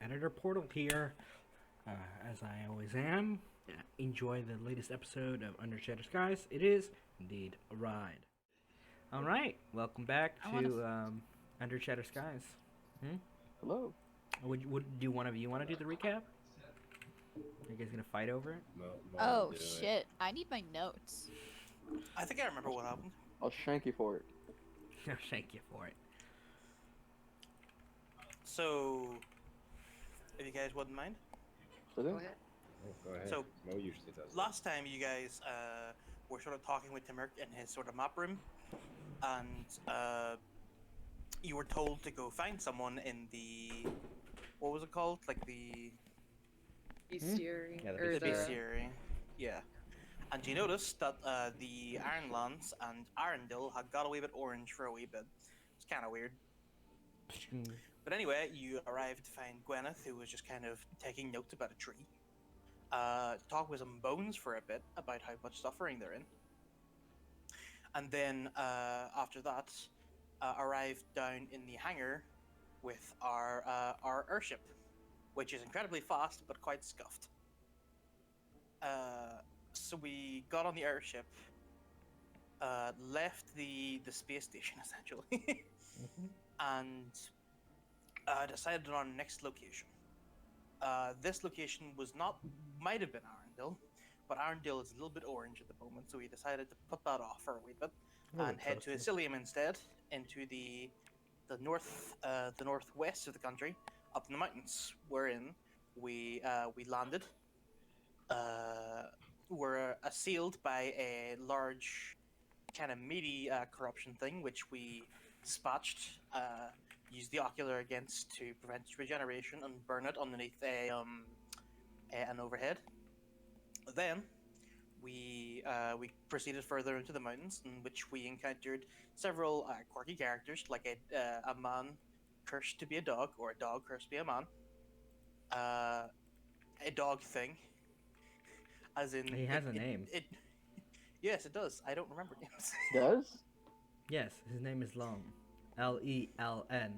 editor portal here, as I always am. Enjoy the latest episode of Under Shadow Skies. It is indeed a ride. All right, welcome back to Under Shadow Skies. Hello. Would do one of you want to do the recap? Are you guys gonna fight over it? Oh shit! I need my notes. I think I remember what happened. I'll shank you for it. Thank you for it. So, if you guys wouldn't mind. So then, Go ahead. Oh, go ahead. So, Mo usually does. Last time you guys were sort of talking with Timurk in his sort of map room, and you were told to go find someone in the, what was it called? Like the Bestiary. Yeah, the or the the bestiary. Yeah. And you noticed that the Ironlands and Arundel had got a wee bit orange for a wee bit. It's kind of weird. But anyway, you arrived to find Gwenneth, who was just kind of taking notes about a tree. Talk with some bones for a bit about how much suffering they're in. And then after that, arrived down in the hangar with our airship, which is incredibly fast but quite scuffed. So we got on the airship, left the space station essentially, and decided on our next location. This location might have been Arundel, but Arundel is a little bit orange at the moment, so we decided to put that off for a wee bit and head to Asilium instead, into the northwest of the country, up in the mountains, wherein we landed. Were assailed by a large, kind of meaty corruption thing, which we dispatched. Used the ocular against to prevent its regeneration and burn it underneath an overhead. Then we proceeded further into the mountains, in which we encountered several quirky characters, like a man cursed to be a dog, or a dog cursed to be a man. A dog thing, as in He has a name. Yes, it does. I don't remember names. does? Yes, his name is Leln. Leln.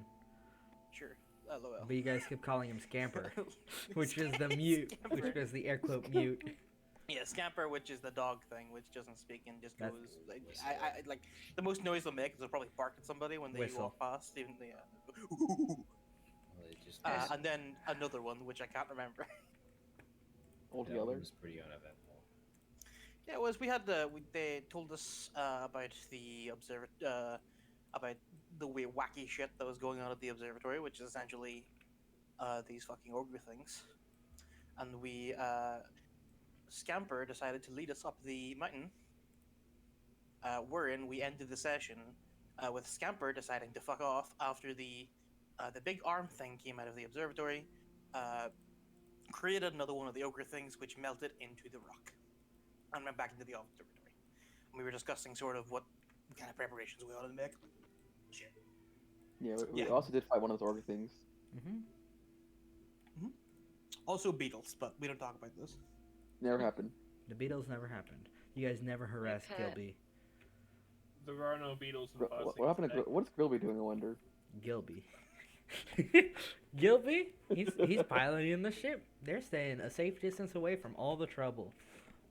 Sure. LOL. But you guys keep calling him Scamper, which is the mute, Scamper. which is the air quote mute. Yeah, Scamper, which is the dog thing, which doesn't speak and just That's- goes. Like, I like the most noise they'll make is they'll probably bark at somebody when they Whistle. walk past. Even the Well, it just and then another one which I can't remember. that Altogether. one was pretty uneventful. Yeah, it was. They told us about the about the way wacky shit that was going on at the observatory, which is essentially these fucking ogre things. And Scamper decided to lead us up the mountain, wherein we ended the session with Scamper deciding to fuck off after the big arm thing came out of the observatory, created another one of the ogre things, which melted into the rock, and went back into the observatory. And we were discussing sort of what kind of preparations we ought to make. Shit. Yeah, we Yeah. also did fight one of those order things. Also Beatles, but we don't talk about this. Never happened. The Beatles never happened. You guys never harassed pet. Gilby. There are no Beatles in What happened to what's Grilby doing? I wonder. Gilby. Gilby? He's piloting the ship. They're staying a safe distance away from all the trouble.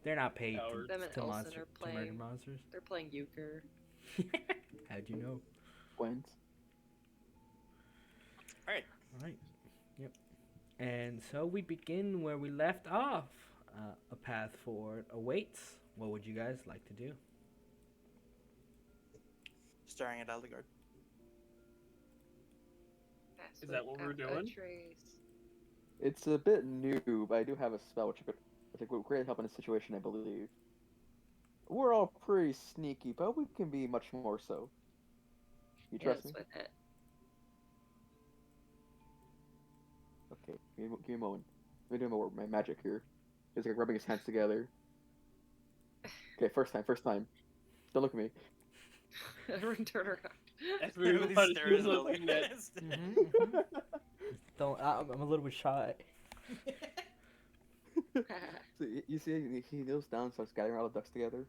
They're not paid Cowards. Them and to Elson monster are to murder playing. monsters. They're playing euchre. How'd you know? Went. Alright. Right. Yep. And so we begin where we left off. A path forward awaits. What would you guys like to do? Staring at Eldegard. That's Is that what we're doing? Trace. It's a bit new, but I do have a spell which would great help in a situation, I believe. We're all pretty sneaky, but we can be much more so. You trust Yes, me? with it. Okay, give me a moment. Let me do my magic here. He's like rubbing his hands together. Okay, first time. Don't look at me. Everyone turn around. Everybody stares is at looking at. Eldegard. Don't. I'm a little bit shy. So you see, he kneels down, starts gathering all the ducks together,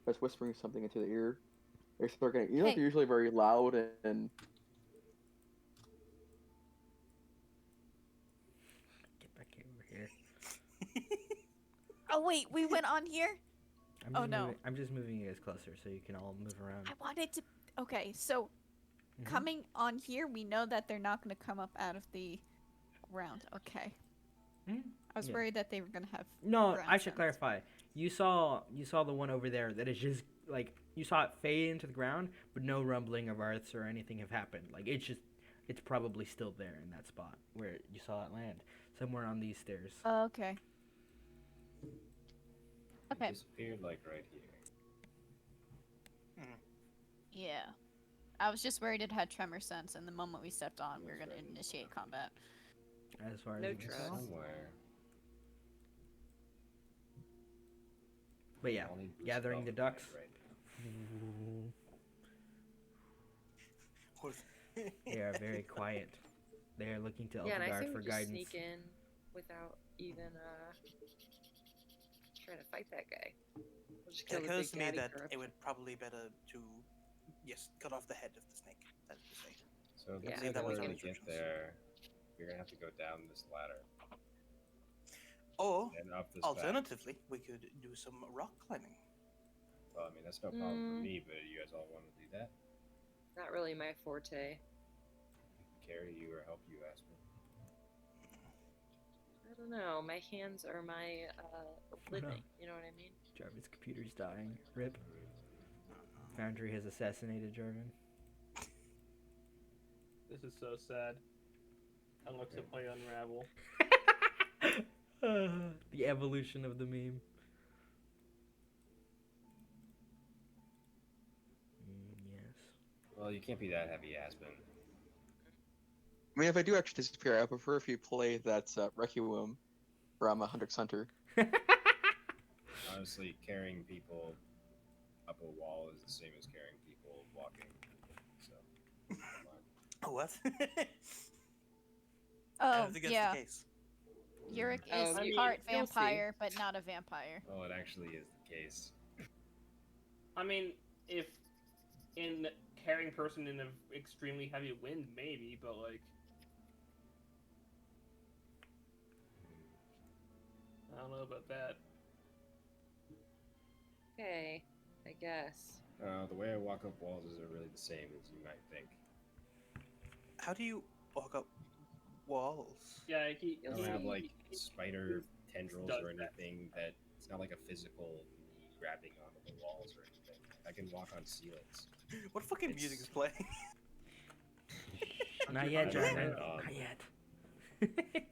starts whispering something into the ear. They start getting, Hey. they're usually very loud and over here. Oh wait, we went on here. Oh, no. I'm just moving you guys closer so you can all move around. I wanted to. Okay, so Mhm. coming on here, we know that they're not going to come up out of the ground. Okay. Mhm. I was Yeah. worried that they were going to have. No, ground I should sounds. clarify. You saw the one over there that is just like you saw it fade into the ground, but no rumbling of earths or anything have happened. Like it's probably still there in that spot where you saw it land, somewhere on these stairs. Oh, okay. Okay. It disappeared like right here. Yeah. I was just worried it had tremor sense, and the moment we stepped on, we were going to initiate combat. As far as No you can trust. tell. Somewhere. But yeah, I'll need boost gathering the spell ducks. right They are very quiet. They are looking to Yeah, and I Eldegard think for we just guidance. sneak in without even trying to fight that guy. We'll just It kill the occurs big to me daddy that corrupt. it would probably better to, yes, cut off the head of the snake. That is to say. So it Yeah, looks I like that in was order on to get instructions. there, you're gonna have to go down this ladder Or, and up this path. alternatively, we could do some rock climbing. Well, I mean that's no problem for Mm. me, but you guys all want to do that? Not really my forte. Carry you or help you, Aspen? I don't know. My hands are my living. You know what I mean? Jarvan's computer's dying. Rip. Foundry has assassinated Jarvan. This is so sad. I look to play Unravel. The evolution of the meme. Yes. Well, you can't be that heavy, Aspen. I mean, if I do actually disappear, I prefer if you play that Requiem from Hunter x Hunter. Honestly, carrying people up a wall is the same as carrying people walking. So, come on. What? I Oh, don't think that's yeah. the case. Urek Oh, is I mean, part you'll see. vampire, but not a vampire. Well, it actually is the case. I mean, if in carrying person in an extremely heavy wind, maybe, but like, I don't know about that. Okay, I guess. The way I walk up walls isn't really the same as you might think. How do you walk up walls? Yeah, I You'll don't have see. like spider tendrils does or that. anything that it's not like a physical me grabbing onto the walls or anything. I can walk on ceilings. What fucking It's- music is playing? Not yet, I don't Jarvan. know. Not yet.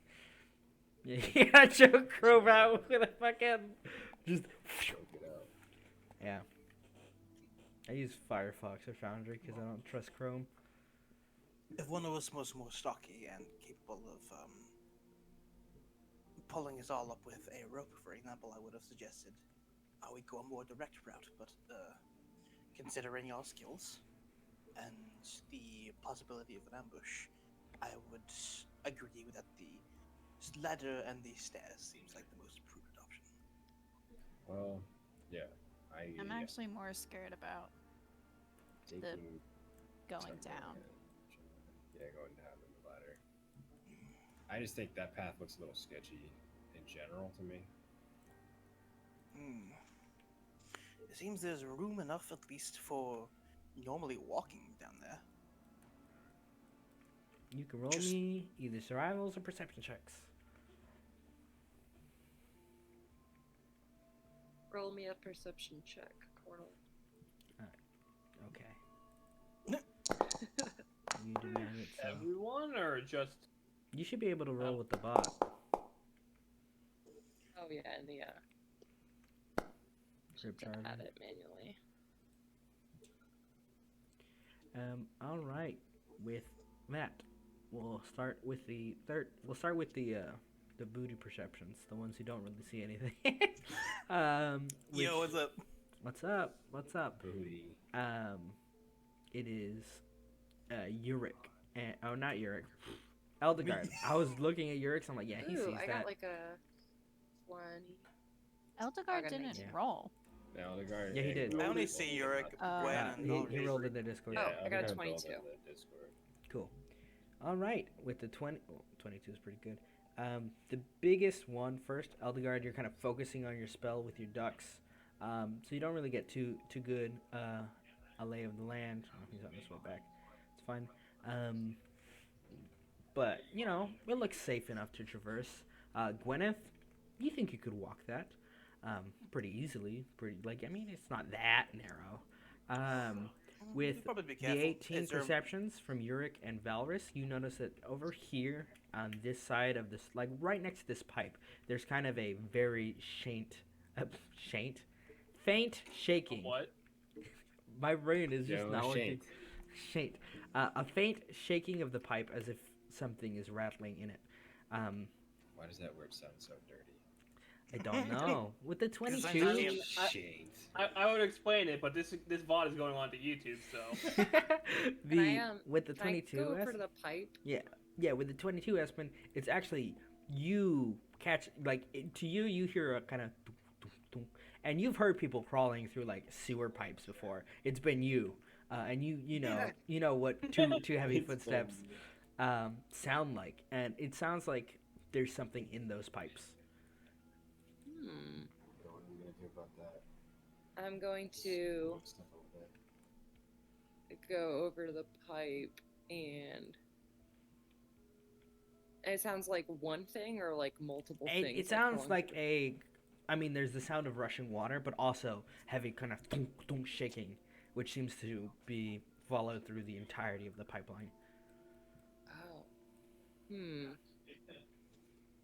Yeah, Joe Crow out with a fucking just. Choke it out. Yeah. I use Firefox or Foundry because I don't trust Chrome. If one of us was more stocky and capable of pulling us all up with a rope, for example, I would have suggested we go a more direct route. But considering your skills and the possibility of an ambush, I would agree that the ladder and the stairs seems like the most prudent option. Well, yeah. I'm actually more scared about taking going somewhere, down. Yeah, going down the ladder. I just think that path looks a little sketchy in general to me. It seems there's room enough, at least for normally walking down there. You can roll Just- me either survivals or perception checks. Roll me a perception check, Cornel. Okay. You demand it, so Everyone, or just you should be able to roll with the bot. Oh yeah, and the Rip should add Jarvan. it manually. All right. With that, we'll start with the third. We'll start with the booty perceptions, the ones who don't really see anything. Yo, what's up? What's up? What's up? Booty. It is Urek. And, oh, not Urek. Eldegard. I was looking at Urek, so I'm like, yeah, he Ooh, sees I that. got like a 20. Eldegard got didn't 19. roll. Eldegard. Yeah, he did. I only see Urek, Gwen, and he Valrius. rolled in the Discord. Yeah, Oh, I got a Eldegard 22. rolled in the Discord. Cool. All right, with the 20, oh, 22 is pretty good. The biggest one first, Eldegard, you're kind of focusing on your spell with your ducks, so you don't really get too good a lay of the land. Oh, he's on his way back. It's fine. But you know, it looks safe enough to traverse. Gwenneth, you think you could walk that pretty easily. I mean, it's not that narrow. With Probably be the careful. 18 Is there- perceptions from Urek and Valrius, you notice that over here on this side of this, like right next to this pipe, there's kind of a very faint shaking. What? My brain is just Yo, not working. shaint. Shaint. A faint shaking of the pipe as if something is rattling in it. Why does that word sound so dirty? I don't know. With the Because I 22, mean, Shaint. I would explain it, but this VOD is going on to YouTube, so. with the Can I 22, go over to the pipe? yeah, with the 22 Aspen, it's actually you catch to you. You hear a kind of, and you've heard people crawling through like sewer pipes before. It's been you, and you know what two heavy It's footsteps been- sound like, and it sounds like there's something in those pipes. What are we gonna do about that? I'm going to Move stuff over there. go over to the pipe and it sounds like one thing or like multiple And things. it sounds going like through? I mean, there's the sound of rushing water, but also heavy kind of thunk, thunk shaking, which seems to be followed through the entirety of the pipeline. Oh.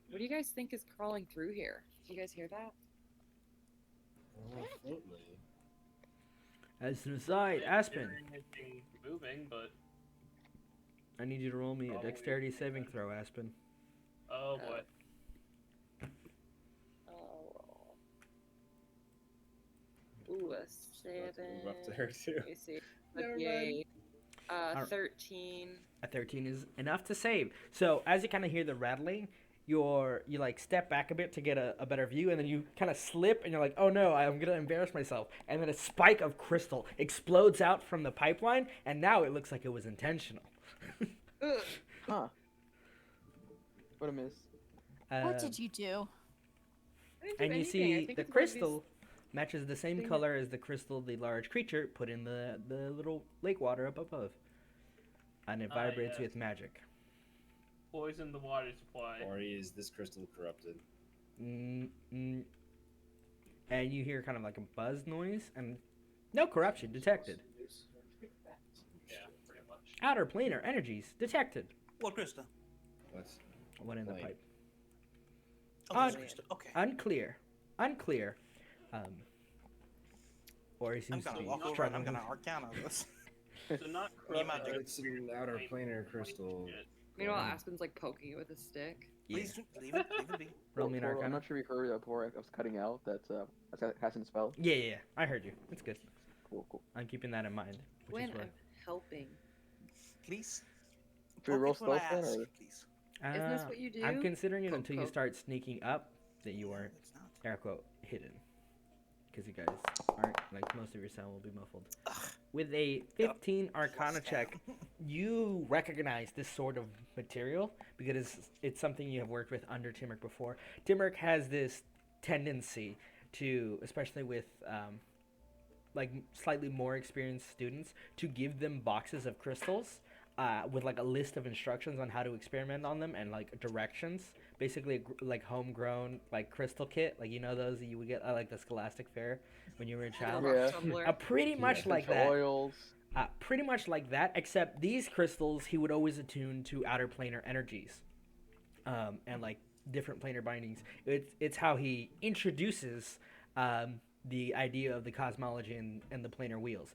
What do you guys think is crawling through here? Do you guys hear that? Faintly. As an aside, Aspen, Anything moving, but I need you to roll me a Probably. dexterity saving throw, Aspen. oh boy. Oh. Ooh, a That's a little 7. rough there too. Let me see. Never mind. Yay. Alright. 13. A 13 is enough to save. So as you kind of hear the rattling, you like step back a bit to get a better view, and then you kind of slip, and you're like, oh no, I'm gonna embarrass myself. And then a spike of crystal explodes out from the pipeline, and now it looks like it was intentional. Ugh. Huh. What a miss. What did you do? I didn't do And you anything. I see think the it's one of these- crystal matches the same thing- color as the crystal the large creature put in the little lake water up above. And it Ah, vibrates yes. with magic. Poison the water supply. Or is this crystal corrupted? And you hear kind of like a buzz noise, and no corruption detected. Yeah, pretty much. Outer planar energies detected. What crystal? What's One in the Plane. pipe. Oh, Uh, this crystal. Okay. Unclear. Or he I'm seems to gonna be walk over and struggling. I'm gonna arcana this. So not You corrupted. magic. It's an outer planar crystal. Meanwhile, Aspen's like poking it with a stick. Yeah. Please leave it be. Roll me an I'm arcana. not sure if you heard before I was cutting out that that's casting a spell. Yeah. I heard you. It's good. Cool. I'm keeping that in mind. Which When is why. I'm helping. Please. Should we roll Poke it when I stealth then, ask, or- please. Isn't this what you do? I'm considering it Poke, until you poke. start sneaking up that you are, It's not. air quote, hidden. Because you guys aren't, like, most of your sound will be muffled. With a 15 Arcana check, you recognize this sort of material because it's something you have worked with under Timurk before. Timurk has this tendency to, especially with like slightly more experienced students, to give them boxes of crystals with like a list of instructions on how to experiment on them and like directions. Basically, like homegrown like crystal kit, like you know those that you would get at like the Scholastic Fair when you were a child. Yeah. Tumblr. Pretty much Yeah. like Essential that. oils. Pretty much like that, except these crystals he would always attune to outer planar energies, and like different planar bindings. It's how he introduces the idea of the cosmology and the planar wheels.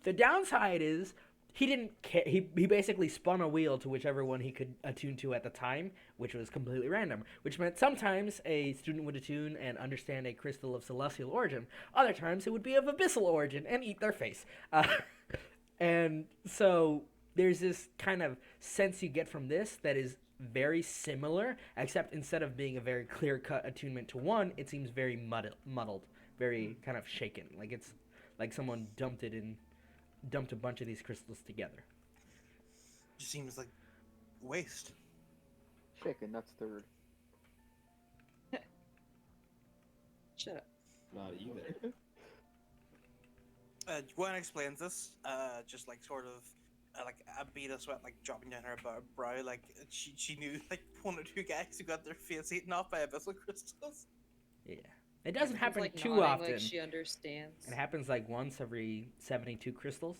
The downside is he didn't care. He basically spun a wheel to whichever one he could attune to at the time, which was completely random. Which meant sometimes a student would attune and understand a crystal of celestial origin. Other times it would be of abyssal origin and eat their face. And so there's this kind of sense you get from this that is very similar, except instead of being a very clear-cut attunement to one, it seems very muddled, very kind of shaken. Like it's like someone dumped a bunch of these crystals together. Just seems like waste. Chicken, that's third. Shut up. Not either. Gwen explains this, just like sort of like a bead of sweat like dropping down her brow. Like she knew like one or two guys who got their face eaten off by abyssal crystals. Yeah. It doesn't She's, happen like, too nodding often. Like she understands. It happens like once every 72 crystals.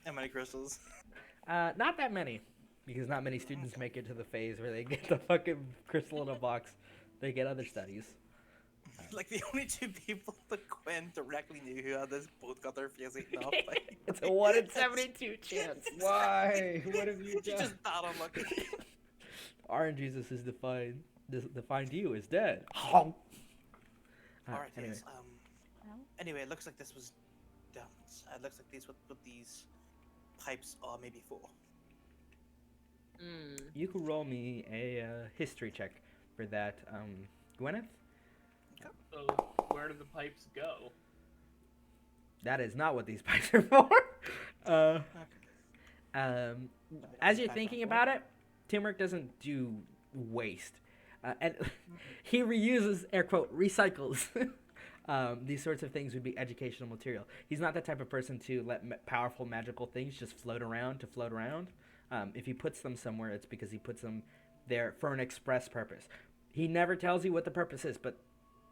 How many crystals? Not that many, because not many students make it to the phase where they get the fucking crystal in a box. They get other studies. Like the only two people that Gwen directly knew who had this both got their face eaten off. Like, It's a 1 in 72 chance. Why? What have you she's done? just that unlucky. Orange Jesus is defined you as dead. Honk. Alright, Anyway. yes. Anyway, it looks like this was dumped. It looks like these what these pipes are maybe for. You could roll me a history check for that, Gwenneth. So where do the pipes go? That is not what these pipes are for. As you're thinking about it, Timurk doesn't do waste. And he reuses, air quote, recycles. These sorts of things would be educational material. He's not the type of person to let powerful magical things just float around to float around. If he puts them somewhere, it's because he puts them there for an express purpose. He never tells you what the purpose is, but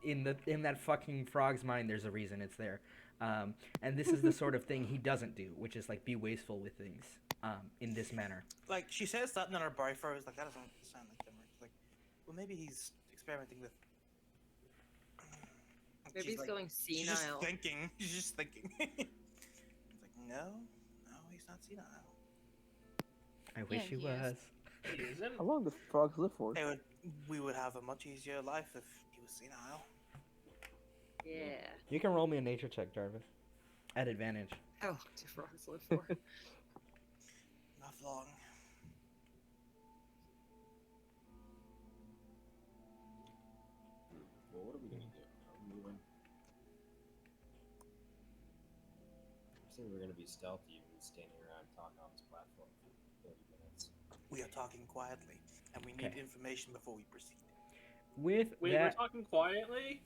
in that fucking frog's mind, there's a reason it's there. And this is the sort of thing he doesn't do, which is like be wasteful with things in this manner. Like she says that, and then her brow furrows. Like that doesn't sound like Dimmer. It's like, well, maybe he's experimenting with. Maybe She's he's like, going She's just senile. thinking. She's just thinking. It's like no, he's not senile. I wish he he is. was. He isn't. How long do frogs live for? We would have a much easier life if he was senile. Yeah. You can roll me a nature check, Jarvis. At advantage. How long do frogs live for? Not long. Well, what are we gonna do? I'm saying we're gonna be stealthy and standing around talking on this platform for 30 minutes. We are talking quietly, and we need Okay. information before we proceed. With Wait, that, we're talking quietly?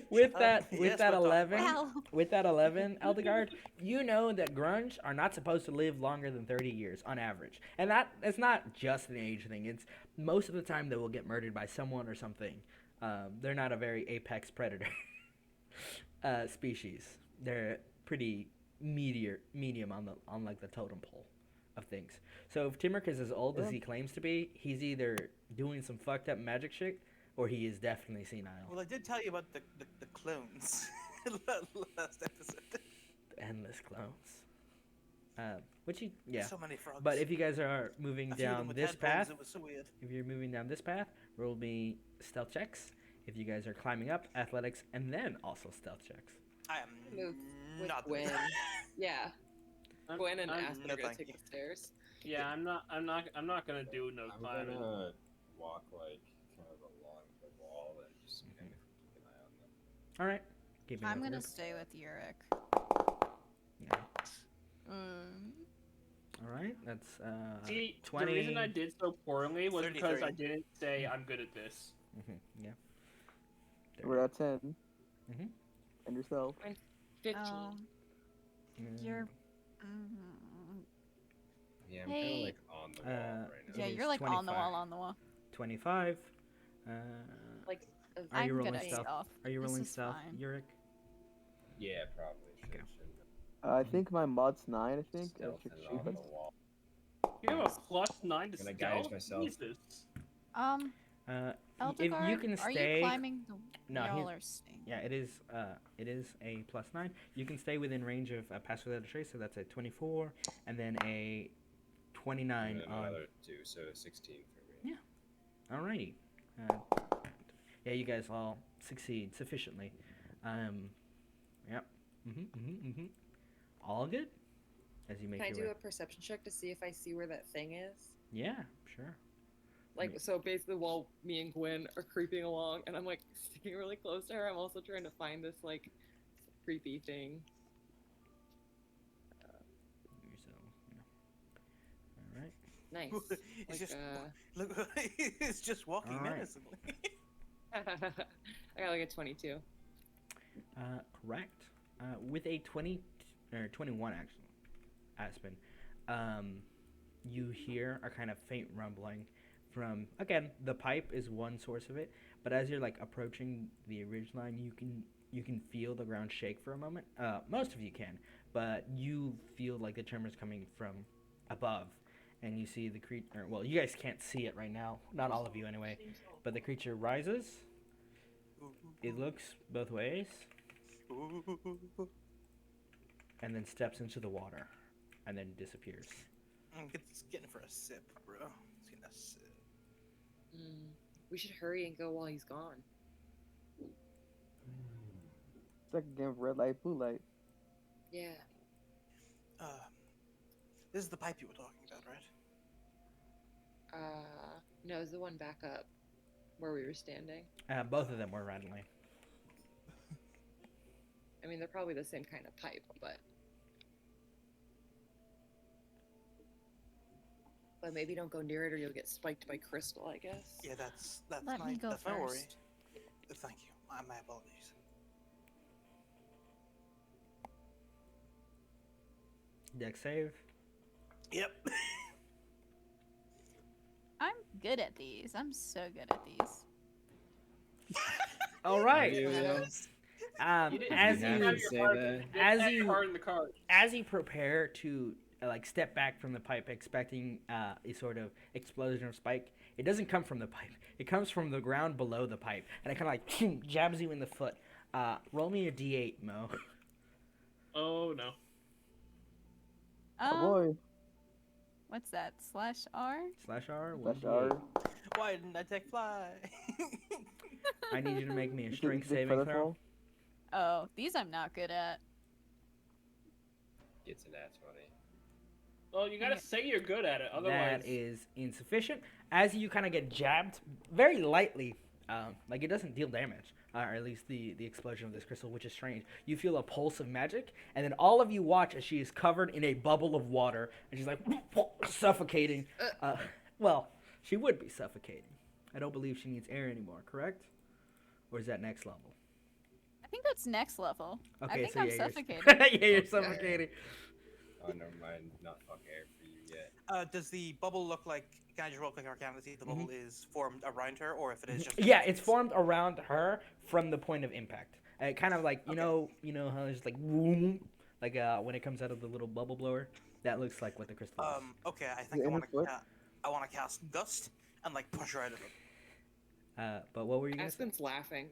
with that Yes, 11, Well, with that 11, Eldegard, you know that grunge are not supposed to live longer than 30 years on average, and it's not just an age thing. It's most of the time they will get murdered by someone or something. They're not a very apex predator species. They're pretty medium on like the totem pole of things. So if Timurk is as old as he claims to be, he's either doing some fucked up magic shit or he is definitely senile. Well, I did tell you about the clones last episode. Endless clones. Yeah. So many frogs. But if you guys are moving A few of them down with this tadpoles, path, it was so weird. if you're moving down this path, roll me stealth checks. If you guys are climbing up, athletics, and then also stealth checks. I am Move with not Gwen. Yeah. I'm- Gwen and I'm- Aspen no, are gonna thank take you. the stairs. Yeah, I'm not gonna do no I'm climbing. gonna walk like kind of along the wall and just kind of keep an eye on them. All right. Keep I'm it gonna up. stay with Urek. Yeah. Mm. All right. That's See, 20. the reason I did so poorly was because 33. I didn't say I'm good at this. Yeah. We're at 10. Mhm. And yourself. 15. You're. Yeah, I'm kind Hey. of like on the wall right now. Yeah, It is you're like on the 25. wall, on the wall. 25. Like, Are you I'm rolling good at stealth? stealth. Are you This rolling is stealth, fine. Urek? Yeah, probably. Okay. I think my mod's 9, I think. I Stealth should and shoot on them. the wall. You have a +9 to Can I guide stealth? myself? Jesus. If you Eldegard, can are stay, you climbing the No, wall he's- or staying? yeah, it is a +9. You can stay within range of a pass without a trace, so that's a 24, and then a 29 And then on. another 2, so 16 for me. Yeah. Alrighty. Yeah, you guys all succeed sufficiently. Yep. All good. As you make can I your do way. a perception check to see if I see where that thing is? Yeah, sure. Like, Yeah. so basically while me and Gwen are creeping along and I'm like sticking really close to her, I'm also trying to find this like creepy thing. So, yeah. All right. Nice. It's Like, just look. It's just walking Alright. menacingly. I got like a 22. Correct. With a 20 or 21 actually, Aspen, you hear a kind of faint rumbling from, again, the pipe is one source of it, but as you're like approaching the ridge line, you can feel the ground shake for a moment. Most of you can, but you feel like the tremors coming from above, and you see the creature. Well, you guys can't see it right now, not all of you anyway, but the creature rises. It looks both ways, and then steps into the water, and then disappears. I'm getting for a sip, bro. It's getting a sip. We should hurry and go while he's gone. It's like a game of red light, blue light. Yeah. This is the pipe you were talking about, right? No, it's the one back up where we were standing. Both of them were randomly. I mean, they're probably the same kind of pipe, but maybe don't go near it or you'll get spiked by crystal, I guess. Yeah, that's Let me go that's my worry. first. Thank you. My apologies. Dex save. Yep. I'm good at these. I'm so good at these. All right. You will. You didn't As have you to say that. as you- card in the card. as you prepare to like step back from the pipe, expecting a sort of explosion or spike, it doesn't come from the pipe. It comes from the ground below the pipe, and it kind of like jabs you in the foot. Roll me a d8, Mo. Oh no. Oh boy. What's that? /R? /R. That's 1d8. our. Why didn't I take fly? I need you to make me a Did- strength did saving feather throw. fall? Oh, these I'm not good at. Gets an nat 20. Well, you gotta say you're good at it, otherwise. That is insufficient. As you kind of get jabbed very lightly, like it doesn't deal damage, or at least the explosion of this crystal, which is strange. You feel a pulse of magic, and then all of you watch as she is covered in a bubble of water, and she's like suffocating. Well, she would be suffocating. I don't believe she needs air anymore, correct? Or is that next level? I think that's next level. I think so I'm yeah, you're- suffocating. yeah, you're Okay. suffocating. Oh, never mind. Not fuck air for you yet. Does the bubble look like? Can I just roll quick Arcana to see if the bubble is formed around her, or if it is just? Yeah, it's formed around her from the point of impact. Kind of like you Okay. know how there's like boom, like when it comes out of the little bubble blower. That looks like what the crystal is. Okay, I think I in want her foot? to. I want to cast Gust and like push her out of it. But what were you gonna say? Aspen's laughing.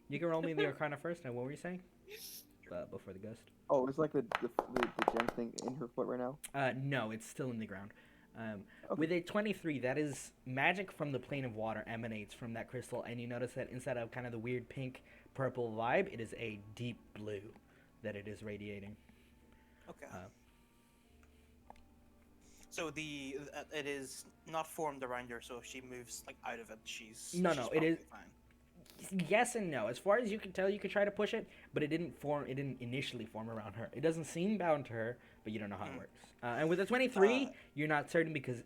You can roll me the Arcana first. Now, what were you saying? Before the ghost. Oh, it's like the gem thing in her foot right now. No, it's still in the ground. Okay. With a 23, that is magic from the plane of water emanates from that crystal, and you notice that instead of kind of the weird pink purple vibe, it is a deep blue that it is radiating. Okay. Uh, So it is not formed around her. So if she moves like out of it, she's No, she's no, it probably is- fine. Yes and no. As far as you can tell, you could try to push it, but it didn't form. It didn't initially form around her. It doesn't seem bound to her, but you don't know how it works. And with a 23, you're not certain because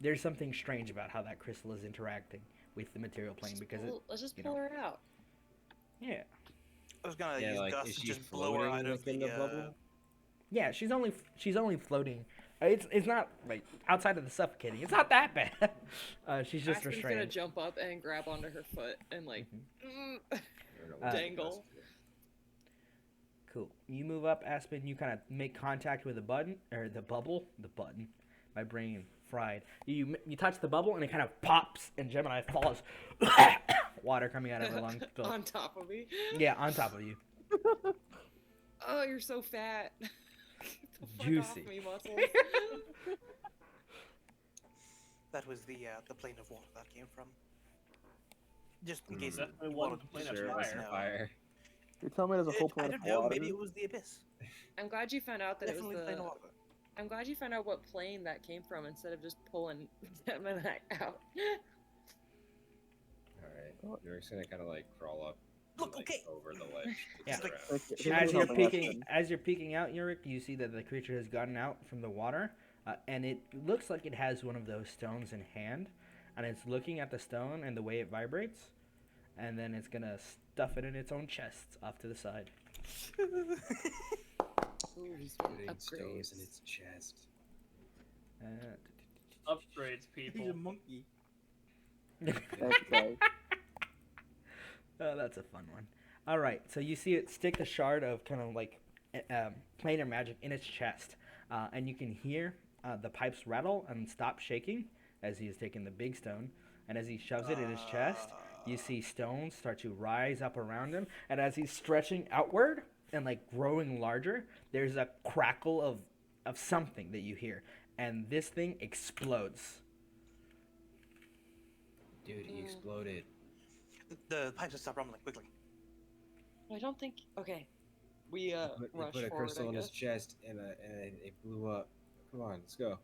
there's something strange about how that crystal is interacting with the material plane. Because Let's just you pull know. her out. yeah, I was gonna Yeah, use like, Gust is to she just blow her out floating of within the bubble? yeah, she's only floating. It's not like outside of the suffocating. It's not that bad. She's just Aspen's gonna restrained. jump up and grab onto her foot and like I don't know what dangle. Gust is. Cool. You move up, Aspen. You kind of make contact with the button or the bubble. The button. My brain fried. You touch the bubble and it kind of pops, and Gemini falls. Water coming out of her lungs. On top of me. Yeah, on top of you. Oh, you're so fat. Get the fuck Juicy. Off me, muscles. That was the plane of water that came from. Just in case Definitely you wasn't wanted the plane to of Sure, let it us was fire. know. fire. You're telling me there's a whole I planet don't of know. water? Maybe it was the abyss. I'm glad you found out that Definitely it the was plane of the. water. I'm glad you found out what plane that came from instead of just pulling Gemini out. Alright. You're just gonna kind of like crawl up Look, like, okay. over the ledge. Yeah. to Like- the ground. As you're Something peeking, happened. as you're peeking out, Urek, you see that the creature has gotten out from the water, and it looks like it has one of those stones in hand, and it's looking at the stone and the way it vibrates, and then it's gonna stuff it in its own chest off to the side. Ooh, he's getting Putting stones in upgrades. its chest. Upgrades, He's people. a monkey. Okay. Oh, that's a fun one. All right, so you see it stick a shard of kind of like planar magic in its chest, and you can hear the pipes rattle and stop shaking as he is taking the big stone. And as he shoves it in his chest, you see stones start to rise up around him. And as he's stretching outward and like growing larger, there's a crackle of something that you hear, and this thing explodes. Dude, he exploded. The pipes have stopped rumbling quickly. I don't think. Okay, we He rush put a forward. crystal I in his guess. chest and it blew up. Come on, let's go.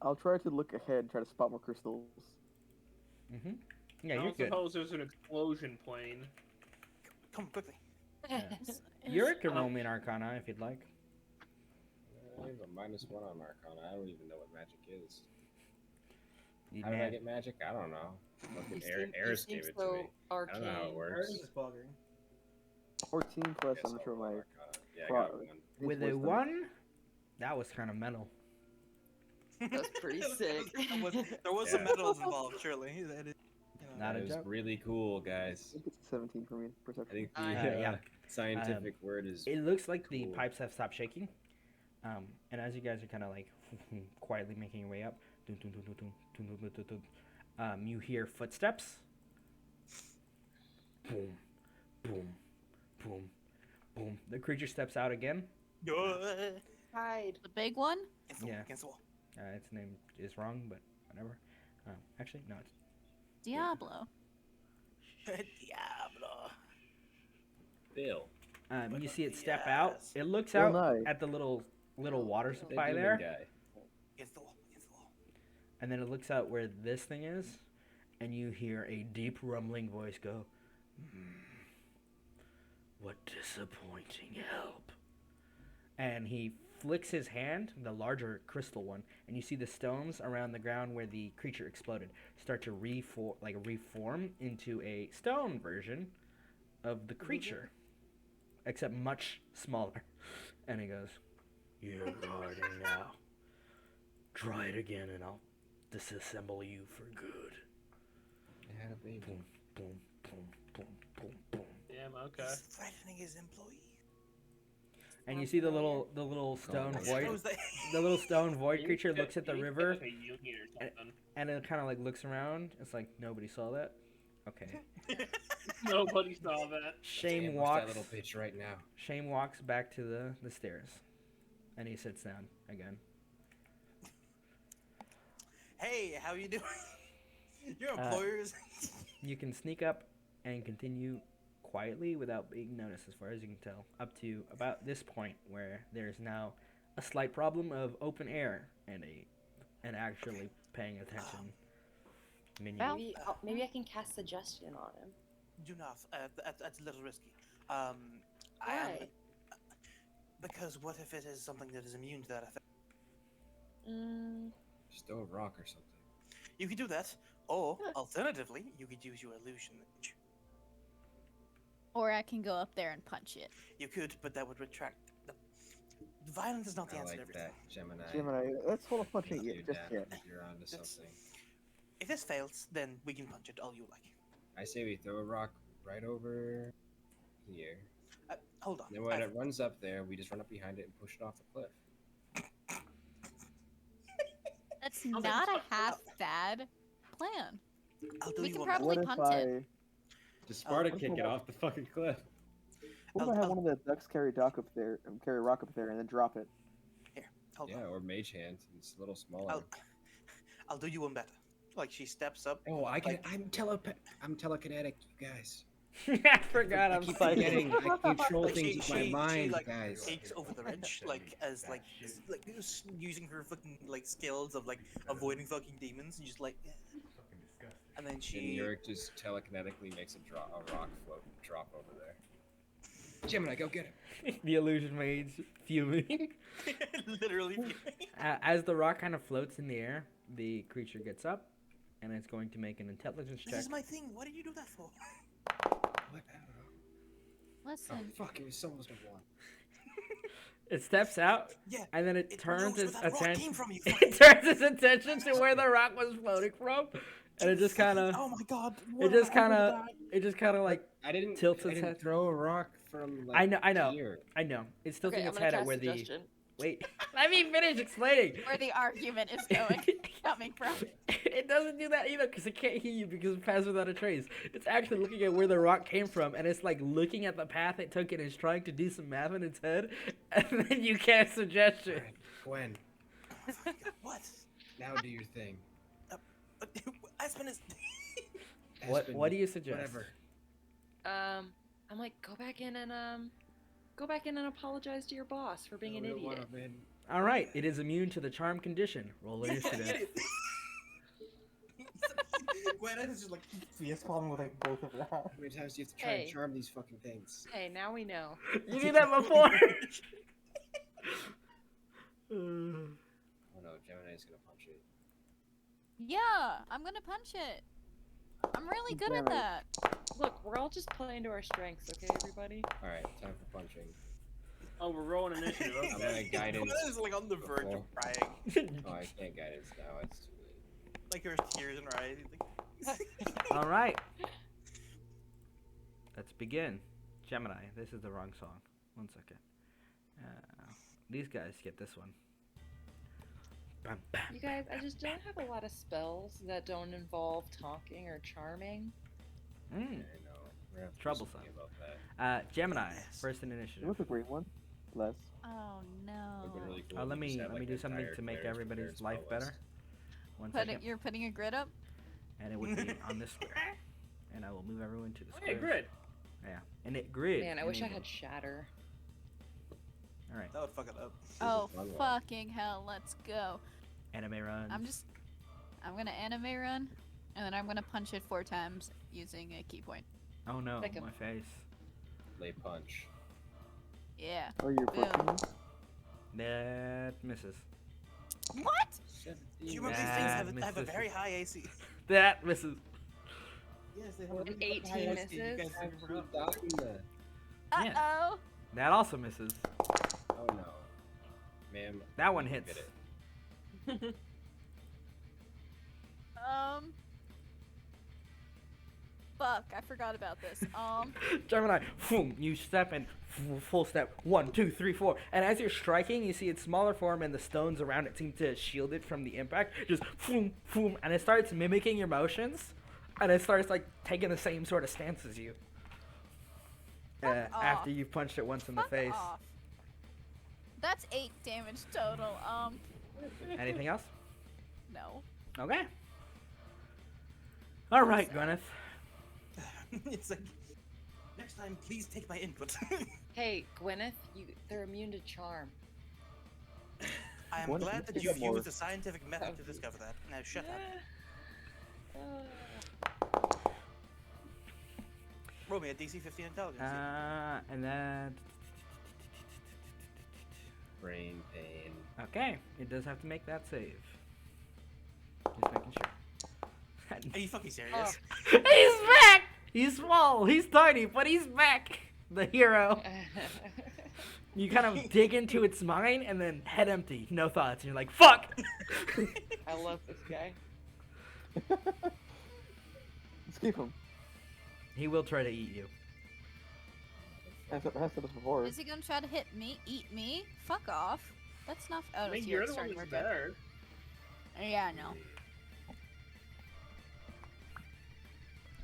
I'll try to look ahead and try to spot more crystals. Mm-hmm. Yeah, I you're don't good. suppose there's an explosion plane. Come quickly. You're can roll me an Arcana if you'd like. I have a -1 on Arcana. I don't even know what magic is. You How did I man- get magic? I don't know. Fucking You Eris seem gave it so to me. I don't know how it arcane. works. 14 plus, Guess I'm not sure I'll my. roll Arcana. Yeah, I pro- got one. I think With it's a wisdom. 1, that was kind of metal. That's pretty sick. There was some Yeah. medals involved, surely. That is, Not That a was joke. really cool, I guys. think it's 17 for me, I perception. think the yeah. scientific word is. It looks like the Cool. pipes have stopped shaking. And as you guys are kind of like quietly making your way up, dun, dun, dun, dun, dun, dun, dun, dun, dun, dun, you hear footsteps. Boom, boom, boom, boom. The creature steps out again. Hide. The big one? Yeah. Against the wall. Its name is wrong, but whatever. Actually, no, it's Diablo. Diablo. Bill. you see it step out. Yes. It looks Well, out nice. at the little water The supply demon there, guy. Against the wall. Against the wall. and then it looks out where this thing is, and you hear a deep rumbling voice go, "What disappointing help!" And he flicks his hand, the larger crystal one, and you see the stones around the ground where the creature exploded start to reform into a stone version of the creature, except much smaller. And he goes, "You're guarding now. Try it again, and I'll disassemble you for good." Yeah, baby. Boom, boom, boom, boom, boom, boom. Damn, okay. He's threatening his employees. And you see the little stone nice. void, Suppose they- the little stone void You creature could- looks at the you could river, get, like, a union or something. and it kind of like looks around. It's like nobody saw that. Okay. Nobody saw that. Shame Damn, walks. that little bitch right now. Shame walks back to the stairs, and he sits down again. Hey, how you doing? Your Uh, employers. You can sneak up and continue quietly without being noticed, as far as you can tell, up to about this point where there's now a slight problem of open air and actually paying attention. Minion. Well- Maybe I can cast suggestion on him. Do not. That's a little risky. I am. Why? Because what if it is something that is immune to that effect? Just throw a rock or something. You could do that, or alternatively, you could use your illusion. Or I can go up there and punch it. You could, but that would retract. Violence is not the I answer to like everything. that, Gemini. Gemini, let's hold off punching Love it you, just Dan. yet. You're onto That's- something. If this fails, then we can punch it all you like. I say we throw a rock right over here. Hold on. Then when it runs up there, we just run up behind it and push it off the cliff. That's like not a fuck half bad plan. I'll do we you can one probably better. What if punt I? it. Just Sparta I'll kick it pull off the fucking cliff. What if I have one of the ducks carry rock up there, carry a rock up there, and then drop it? Hold Yeah, on. or mage hand. It's a little smaller. I'll do you one better. Like she steps up. Oh, I can. like- I'm telekinetic, you guys. I forgot. I I'm keep psychic. forgetting. I control Like, things with my mind, like guys. takes over the wrench, like as like using her fucking like skills of like avoiding fucking demons, and just like, and then And she. Urek just telekinetically makes a rock float drop over there. Gemini, go get him. The illusion maid's fuming. Literally. As the rock kind of floats in the air, the creature gets up, and it's going to make an intelligence This check. is my thing. What did you do that for? What? I don't know. Listen. Oh, fuck, it was almost a one. It steps out, Yeah. and then it turns knows its where that rock attention. came from, you It turns its attention to where the rock was floating from, and it just kind of. Oh my god. It just kind of like I didn't. tilts I its didn't head. throw a rock from. Like, I know. Here. I know. It's tilting Okay, I'm its gonna head at cast where the. suggestion. Wait, let me finish explaining. Where the argument is coming from. It doesn't do that either because it can't hear you because it passes without a trace. It's actually looking at where the rock came from, and it's like looking at the path it took and it's trying to do some math in its head, and then you cast suggestion. Gwen, What? now do your thing. Aspen is. What do you suggest? Whatever. I'm like, go back in and apologize to your boss for being an No, we don't idiot. wanna, man. All right, it is immune to the charm condition. Roll initiative. Gwenneth is just like face palming with like both of them. How many times do you have to try Hey. and charm these fucking things? Hey, now we know. You did that before. Oh no, Gemini's gonna punch it. Yeah, I'm gonna punch it. I'm really good at Damn it. that. Look, we're all just playing to our strengths, okay, everybody? Alright, time for punching. Oh, we're rolling initiative. I'm gonna guidance. Gwenneth is like on the verge before. of crying. Oh, I can't guidance now, it's too late. Like there's tears in her eyes. Like... All right. Let's begin. Gemini, this is the wrong song. 1 second. These guys get this one. Bam, bam. You guys, I just don't have a lot of spells that don't involve talking or charming. Mm. I know. We're gonna have to do Troublesome. something about that. Gemini, first in initiative. What's a green one? Less. Oh Would've no. been really cool Let if we me just had, let me like, do an something entire to make player's everybody's prepared life spell better. list. 1 second. You're putting a grid up? And it would be on this square. And I will move everyone to the Hey, square. grid. Yeah. And it grid. Man, I wish I enabled. had Shatter. All right. That would fuck it up. Oh, fun one. fucking hell, let's go. Anime runs. I'm gonna anime run, and then I'm gonna punch it 4 times using a key point. Oh no, Like a- my face. Lay punch. Yeah. Oh, you're Boom. pushing me? That misses. What? 17. Do you remember these things have a misses. very high AC? That misses. Yes, they An 18 misses. Uh-oh. That also misses. Oh no. Ma'am. That one you hits. get it. Fuck, I forgot about this. Gemini, boom, you step in, full step, 1, 2, 3, 4, and as you're striking, you see its smaller form, and the stones around it seem to shield it from the impact. Just boom, boom, and it starts mimicking your motions, and it starts like taking the same sort of stance as you. Fuck After off. you've punched it once in Fuck the face. off. That's 8 damage total. Anything else? No. Okay. All right, Gwenneth. It's like, next time, please take my input. Hey, Gwenneth, they're immune to charm. I am What if glad you that think you've more- used a scientific method to discover that. Now shut up. Roll me a DC 15 intelligence. And then Brain pain. okay, it does have to make that save. Just making sure. Are you fucking serious? Oh. He's back! He's small, he's tiny, but he's back! The hero. You kind of dig into its mind and then head empty, no thoughts, and you're like, fuck! I love this guy. Let's keep him. He will try to eat you. I said this before. Is he gonna try to hit me? Eat me? Fuck off. That's not. Oh, I mean, it's you're it's the one starting that's to work better. out. Yeah, I know.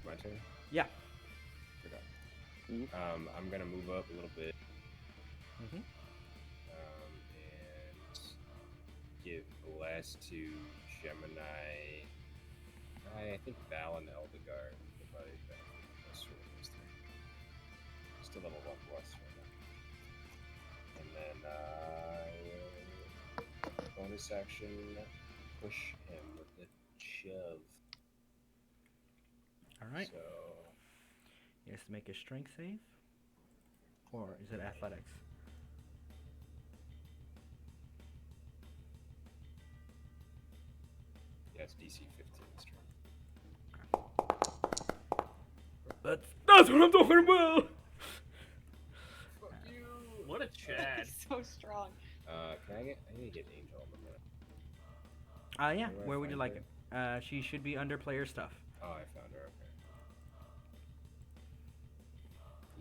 My turn? Yeah. Forgot. Eve? I'm gonna move up a little bit. Mhm. And give blast to Gemini. I think Val and Eldegard. Would probably benefit from this sort of thing. Still level 1 plus right now. And then I will bonus action push him with the shove. Alright. So He has to make a strength save. Or is it athletics? Yeah, it's DC 15 this turn. That's what I'm talking about! What a Chad. He's so strong. I need to get Angel in a minute. Yeah. Where do I Where would you find like it? She should be under player stuff. Oh, I found her.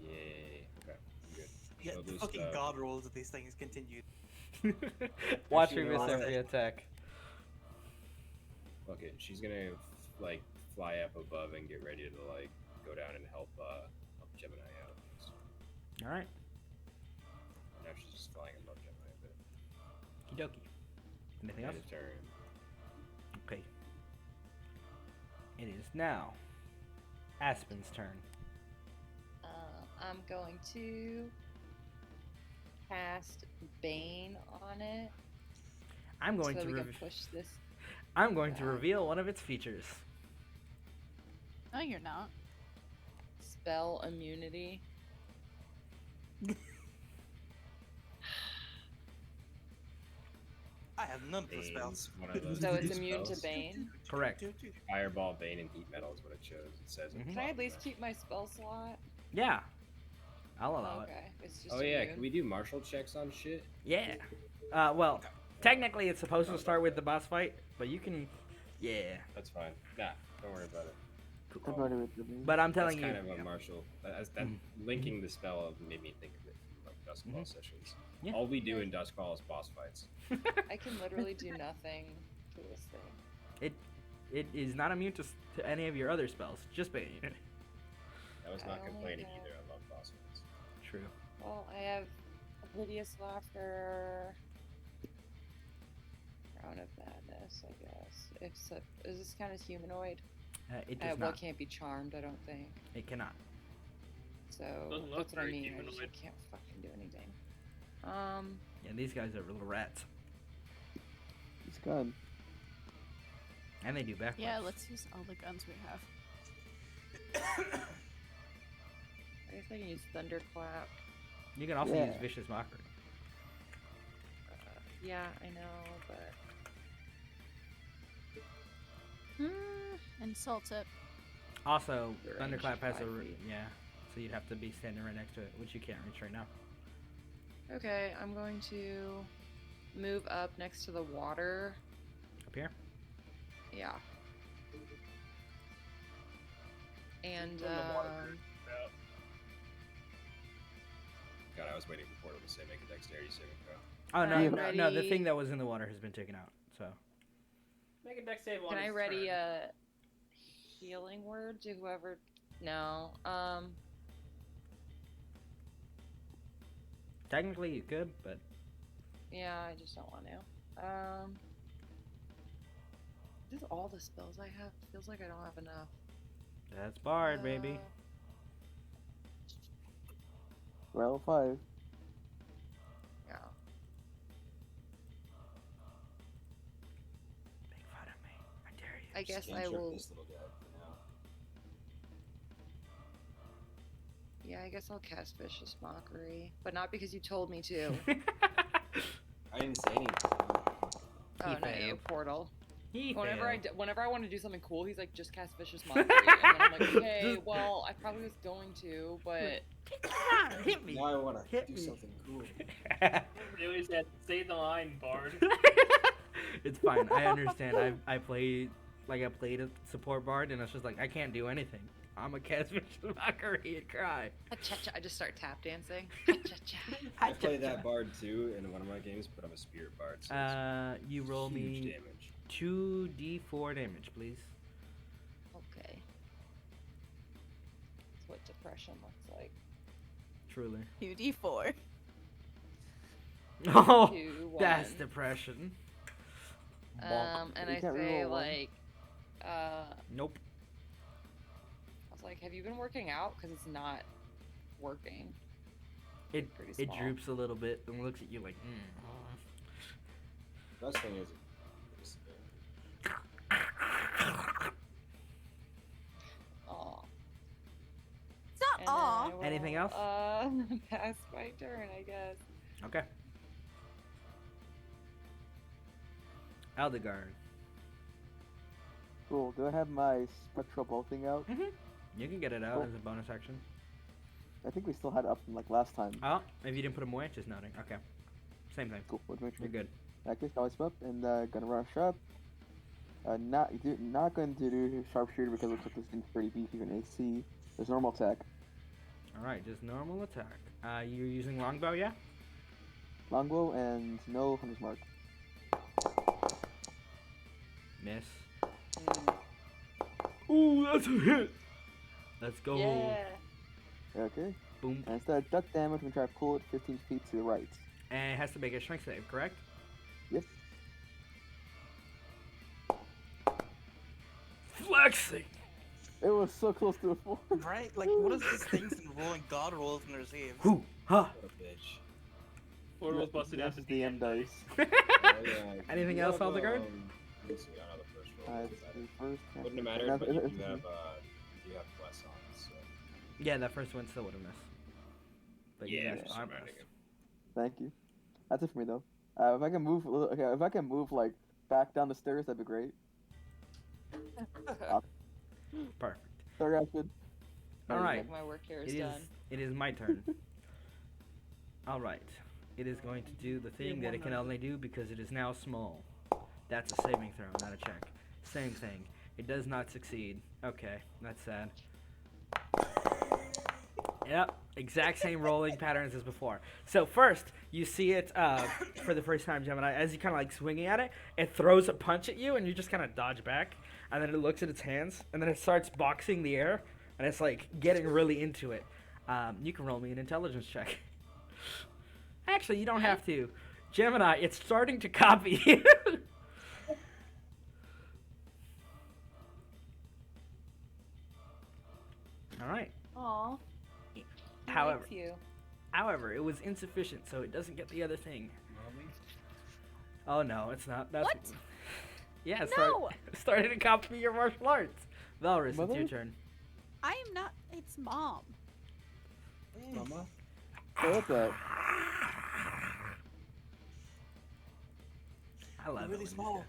Okay. Yay. Okay. I'm good. Yeah, I'll the just, fucking god rolls of these things continued. Watch Actually, her miss no, every attack. Fuck it. She's gonna like fly up above and get ready to like go down and help Gemini out. All right. Now she's just flying above Gemini a bit. Kidoki. Anything else? End of turn. Okay. It is now Aspen's turn. I'm going to cast Bane on it. I'm going so to we can push this. I'm going to down. reveal one of its features. No, you're not. Spell immunity. I have none of the Bane's spells. one of those So it's two immune to spells. Bane. Correct. Fireball, Bane, and Heat Metal is what it shows. It says. Mhm. Can I at least keep my spell slot? Yeah. I'll allow it. Okay, it's just Oh yeah, immune. can we do martial checks on shit? Yeah. Well, technically it's supposed to start with the boss fight, but you can. Yeah. That's fine. Nah, don't worry about it. I'm already with the bee. But I'm That's telling you. kind of a martial. That linking the spell made me think of it from like Duskfall sessions. Yeah. All we do in Duskfall is boss fights. I can literally do nothing to this thing. It is not immune to any of your other spells. Just Bane. I was I not only complaining have- either. I love boss fights. True. Well, I have Hideous Laughter, Crown of Madness, I guess. If so, is this kind of humanoid? It does Well, not. it can't be charmed, I don't think. It cannot. So Doesn't look that's what I very mean. I humanoid. can't fucking do anything. Yeah, these guys are little rats, It's gone. and they do backflips. Yeah, let's use all the guns we have. I guess I can use Thunderclap. You can also Yeah. use vicious mockery. Yeah, I know, but. Insult it. Also, Your range thunderclap has 5 a feet. yeah, so you'd have to be standing right next to it, which you can't reach right now. Okay, I'm going to move up next to the water. Up here. Yeah. And From the water current. God, I was waiting for Portal to say make a dexterity saving throw. Oh no, I'm no, the ready. thing that was in the water has been taken out. So Make a dex save on can I his ready turn. a healing word to whoever? No. technically you could, but Yeah, I just don't want to. This is all the spells I have. Feels like I don't have enough. that's Bard, baby. Round 5. Yeah. Make fun of me. I dare you. I guess Just I cantrip will. this little guy for now. Yeah, I guess I'll cast Vicious Mockery, but not because you told me to. I didn't say anything. Oh, He not you, failed. Portal. He Whenever failed. whenever I want to do something cool, he's like, just cast Vicious Mockery, and then I'm like, okay, Just- well, I probably was going to, but Come on, hit me. Now I want to Hit do me. something cool. They always said, say the line, Bard. It's fine. I understand. I played a support Bard, and it's just like I can't do anything. I'm a cast vicious mockery and cry. cha-cha, I just start tap dancing. Cha-cha-cha. I play that bard too in one of my games, but I'm a spirit bard. So it's You roll huge me damage. 2d4 damage, please. Okay. That's what depression looks like. Truly. 2d4. Oh, 2, 1. that's depression. Bonk. And You I can't say reroll one. like, Nope. I was like, have you been working out? Because it's not working. It Pretty it small. droops a little bit and looks at you like, Best thing is, Aw. It's not And then aw. I will, Anything else? pass my turn, I guess. Okay. Eldegard. Cool. Do I have my spectral bolting out? You can get it out Cool. as a bonus action. I think we still had it up from like last time. Oh, if you didn't put them away, just noting. Okay. Same thing. Cool. Would make sure. You're good. Okay, so I swept and gonna rush up. Not going to do sharpshooter because it looks like this thing's pretty beefy in AC. There's normal attack. Alright, just normal attack. You're using longbow, yeah? Longbow and no hunter's mark. Miss. Ooh, that's a hit! Let's go. Yeah. Okay. Boom. And instead of duck damage, we try to pull it 15 feet to the right. And it has to make a strength save, correct? Yep. Flexing! It was so close to a 4. Right? Like, what is this thing rolling god rolls when they're saved? Whoo! Ha! What a bitch. Four was busted That's out the DM dice. Oh, yeah. Anything You else, have, Eldegard? let me see, I know the first roll. It's the first. Wouldn't have mattered, No, but you it's- do have bless on, so. Yeah, that first one still would have missed. But you Yeah, guys just are reminding blessed. Thank you. That's it for me though. If I can move, if I can move like back down the stairs, that'd be great. Perfect. Sorry, Aspen. Alright. My work here It is is, done. it is my turn. Alright. It is going to do the thing that it can only do because it is now small. That's a saving throw, not a check. Same thing. It does not succeed. Okay, that's sad. Yep, exact same rolling patterns as before. So first, you see it for the first time, Gemini, as you kind of like swinging at it, it throws a punch at you, and you just kind of dodge back, and then it looks at its hands, and then it starts boxing the air, and it's like getting really into it. You can roll me an intelligence check. Actually, you don't have to. Gemini, it's starting to copy you. All right. Aw. However, You. However, it was insufficient, so it doesn't get the other thing. Oh no, it's not. That's What? Yeah, No! starting to copy your martial arts. Valrius, it's Mother? your turn. I am not. It's mom. Mama? So what's that? I love They're it really when small.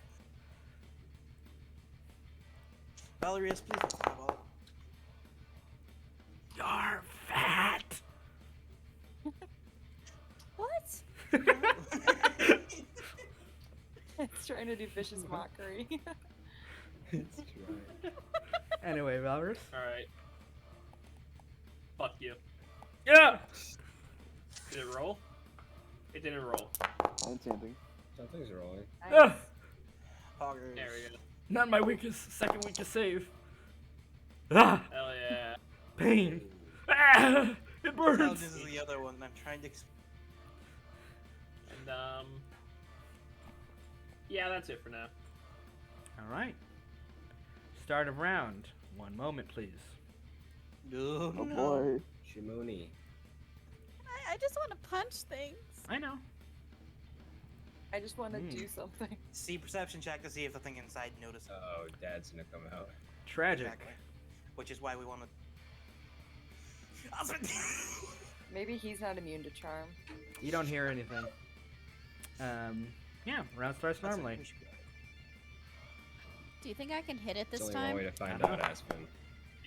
Valrius, please don't talk about You're fat. What? It's trying to do vicious mockery. It's true. Anyway, Valrius. Alright. Fuck you. Yeah. Did it roll? It didn't roll. Enchanting. Something's rolling. Ah, poggers. There we go. not my second weakest save. Ah, Hell yeah. pain. Ah, it burns. Intelligence is the other one. I'm trying to. And, yeah, that's it for now. All right. Start of round. One moment, please. No, Oh no. boy. Shimoni. I just want to punch things. I know. I just want to Mm. do something. See perception check to see if the thing inside notices. Oh, Dad's gonna come out. Tragic. Exactly. Which is why we want to. Maybe he's not immune to charm. You don't hear anything. Yeah, round starts normally. Do you think I can hit it There's this only one way time? to find I don't out, know. Aspen.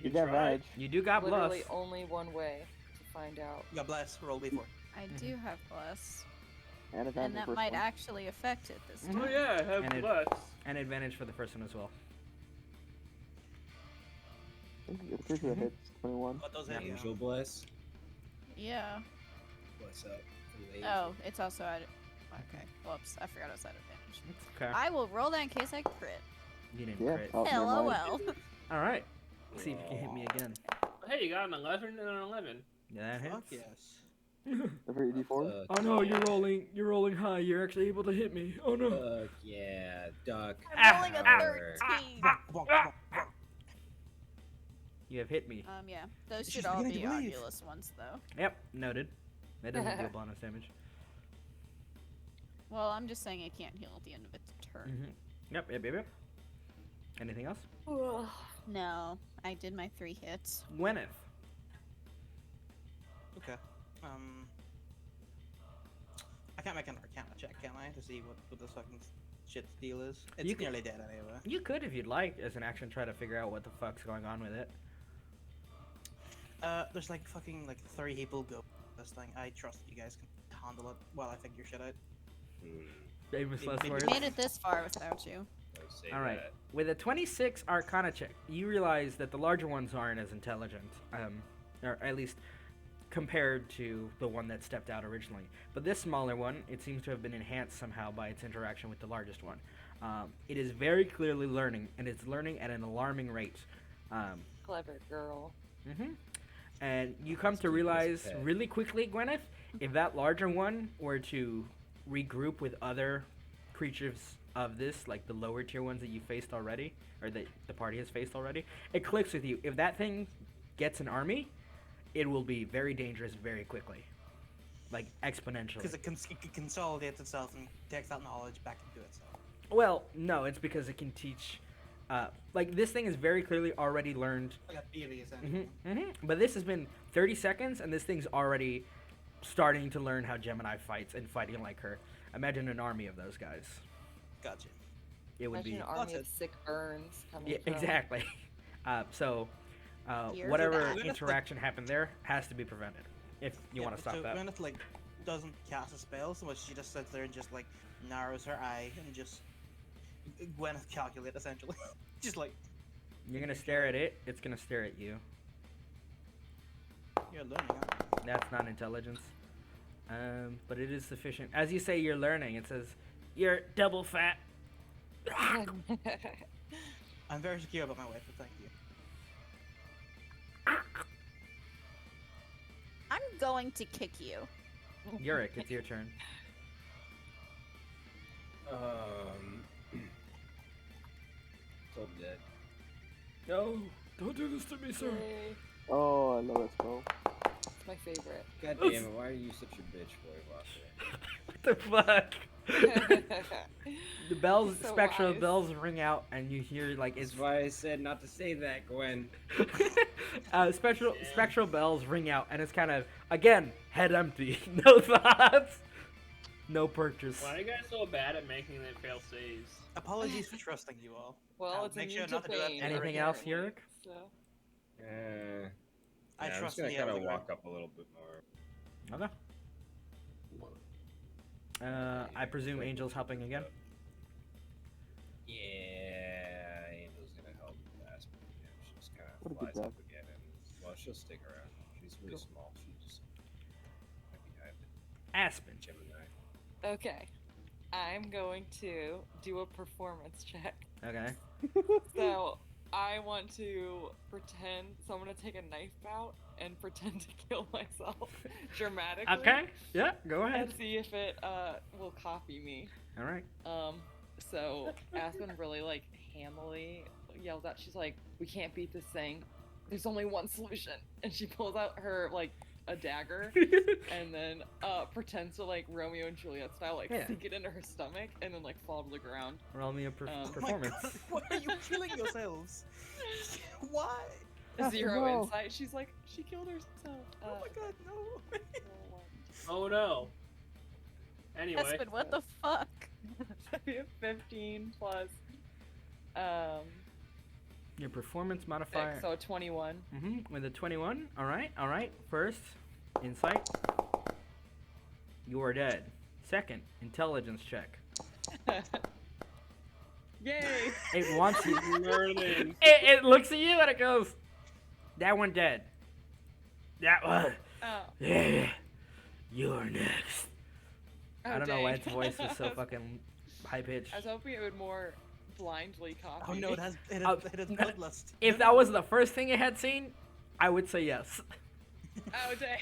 You got advantage. You do got bless. Literally only one way to find out. God bless. Roll D4. I do have bless, And advantage. and that first might one. actually affect it this Mhm. Oh time. yeah, I have And it- bless. And advantage for the first one as well. I think it's pretty sure it hits 21. What does it? Angel bless. Yeah. Bless up. from the Oh, angel. it's also at. Okay. Whoops, I forgot it was at advantage. It's okay. I will roll that in case I crit. You didn't Yeah. crit. Oh, never mind. LOL. All right. Let's see if you can hit me again. Hey, you got an 11 and an 11. Yeah, that Fuck hits. yes. Every D4. Oh no, you're rolling high. You're actually able to hit me. Oh no. Fuck yeah, duck. I'm rolling a power. 13. Bonk, bonk, bonk. You have hit me. Yeah, those She's should all beginning be to believe. Oculus ones, though. Yep, noted. That doesn't deal bonus damage. Well, I'm just saying it can't heal at the end of its turn. Mm-hmm. Yep. Anything else? No, I did my 3 hits. Gwenneth. Okay. I can't make an Arcana check, can I, to see what this fucking shit deal is? It's You can- nearly dead anyway. You could, if you'd like, as an action, try to figure out what the fuck's going on with it. There's like fucking like 30 people go this thing. I trust you guys can handle it while I figure shit out. Famous last Maybe- words. Made it this far without you. Don't say All right. that. With a 26 Arcana check, you realize that the larger ones aren't as intelligent, or at least compared to the one that stepped out originally. But this smaller one, it seems to have been enhanced somehow by its interaction with the largest one. It is very clearly learning, and it's learning at an alarming rate. Clever girl. And you come Let's to keep it as a realize pet. really quickly, Gwenneth, if that larger one were to regroup with other creatures of this, like the lower tier ones that you faced already, or that the party has faced already, it clicks with you. If that thing gets an army, it will be very dangerous very quickly. Like, exponentially. Because it consolidates itself and takes that knowledge back into itself. Well, no, it's because it can teach... like, this thing is very clearly already learned. Like a baby, essentially. But this has been 30 seconds, and this thing's already starting to learn how Gemini fights and fighting like her. Imagine an army of those guys. Gotcha. It would Imagine be... an army Gotcha. of sick burns coming Yeah, from... exactly. So, Years whatever of that. interaction happened there has to be prevented. If you want to stop so that. Gwenneth, like, doesn't cast a spell so much, she just sits there and just, like, narrows her eye and just... Gwenneth calculate, essentially. Just like, You're going to stare at it, it's going to stare at you. you're learning, huh? That's not intelligence. But it is sufficient. As you say you're learning, it says, you're double fat. I'm very secure about my wife, but thank you. I'm going to kick you. Urek, it's your turn. Still dead. No, don't do this to me, sir. Yay. Oh, I love that spell. It's my favorite. God damn it, why are you such a bitch, boy, Walker? What the fuck? The bells, So spectral wise. bells ring out, and you hear like it's That's why I said not to say that, Gwen. spectral bells ring out, and it's kind of again head empty, no thoughts, no purchase. Why are you guys so bad at making them fail saves? Apologies for trusting you all. Well, it's make a sure new not to do that pain. to Anything else, Urek? So. I I'm trust just gonna the kind of Eldegard. walk up a little bit more. Okay. I presume Angel's helping again. Yeah, Angel's gonna help Aspen again. She just kind What a of good flies up dog. again, and well, she'll stick around. She's really small. She just right behind Aspen. Gemini. Okay. I'm going to do a performance check. Okay. So I want to pretend. So I'm gonna take a knife out and pretend to kill myself dramatically. Okay. Yeah. Go ahead. And see if it will copy me. All right. So Aspen really like hamily yells out. She's like, "We can't beat this thing. There's only one solution." And she pulls out her like a dagger and then pretends to like Romeo and Juliet style like Yeah. sink it into her stomach and then like fall to the ground. Roll me a Oh my performance. Oh my God, why are you killing yourselves? Why? Zero no. insight. She's like, she killed herself. Oh my God, no. Oh no. Anyway. Aspen, what the fuck? We have 15 plus Your performance 6, modifier. so 21. With a 21. All right. All right. First, insight. You are dead. Second, intelligence check. Yay! It wants you. Learning. It looks at you and it goes, "That one dead. That one. Oh. Yeah. You're next." I don't know why dang. its voice was so fucking high pitched. I was hoping it would more blindly copy. Oh no, me. it has bloodlust. If that was the first thing it had seen, I would say yes. Oh dang.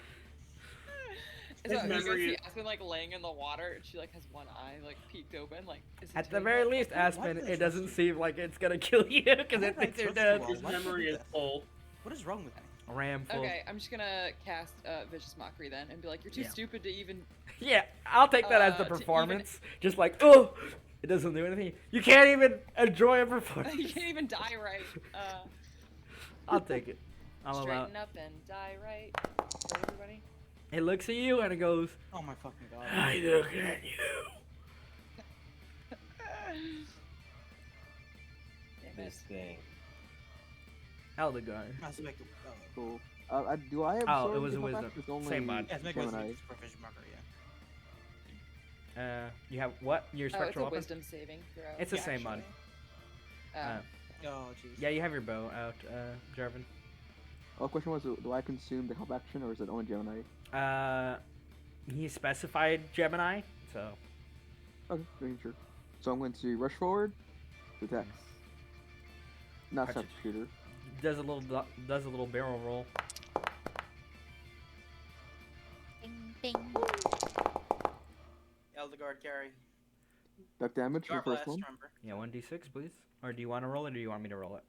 His So you guys memory see is- Aspen like laying in the water and she like has one eye like peeked open like is he At the doing very that? least, Why Aspen, did I it trust doesn't you? seem like it's gonna kill you because Why it did I thinks you're trust you dead. all? His Why did you memory do is that? full. What is wrong with me? A ram full. Okay, I'm just gonna cast Vicious Mockery then and be like, you're too Yeah. stupid to even. Yeah, I'll take that as the To even- performance. Just like, oh, it doesn't do anything. You can't even enjoy a performance. You can't even die right. I'll take it. I'll allow it. Straighten up and die right. Right, everybody? It looks at you and it goes, Oh my fucking god. I look at you. Damn This it. thing. Eldegard. Has to make a, Cool. Do I have Oh, sword it was a different wisdom. attacks? It's only Same mod. yeah, make a Gemini. proficiency marker, yeah. You have what? Your Oh, it's spectral a weapon? wisdom saving throw. It's the same one. actually. Uh, Oh jeez. yeah, you have your bow out, Jarvan. Oh, the question was, do I consume the help action or is it only Gemini? He specified Gemini, so Okay, making sure. So I'm going to rush forward to attacks. Not Gotcha. sharpshooter. does a little barrel roll. Ding ding. Eldegard carry. Duck damage for You the are first blessed, one. remember. Yeah, 1d6, please. Or do you want to roll it, or do you want me to roll it?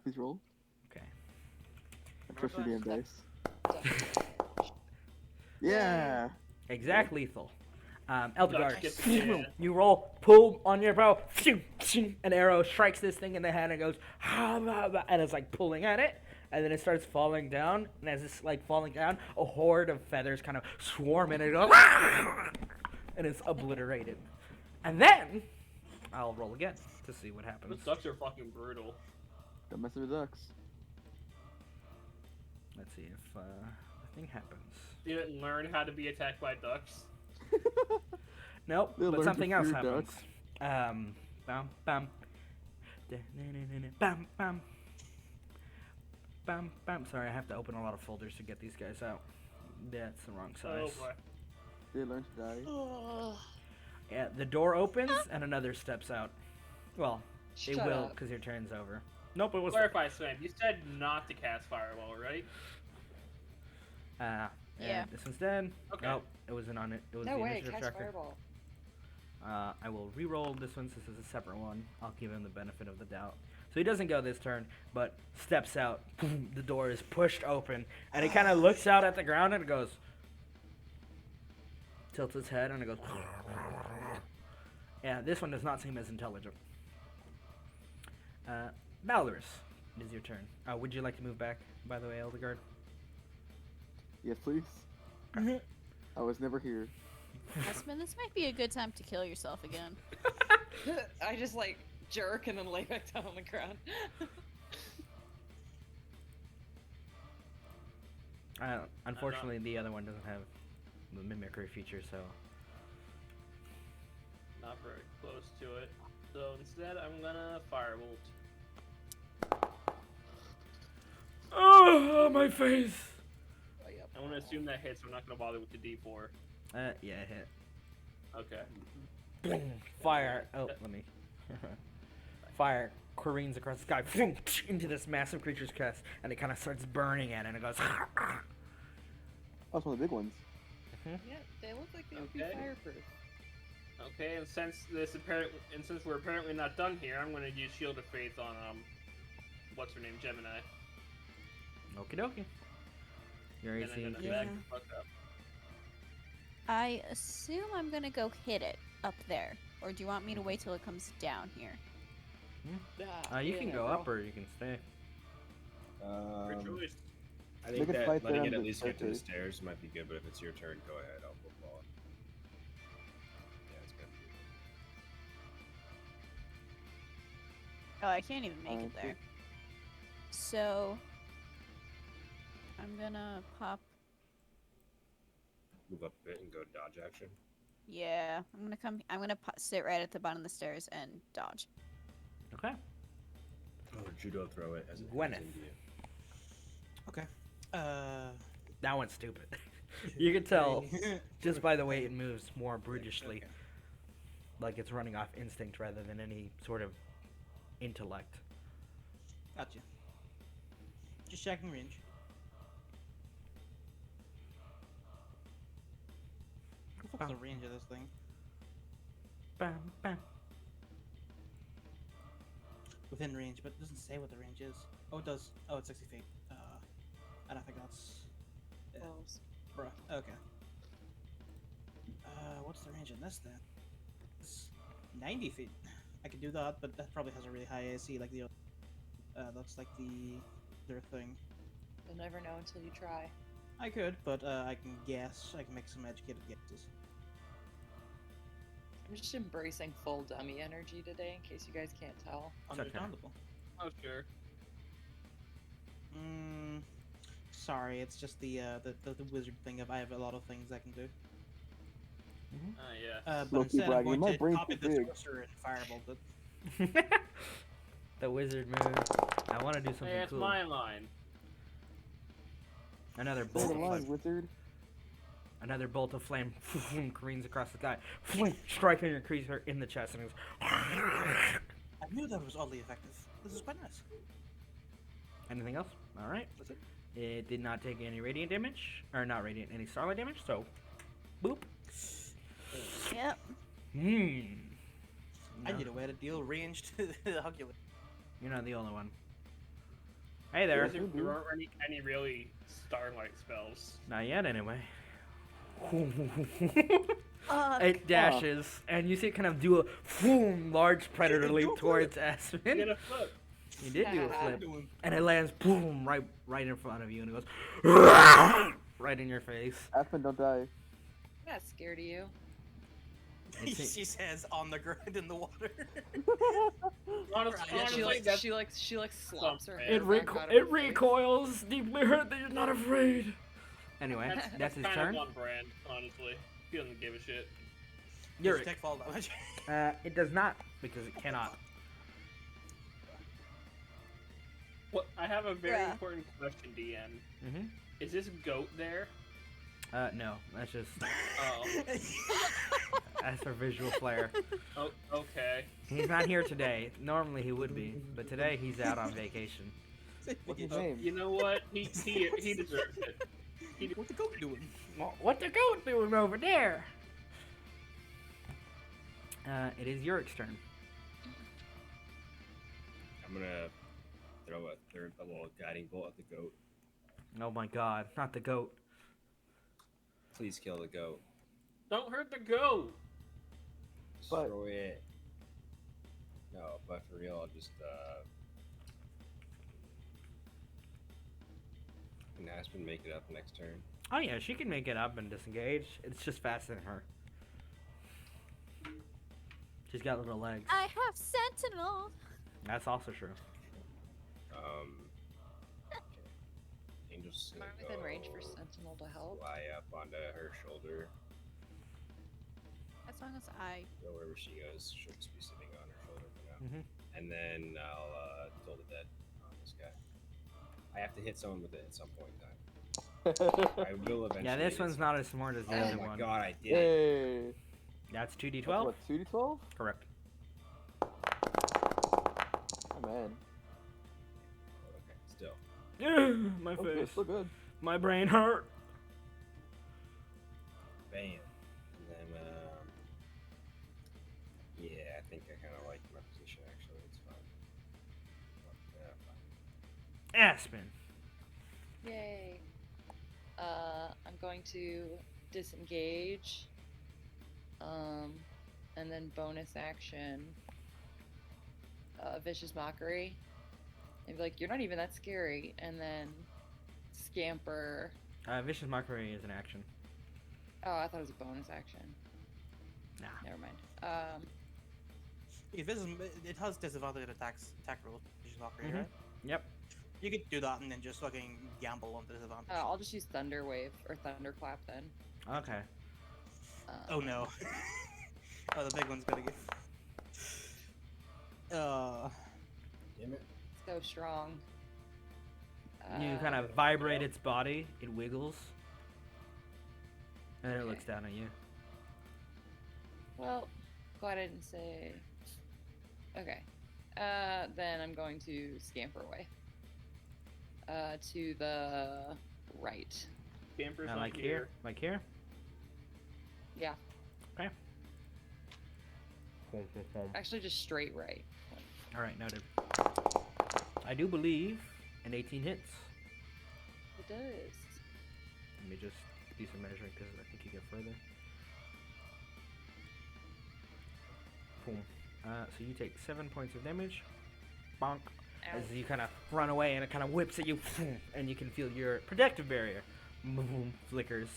Please roll. Okay. I trust your damn blessed. dice. Yeah! Exact lethal. Dodge Eldegard, gets the yeah. you roll, pull on your bow, an arrow strikes this thing in the head and goes, and it's like pulling at it, and then it starts falling down, and as it's like falling down, a horde of feathers kind of swarm in and it goes, and it's obliterated. And then, I'll roll again to see what Those happens. ducks are fucking brutal. Don't mess with the ducks. Let's see if the thing happens. You didn't learn how to be attacked by ducks. Nope, They'll but learn to something else fear happens. ducks. Bam, bam, bam, bam, bam, bam. Sorry, I have to open a lot of folders to get these guys out. That's the wrong Oh size. boy. They learn to die. Yeah, the door opens and another steps out. Well, it Shut will up. because your turn's over. Nope, it was. Clarify, Sven. You said not to cast Fireball, right? And Yeah. this one's dead. Okay. Nope, it wasn't on it. It was No the way, initiative cast tracker. fireball. I will re-roll this one since it's a separate one. I'll give him the benefit of the doubt. So he doesn't go this turn, but steps out. The door is pushed open, and he kind of looks out at the ground and it goes. Tilts his head and it goes. Yeah, this one does not seem as intelligent. Valrius, it is your turn. Would you like to move back, by the way, Eldegard? Yes, please. I was never here. Aspen, this might be a good time to kill yourself again. I just like jerk and then lay back down on the ground. Unfortunately, the other one doesn't have the mimicry feature, so. Not very close to it. So instead, I'm gonna Firebolt. Oh, my face! Oh, yep. I'm gonna assume that hits. I'm not gonna bother with the D4. Yeah, it hit. Okay. Fire. Oh, let me. Fire careens across the sky into this massive creature's chest, and it kind of starts burning at it, and it goes. Oh, it's one of the big ones. Yeah, they look like they would be Okay. fireproof. Okay, and since we're apparently not done here, I'm gonna use Shield of Faith on what's her name, Gemini. Okie dokie. Your And AC. I'm gonna Yeah. back the fuck up. I assume I'm gonna go hit it up there. Or do you want me to wait till it comes down here? You Yeah, can go girl. up or you can stay. Your choice. I They think could that fight letting there it on at the least get to the staircase. stairs might be good, but if it's your turn, go ahead. I'll football it. Yeah, it's good. Oh, I can't even make it Okay. there. So I'm gonna pop. Move up a bit and go dodge action. Yeah, I'm gonna sit right at the bottom of the stairs and dodge. Okay. Or judo throw it as it Gwenneth. comes into you. Okay. That one's stupid. You can tell just by the way it moves more brutishly. Okay. Like it's running off instinct rather than any sort of intellect. Gotcha. Just checking range. What's the range of this thing? Bam, bam. Within range, but it doesn't say what the range is. Oh, it does. Oh, it's 60 feet. I don't think that's. Close. Bruh. Okay. What's the range on this then? It's 90 feet. I could do that, but that probably has a really high AC, like the. That's like the their thing. You'll never know until you try. I could, but I can guess. I can make some educated guesses. I'm just embracing full dummy energy today, in case you guys can't tell. It's okay. Understandable. Oh sure. Sorry, it's just the wizard thing of I have a lot of things I can do. Yeah. But Low-key instead I'm bragging, going my to brain's copy too the big. sorcerer and firebolt it. The wizard move. I want to do something Hey, it's cool. my line. Another Hold bolt the of line, flame. wizard. Another bolt of flame careens across the sky, striking your creature in the chest, and it goes. I knew that was oddly effective. This is quite nice. Anything else? All right. That's it. It did not take any radiant damage, or not radiant, any starlight damage. So, boop. Yep. I need a way to deal ranged Hugula. You're not the only one. Hey there. There aren't any really starlight spells. Not yet, anyway. Uh, It dashes, and you see it kind of do a large predator leap towards Get Aspen. a flip. You did do a Yeah. flip, and it lands boom right in front of you, and it goes right in your face. Aspen, don't die. I'm not scared of you. She says on the ground in the water. Honestly, Yeah, that's she slaps her It hair back out of her face. recoils, deeply hurt that you're not afraid. Anyway, that's his kind turn. of on brand, honestly. He doesn't give a shit. Does it take fall damage? It does not, because it cannot. What? I have a very Yeah. important question, DM. Mm-hmm. Is this goat there? No, that's just Oh. that's for visual flair. Oh, okay. He's not here today. Normally he would be, but today he's out on vacation. What's his Oh, name? you know what? He deserves it. What's the goat doing? What the goat doing over there? It is Urek's turn. I'm gonna throw a third level guiding bolt at the goat. Oh my god, not the goat. Please kill the goat. Don't hurt the goat. But- Destroy it. No, but for real, I'll just can Aspen make it up next turn? Oh yeah, she can make it up and disengage. It's just faster than her. She's got little legs. I have Sentinel. That's also true. Okay. Angel's Am gonna I within range for go Sentinel to help? fly up onto her shoulder. As long as I. Go wherever she goes. She'll just be sitting on her shoulder for now. Mhm. And then I'll Toll the Dead on this guy. I have to hit someone with it at some point in time. I will eventually. Yeah, this hit one's not as smart as the Oh other my one. god, I did it. Yay. That's That's 2d12? what, 2d12? Correct. Oh man. Okay, still. My Okay, face. still good. My brain hurt. Bam. And then, yeah, I think I kind of like my position actually. It's fine. Yeah, fine. Aspen. Yay. I'm going to disengage. And then bonus action. Vicious Mockery. And be like, you're not even that scary. And then scamper. Vicious Mockery is an action. Oh, I thought it was a bonus action. Nah. Never mind. If it has disadvantage attack rolls, which is not great, Mhm. right? Yep. You could do that and then just fucking gamble on the disadvantage. I'll just use Thunder Wave or Thunderclap then. Okay. Oh no. Oh, the big one's gonna get. Damn it. So strong. You kind of vibrate its body, it wiggles, and then it Okay. looks down at you. Well, glad I didn't say. Okay. Then I'm going to scamper away. To the right. Scamper's not Like here? Like here? Yeah. Okay. Actually, just straight right. Alright, noted. I do believe an 18 hits. It does. Let me just do some measuring because I think you get further. Boom. So you take 7 points of damage. Bonk. As Ow. you kind of run away and it kind of whips at you, and you can feel your protective barrier boom, flickers,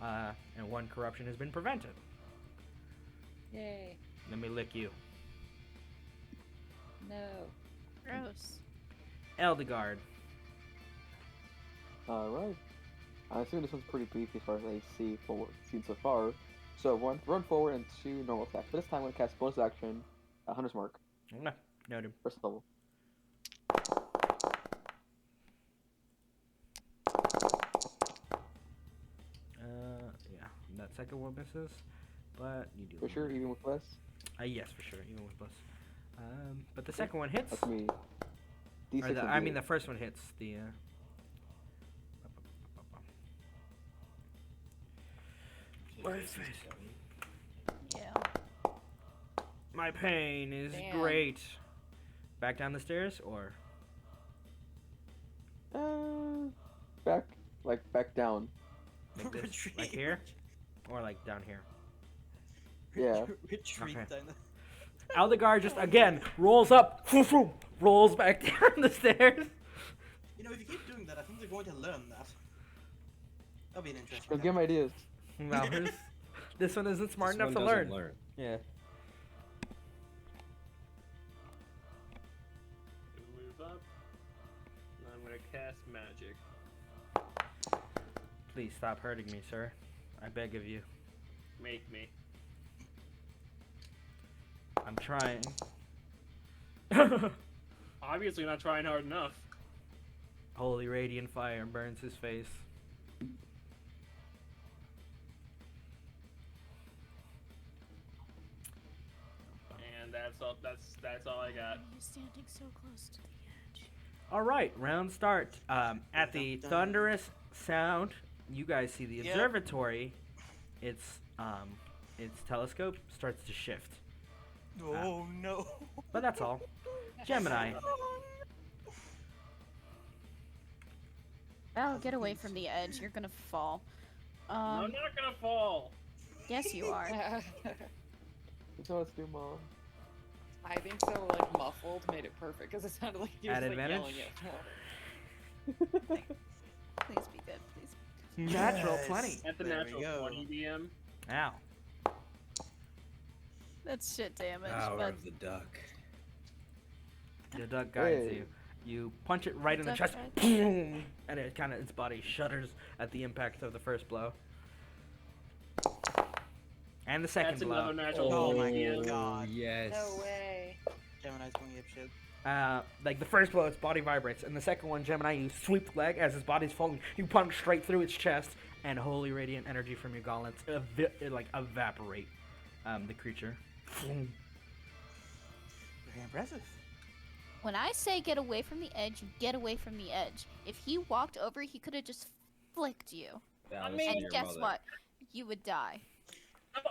and one corruption has been prevented. Yay. Let me lick you. No. Gross. Eldegard. Alright. I assume this one's pretty beefy as far as I see seen so far. So run forward and 2 normal attacks. But this time I'm going to cast bonus action, Hunter's Mark. Okay, noted. First level. Yeah, that second one misses, but you do. For sure, even with less? Yes, for sure, even with plus. But the second one hits. That's me. Or D6 I mean, the first one hits. The my face. Yeah. My pain is Damn. great. Back down the stairs, or back down. like this, Retreat. like here, or like down here. Yeah. Retreat Okay. down the... Eldegard just again rolls up, rolls back down the stairs. You know, if you keep doing that, I think they're going to learn that. That'll be an interesting. Don't give 'em ideas. Well, this one isn't smart This enough one to doesn't learn. Yeah. Move up. And I'm gonna cast magic. Please stop hurting me, sir. I beg of you. Make me. I'm trying. Obviously not trying hard enough. Holy radiant fire burns his face. And that's all I got. You're standing so close to the edge. All right, round start. At the thunderous sound, you guys see the Yep. observatory. Its telescope starts to shift. Oh no. But that's all. Gemini. Val, get away from the edge. You're gonna fall. I'm not gonna fall. Yes, you are. That's what to do, Mom. I think so, like, muffled made it perfect because it sounded like he was At like advantage? yelling it. Please be good, please. Natural Yes. 20. At the There we natural go. 20 DM. Ow. That's shit damage, Power but of the duck. The duck guides Hey. you. You punch it right in the Duck chest, guides. boom, and its body shudders at the impact of the first blow. And the second That's blow. another natural Oh 20 my DM. God. Yes. No way. Gemini's going apeshit. Like the first blow, its body vibrates, and the second one, Gemini, you sweep the leg as his body's falling. You punch straight through its chest, and holy radiant energy from your gauntlets evaporate the creature. Very impressive. when I say get away from the edge, you get away from the edge. If he walked over, he could have just flicked you. Alice mean- and And your guess mother. what? You would die.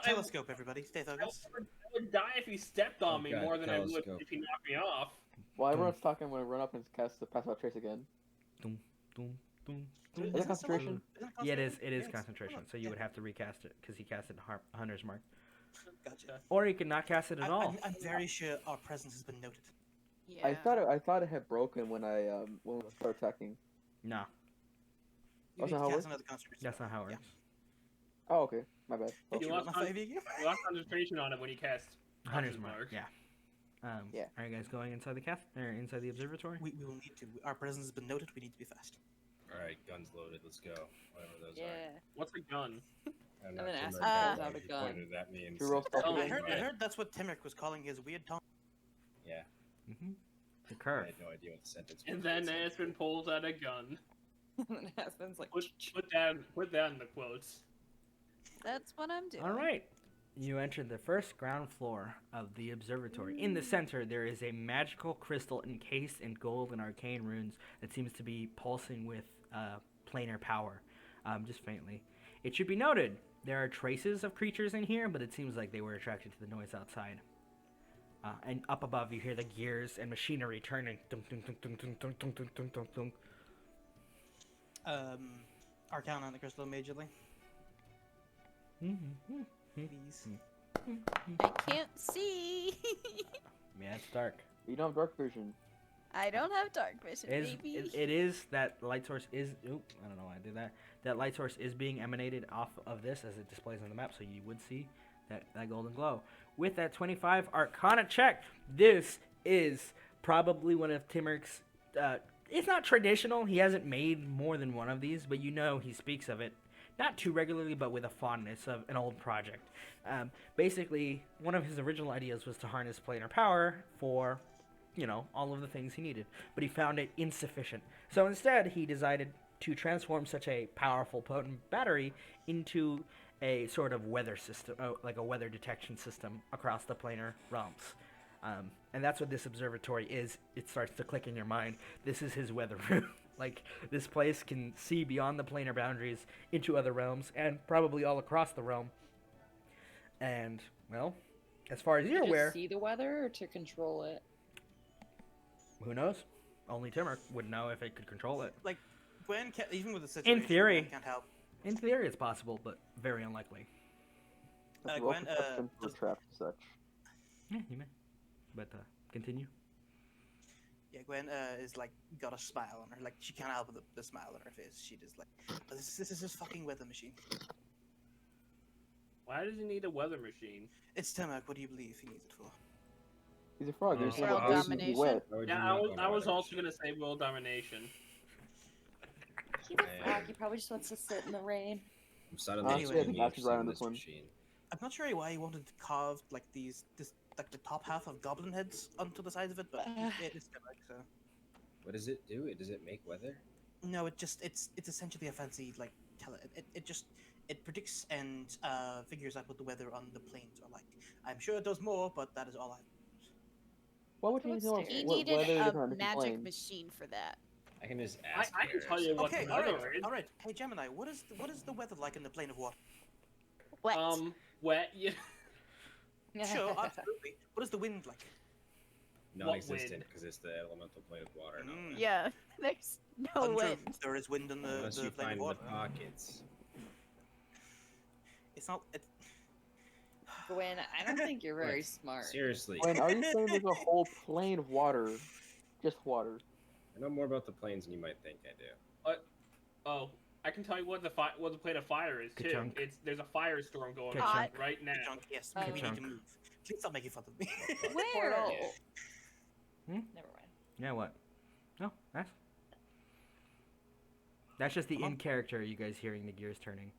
Telescope, everybody. Stay I focused. would die if he stepped on Oh, me God, more than I would telescope. if he knocked me off. While everyone's talking, I'm gonna run up and cast the Pass Out Trace again. Doom, doom, doom. Is it concentration? Yeah, it is. It is Yes. concentration. So you would have to recast it because he casted Hunter's Mark, Gotcha. or you could not cast it at all. I'm very sure our presence has been noted. Yeah. I thought it had broken when when we started attacking. No, You That's need not to how it cast works? another concentration. that's not how it Yeah. works. Oh, okay, my bad. Did You you roll lost my con- 5 again? You lost concentration on it when you cast Hunter's Mark. Yeah. Yeah. Are you guys going inside the inside the observatory? We will need to. Our presence has been noted. We need to be fast. Alright, guns loaded, let's go. Whatever those Yeah. What's a gun? are. I'm And not then sure Aspen my pulls dad out a he gun. pointed at me and You roll said, stealth Oh, I again? heard, I heard that's what Timric was calling his weird tongue. Yeah, Mm-hmm. The I curve. had no idea what the sentence was. And then but it Aspen sounded pulls out a gun. And then Aspen's like, Put that in the quotes. That's what I'm doing. All right. You enter the first ground floor of the observatory. In the center, there is a magical crystal encased in gold and arcane runes that seems to be pulsing with planar power, just faintly. It should be noted, there are traces of creatures in here, but it seems like they were attracted to the noise outside. And up above, you hear the gears and machinery turning. Dunk, dunk, dunk, dunk, dunk, dunk, dunk, dunk, dunk, dunk, dunk. Arcana on the crystal majorly. Mhm. Please. I can't see. Yeah, it's dark. You don't have dark vision. I don't have dark vision, baby. It is that light source is. Oop, I don't know why I did that. That light source is being emanated off of this as it displays on the map, so you would see that golden glow. With that 25 Arcana check, this is probably one of Timurk's. It's not traditional. He hasn't made more than one of these, but you know he speaks of it. Not too regularly, but with a fondness of an old project. Basically, one of his original ideas was to harness planar power for, all of the things he needed. But he found it insufficient. So instead, he decided to transform such a powerful, potent battery into a sort of weather system, like a weather detection system across the planar realms. And that's what this observatory is. It starts to click in your mind. This is his weather room. Like, this place can see beyond the planar boundaries into other realms, and probably all across the realm. And, well, as far as you're aware... To see the weather or to control it? Who knows? Only Timur would know if it could control it. Like, Gwen can't, even with the situation, In theory. Gwen can't help. In theory, it's possible, but very unlikely. Gwen, does trapped and such. Yeah, you may. But, continue. Yeah, Gwen is like got a smile on her. Like she can't help the smile on her face. She just like, oh, this is his fucking weather machine. Why does he need a weather machine? It's Timurk. What do you believe he needs it for? He's a frog. There's World no domination. wet. Yeah, I was also gonna say world domination. He's a frog. He probably just wants to sit in the rain. I'm suddenly Anyway, taking that's interest right in on this this one. machine. I'm not sure why he wanted to carve like like the top half of goblin heads onto the sides of it, but it is Timurk. So What does it do? Does it make weather? no, it's essentially a fancy like it predicts and figures out what the weather on the plains are like. I'm sure it does more, but that is all I. What would you know? He What needed weather a different magic planes? machine for that. I can just ask. I can tell you what Okay, the all weather right, is. all right. Hey Gemini, what is the weather like in the plane of water? Wet. Wet. Yeah. Sure, absolutely. What is the wind like? Non-existent wind? because it's the elemental plane of water. not Mm. land. Yeah, there's no Untrue. wind. There is wind in Unless the you plane of find the water. pockets. It's not. It's, Gwen, I don't think you're very smart. Seriously, Wait, are you saying there's a whole plane of water? Just water. I know more about the planes than you might think I do. Oh, I can tell you what the plane of fire is too. Ka-chunk. There's a firestorm going Ka-chunk. on right now. junk, yes, Oh. we need Junk. to move. Please stop making fun of me. Where? Portal. Hmm? Never mind. Yeah, what? No, that's just the Come on. in character. You guys hearing the gears turning.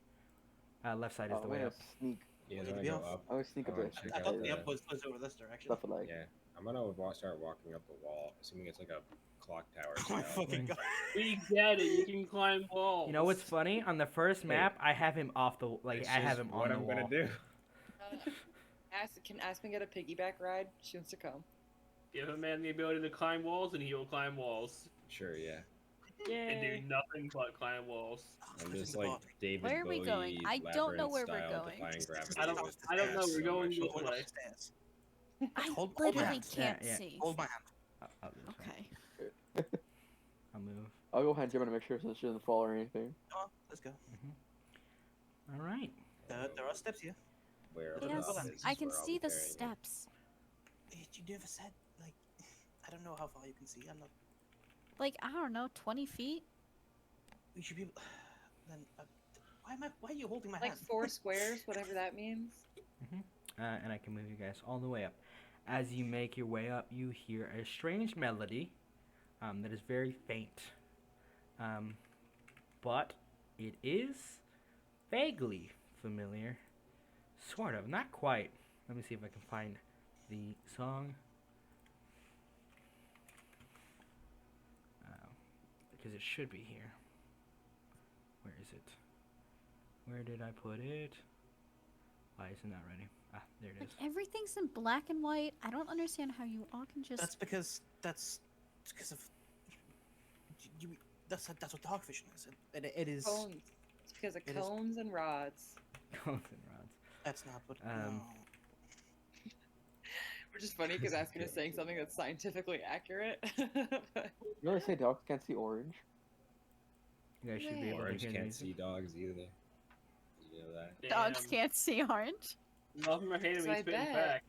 Left side is the I'm way gonna up. sneak. Yeah, Need then to I be go off. up. I'm gonna sneak a I bit. wanna check I out thought the the- up was over this direction. Stuff like. Yeah, I'm gonna start walking up the wall, assuming it's like a clock tower. Oh my style. fucking god. We get it. You can climb walls. You know what's funny? On the first map, I have him off the It's I have just him on what the I'm wall. gonna do. Can Aspen get a piggyback ride? She wants to come. Give a man the ability to climb walls, and he will climb walls Sure, yeah. and do nothing but climb walls. I'm This just is like odd. David Where are we Bowie, going? I don't know where we're labyrinth going. style defying gravity. I don't know. We're Stairs going on my this shoulder. way. Stairs. I Hold my literally hand. can't Yeah, yeah. see. Hold my hand. I'll do this one. Okay. I'll move. I'll go behind Gemini to make sure so she doesn't fall or anything. Come on, let's go. All right. There are steps here. Where Yes, above I is I can where I'll see be the carrying it. steps. You never said like. I don't know how far you can see. I'm not. Like, I don't know, 20 feet? We should be. Then why are you holding my Like hand? 4 squares, whatever that means. And I can move you guys all the way up. As you make your way up, you hear a strange melody that is very faint. But it is vaguely familiar. Sort of. Not quite. Let me see if I can find the song. Because it should be here. Where is it? Where did I put it? Why isn't that ready? Ah, there it Like, is. everything's in black and white. I don't understand how you all can just... That's because of. That's what dark vision is. It is. Cones. It's because of It is- cones and rods. Cones and rods. That's not what. Um, No. Which is funny because Aspen is saying something that's scientifically accurate. But You know they say dogs can't see orange. You guys should be able to Orange hear the can't music. see dogs either. Did you know that? Dogs Damn. can't see orange. Nothing but hating So me I spitting bet. back.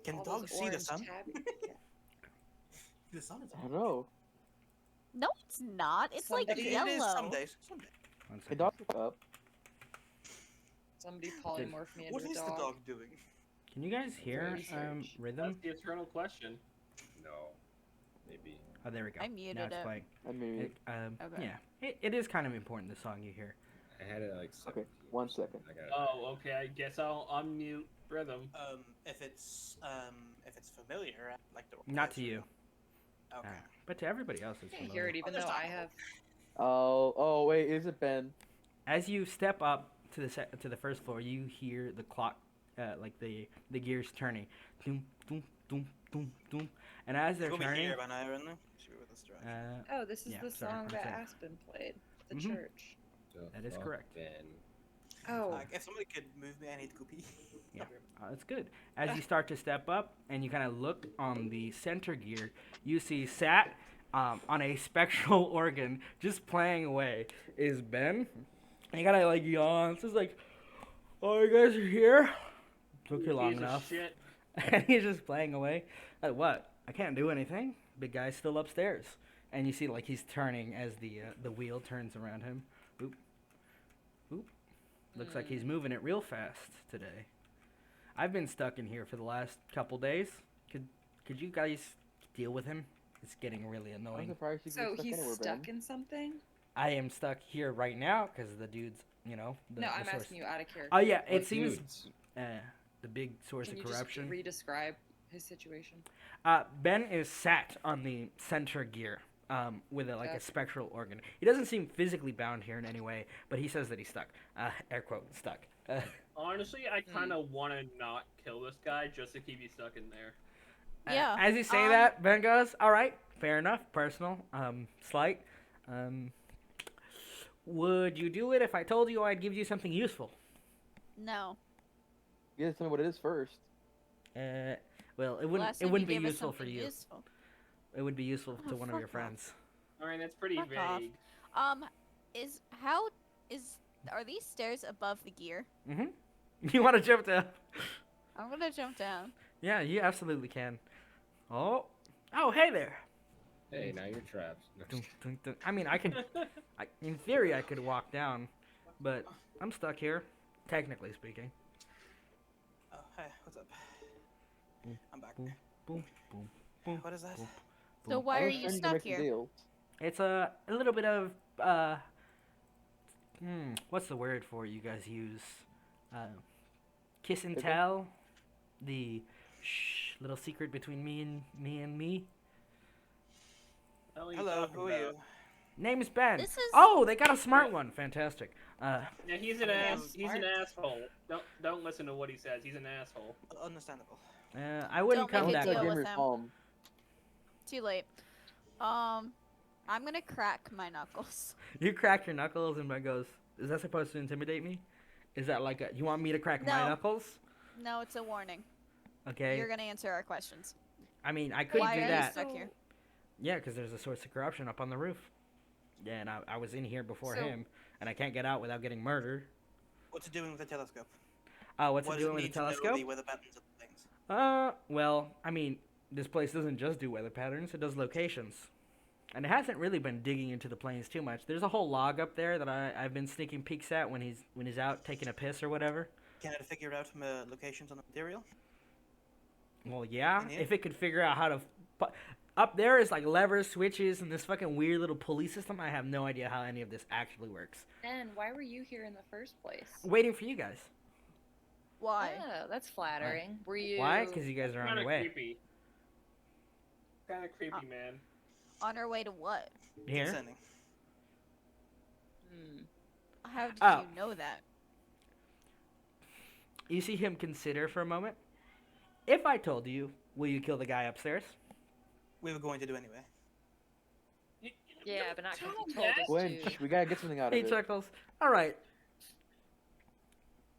Can all those dogs see the orange sun? tabby- The sun is I don't know. No, it's not. It's like Somebody- It yellow. is some days. Some days. One Hey, second. dog, look up. Somebody polymorph me into What a is dog. the dog doing? Can you guys hear Research. rhythm? That's the eternal question. No. Maybe. Oh, there we go. I muted now it's it. playing. I mean, Okay. Yeah, it is kind of important, the song you hear. I had it like 17. 1 second. I got it. Oh, okay. I guess I'll unmute rhythm. If it's familiar, I'd like to. Not to you, Okay. but to everybody else. It's I can't familiar. hear it even though I have. Oh, wait, is it Ben? As you step up to the first floor, you hear the clock, like the gears turning, doom doom doom doom doom, and as they're It's gonna be turning, here by now, isn't it? Sure, with this drive. Oh, this is Yeah, the sorry, song I'm that sorry. Aspen played. The Mhm. church. that is Fuck correct. Ben. Oh. If somebody could move me, I need to go pee. Yeah, that's good. As you start to step up and you kind of look on the center gear, you see sat on a spectral organ, just playing away, is Ben. And he kind of like yawns. It's like, oh, you guys are here? Took you long Piece of enough. shit. And he's just playing away. Like, what? I can't do anything. Big guy's still upstairs. And you see like he's turning as the wheel turns around him. Boop. Boop. Looks like he's moving it real fast today. I've been stuck in here for the last couple days. Could you guys deal with him? It's getting really I'm annoying. surprised you So get stuck he's anywhere, stuck Ben. in something? I am stuck here right now because the dude's, the No, the I'm source. asking you out of character. Oh yeah, What it seems dudes? the big source Can of you corruption. just re-describe his situation? Ben is sat on the center gear with a Okay. spectral organ. He doesn't seem physically bound here in any way, but he says that he's stuck. Air quote, stuck. Honestly, I kind of want to not kill this guy just to keep you stuck in there. Yeah, As you say that, Ben goes, all right, fair enough, personal, slight. Would you do it if I told you I'd give you something useful? No. You gotta tell me what it is first. Well, it wouldn't. Last It time wouldn't be you gave us useful for something you. useful. It would be useful to Oh, one of your fuck off. friends. I mean, that's pretty Fuck vague. off. Are these stairs above the gear? Mm-hmm. You want to jump down? I'm gonna jump down. Yeah, you absolutely can. Oh, hey there. Hey, now you're trapped. No, Dun, dun, dun. I mean, in theory, I could walk down, but I'm stuck here, technically speaking. Oh, hey, what's up? Boom, I'm back. boom, boom, boom, boom. What is that? boom. So why I are was you trying to stuck make a here? deal. It's a little bit of what's the word for it you guys use? Kiss and Fiddle? tell, the little secret between me and me. Hell are you Hello, talking who are about? you? Name is Ben. This is- Oh, they got a smart one. Fantastic. Yeah, he's an Yeah, ass. He's an asshole. Don't listen to what he says. He's an asshole. Understandable. I wouldn't Don't come make a that deal close. with Gamer's him. mom. Too late. I'm gonna crack my knuckles. You crack your knuckles and Ben goes, is that supposed to intimidate me? Is that like you want me to crack my No. knuckles? No, it's a warning. Okay. You're gonna answer our questions. I mean, I could Why do are you that. stuck here? Yeah, because there's a source of corruption up on the roof. Yeah, and I was in here before So- him, and I can't get out without getting murdered. What's it doing with the telescope? What's What it does doing with need the to know telescope? the weather patterns of things? Well, I mean, this place doesn't just do weather patterns, it does locations. And it hasn't really been digging into the plains too much. There's a whole log up there that I've been sneaking peeks at when he's out taking a piss or whatever. Can it figure out locations on the material? Well, yeah, In here? if it could figure out how to... Up there is like levers, switches, and this fucking weird little pulley system. I have no idea how any of this actually works. And why were you here in the first place? Waiting for you guys. Why? Oh, that's flattering. Were you? Why? Because you guys are on Kind your of way. creepy. Kind of creepy, man. On our way to what? Here? Descending. Hmm. How did Oh. you know that? You see him consider for a moment. If I told you, will you kill the guy upstairs? We were going to do anyway. Yeah, but not because Tell you him told that. us Gwen, to. we gotta get something out of He it. chuckles. All right.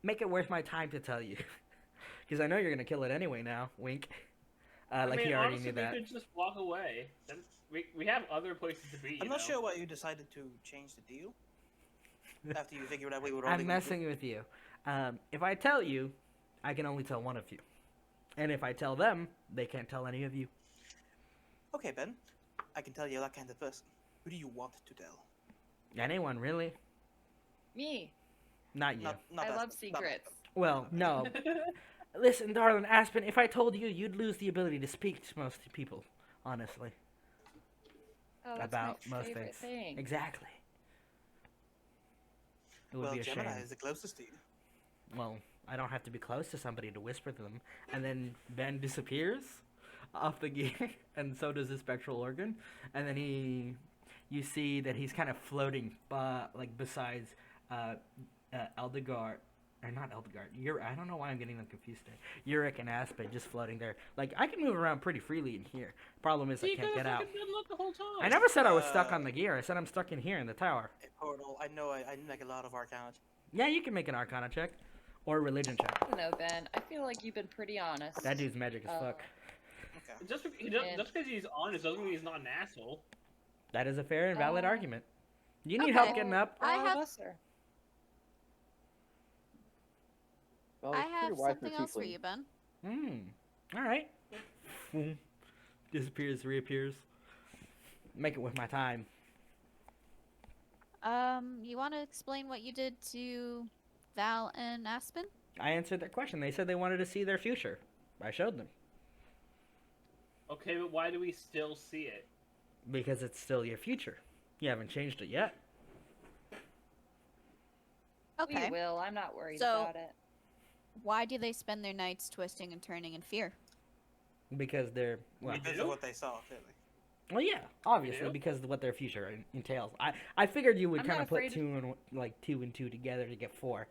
Make it worth my time to tell you. Because I know you're going to kill it anyway now. Wink. I Like mean, he already honestly, knew that. we could just walk away. We have other places to be. I'm you not know? sure why you decided to change the deal. After you figured out we were I'm messing with you. If I tell you, I can only tell one of you. And if I tell them, they can't tell any of you. Okay, Ben. I can tell you're that kind of person. Who do you want to tell? Anyone, really? Me. Not you. Not I us, love not secrets. us. Well, no. Listen, darling Aspen, if I told you, you'd lose the ability to speak to most people, honestly. Oh, that's About my most favorite things. thing. Exactly. It would Well, be a shame. Gemini is the closest to you. Well, I don't have to be close to somebody to whisper to them. And then Ben disappears off the gear, and so does his spectral organ. And then you see that he's kind of floating, like besides Eldegard, or not Eldegard. I don't know why I'm getting them confused there. Urek and Aspen just floating there. Like, I can move around pretty freely in here. Problem is, I can't get out. The whole time. I never said I was stuck on the gear. I said I'm stuck in here in the tower. A portal. I know. I make a lot of Arcana. Yeah, you can make an Arcana check or a religion check. I don't know, Ben. I feel like you've been pretty honest. That dude's magic as fuck. Okay. Just because he's honest doesn't mean he's not an asshole. That is a fair and valid argument. You need Okay. help getting up? I All of have- us are. Well, I it's pretty have wide for something else for tiefling. you, Ben. All right. Disappears, reappears. Make it with my time. You want to explain what you did to Val and Aspen? I answered their question. They said they wanted to see their future. I showed them. Okay, but why do we still see it? Because it's still your future. You haven't changed it yet. Okay. We will. I'm not worried So- about it. Why do they spend their nights twisting and turning in fear? Because they're... Well, We Because do? of what they saw, clearly. well yeah, obviously, do? because of what their future entails. I figured you would I'm kind not of put afraid- two and two together to get 4.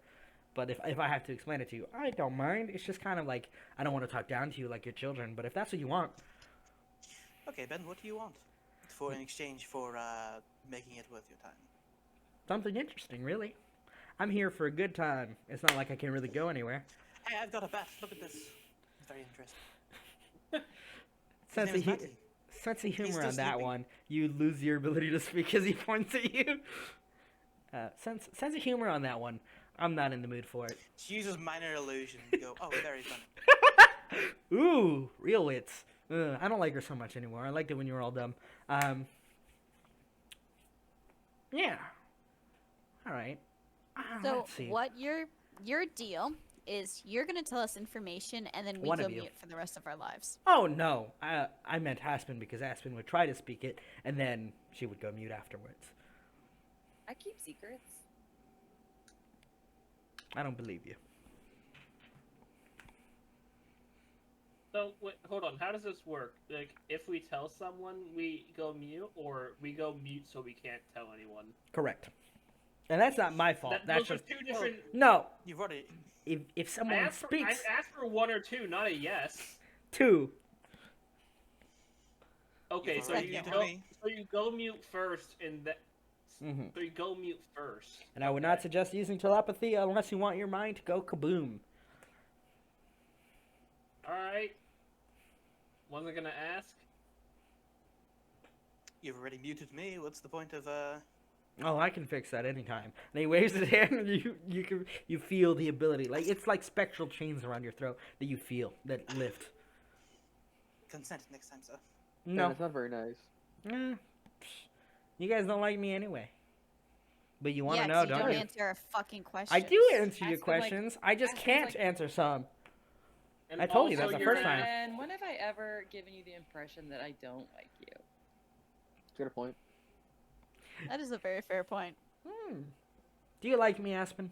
But if I have to explain it to you, I don't mind. It's just kind of like, I don't want to talk down to you like your children, but if that's what you want... Okay, Ben. What do you want for in exchange for making it worth your time? Something interesting, really. I'm here for a good time. It's not like I can really go anywhere. Hey, I've got a bat. Look at this. It's very interesting. Sense name of, is Matty. sense of humor still on that sleeping. one. You lose your ability to speak as he points at you. Sense of humor on that one. I'm not in the mood for it. She uses minor illusion to go, oh, very funny. Ooh, real wits. I don't like her so much anymore. I liked it when you were all dumb. Yeah. All right. So Let's see. what your deal is? You're gonna tell us information, and then we One go of you. mute for the rest of our lives. Oh no, I meant Aspen because Aspen would try to speak it, and then she would go mute afterwards. I keep secrets. I don't believe you. So, wait, hold on. How does this work? Like, if we tell someone, we go mute, or we go mute so we can't tell anyone? Correct. And that's not my fault. That's Those are just two different. no. You've already. If I someone asked speaks, for 1 or 2, not a yes. 2. Okay, You've so already you told go. me. So you go mute first, and that. Mhm. So you go mute first. And I would not suggest using telepathy unless you want your mind to go kaboom. All right. Wasn't gonna ask. You've already muted me. What's the point of Oh, I can fix that anytime. And he waves his hand, and you feel the ability. Like it's like spectral chains around your throat that you feel that lift. consent next time, sir? And No, it's not very nice. you guys don't like me anyway. But you want to yeah, know, 'cause you don't don't you? answer our fucking questions. I do answer your Aspen, like- questions. I just Aspen's can't like- answer some. And I told you that also the you're first time. And when have I ever given you the impression that I don't like you? Get a point. That is a very fair point. Do you like me, Aspen?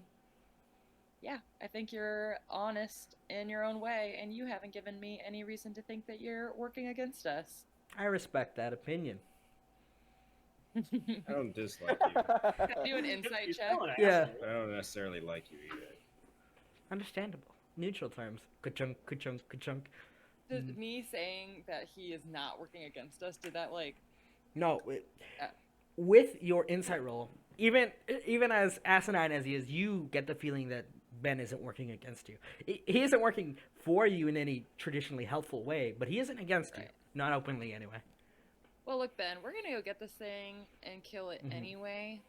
Yeah, I think you're honest in your own way, and you haven't given me any reason to think that you're working against us. I respect that opinion. I don't dislike you. Do an insight You're check. still an Yeah. asshole. I don't necessarily like you either. Understandable. Neutral terms. Ka-chunk, ka-chunk, ka-chunk. Did me saying that he is not working against us, did that like No, Uh, with your insight roll, even as asinine as he is, you get the feeling that Ben isn't working against you. He isn't working for you in any traditionally helpful way, but he isn't against you. Right. Not openly, anyway. well look Ben, we're gonna go get this thing and kill it Mhm. anyway.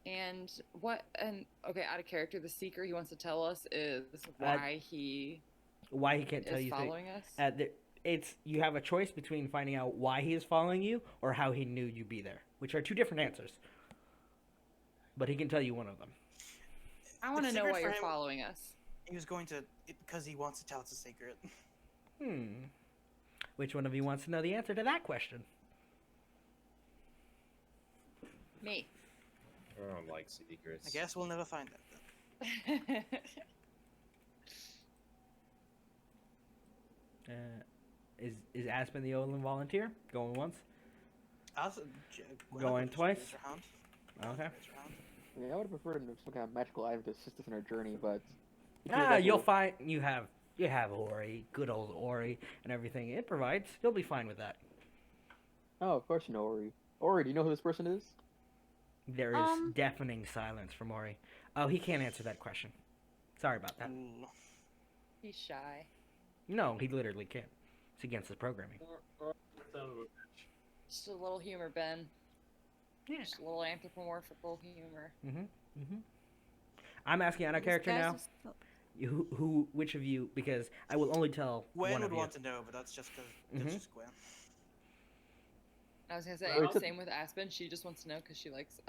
And what and okay, out of character, the secret he wants to tell us is why he Why he can't tell is you following us. it's you have a choice between finding out why he is following you or how he knew you'd be there, which are two different answers. But he can tell you one of them. I want to The know secret why for you're him- following us. He was going to because he wants to tell us a secret. Which one of you wants to know the answer to that question? Me. I don't like secrets. I guess we'll never find out. Then. Is Aspen the Olin volunteer? Going once? Gwenneth Going would just twice? raise her hand. Okay. Raise her hand. Yeah, I would have preferred some kind of magical item to assist us in our journey, but You'll find you have Ori, good old Ori, and everything it provides. You'll be fine with that. Oh, of course you know Ori. Ori, do you know who this person is? There is deafening silence from Ori. Oh, he can't answer that question. Sorry about that. Ooh. He's shy. No, he literally can't. It's against his programming. Or son of a bitch. Just a little humor, Ben. Yeah. Just a little anthropomorphical humor. I'm asking out of These character guys now. are still- Which of you? Because I will only tell Gwen one would of you. want to know, but that's just because it's just Gwen. I was gonna say, Well, same with Aspen. She just wants to know because she likes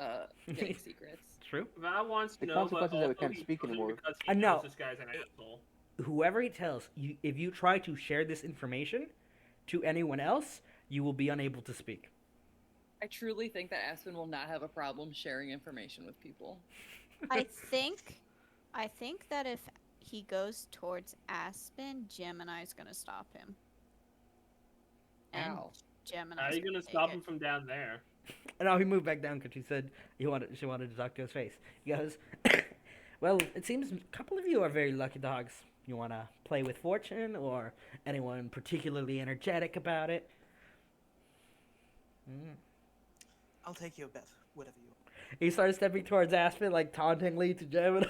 getting secrets. True. Val wants to The know, consequences but that we also can't he speak doesn't anymore. because he No. knows this guy's an asshole. Whoever he tells, if you try to share this information to anyone else, you will be unable to speak. I truly think that Aspen will not have a problem sharing information with people. I think that if he goes towards Aspen, Gemini's gonna stop him. And Ow. Gemini's How are you gonna take stop it. him from down there? And now he moved back down because she said she wanted to talk to his face. He goes, well, it seems a couple of you are very lucky dogs. You want to play with fortune or anyone particularly energetic about it? I'll take you a bet, whatever you want. He starts stepping towards Aspen, like tauntingly to Gemini.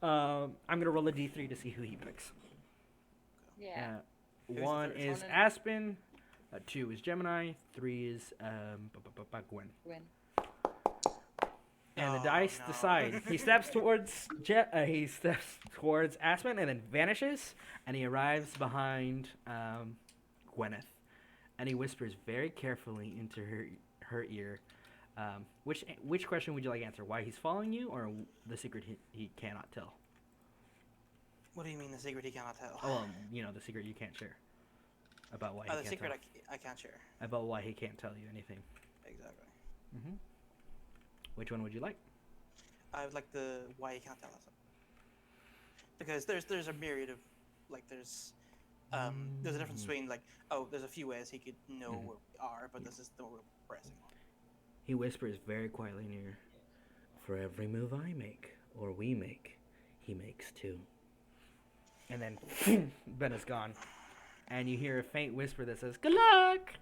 I'm going to roll a d3 to see who he picks. Yeah. Who's the One third? is One in- Aspen, 2 is Gemini, 3 is Gwen. Gwen. And the Oh, dice no. decide. He steps towards Aspen and then vanishes, and he arrives behind Gwenneth, and he whispers very carefully into her ear. Which question would you like to answer? Why he's following you, or the secret he cannot tell? What do you mean the secret he cannot tell? Oh, well, the secret you can't share about why he the can't secret tell. I can't share. About why he can't tell you anything. Exactly. Which one would you like? I would like the why he can't tell us. Because there's a myriad of there's a difference between there's a few ways he could know where we are, but this is the one we're pressing on. He whispers very quietly in your ear. For every move I make, or we make, he makes 2. And then Ben is gone. And you hear a faint whisper that says, "Good luck!"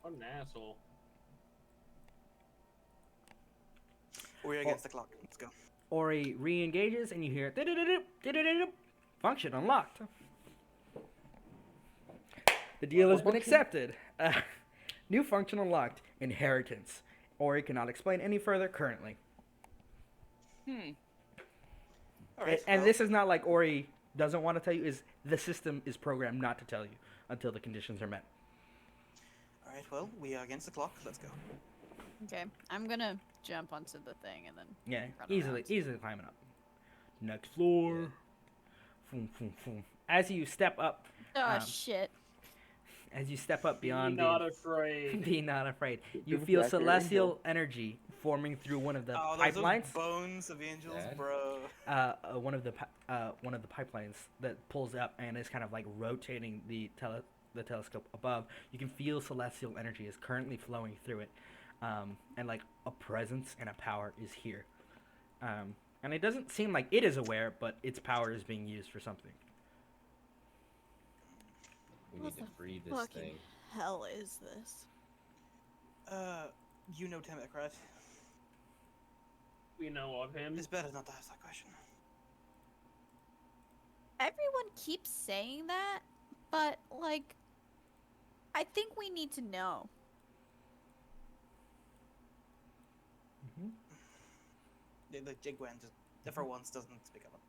What an asshole. We're against the clock. Let's go. Ori re-engages, and you hear function unlocked. The deal has been accepted. New function unlocked. Inheritance. Ori cannot explain any further currently. All right. And well, this is not like Ori doesn't want to tell you. Is the system is programmed not to tell you until the conditions are met. All right. Well, we are against the clock. Let's go. Okay, I'm gonna jump onto the thing and then. Yeah, run easily around. climbing up. Next floor. Foom, foom, foom. As you step up, Oh shit! as you step up beyond Be not afraid. be not afraid. You Give feel back your celestial angel. energy forming through one of the Oh, pipelines. those bones of angels, Dad? bro. One of the pipelines that pulls up and is kind of like rotating the telescope above. You can feel celestial energy is currently flowing through it, and like a presence and a power is here. And it doesn't seem like it is aware, but its power is being used for something. We What need to the free this fucking thing. hell is this? You know Timothy, right? We know of him. It's better not to ask that question. Everyone keeps saying that, but like, I think we need to know. The Gwen just, for once, doesn't speak up.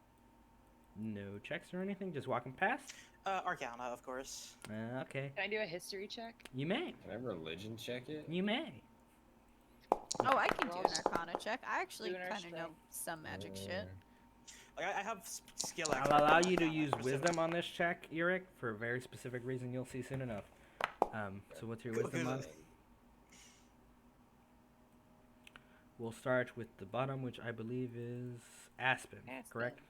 No checks or anything, just walking past. Arcana, of course. Okay. Can I do a history check? You may. Can I religion check it? You may. Oh, I can do Well, an just Arcana check. I actually do an kind of know arcana. some magic shit. Like I have skill. I'll expert allow in you to Arcana use for wisdom seven. on this check, Urek, for a very specific reason you'll see soon enough. So what's your wisdom on? We'll start with the bottom, which I believe is Aspen, correct?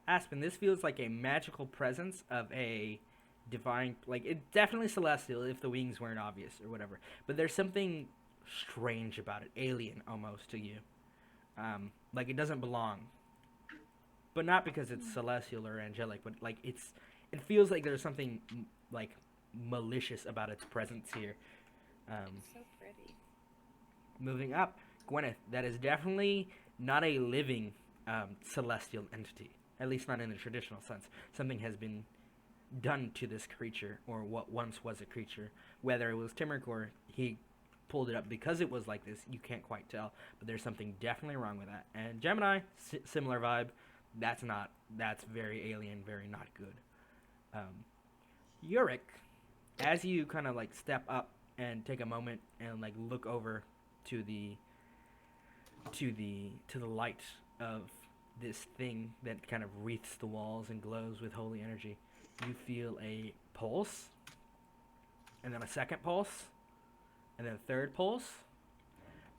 Aspen, this feels like a magical presence of a divine, like, it's definitely celestial if the wings weren't obvious or whatever. But there's something strange about it, alien almost to you. Like it doesn't belong. But not because it's celestial or angelic, but like it feels like there's something like malicious about its presence here. It's so pretty. Moving up, Gwenneth, that is definitely not a living celestial entity, at least not in the traditional sense. Something has been done to this creature, or what once was a creature. Whether it was Timuric or he pulled it up because it was like this, you can't quite tell. But there's something definitely wrong with that. And Gemini, similar vibe. That's very alien, very not good. Urek, as you kind of like step up and take a moment and like look over to the light of this thing that kind of wreaths the walls and glows with holy energy, you feel a pulse, and then a second pulse, and then a third pulse,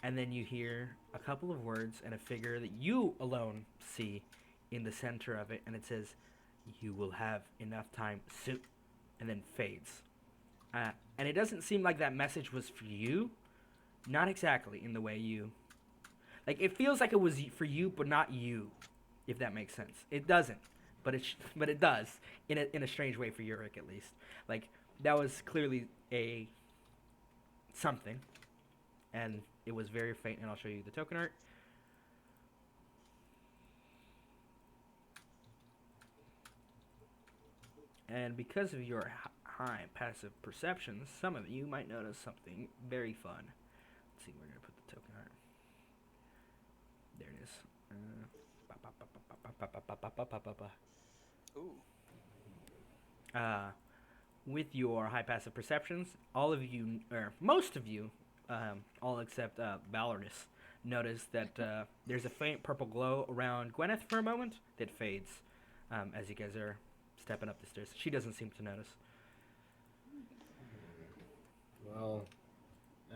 and then you hear a couple of words and a figure that you alone see in the center of it, and it says, "You will have enough time soon," and then fades. And it doesn't seem like that message was for you. Not exactly in the way you... Like, it feels like it was for you, but not you, if that makes sense. It doesn't, but it does, in a strange way for Urek, at least. Like, that was clearly a... something, and it was very faint, and I'll show you the token art. And because of your high passive perceptions, some of you might notice something very fun. Let's see, we're going to put the token art. There it is. Ooh. With your high passive perceptions, all of you, or most of you, all except Valrius, notice that there's a faint purple glow around Gwenneth for a moment that fades as you guys are stepping up the stairs. She doesn't seem to notice. Well,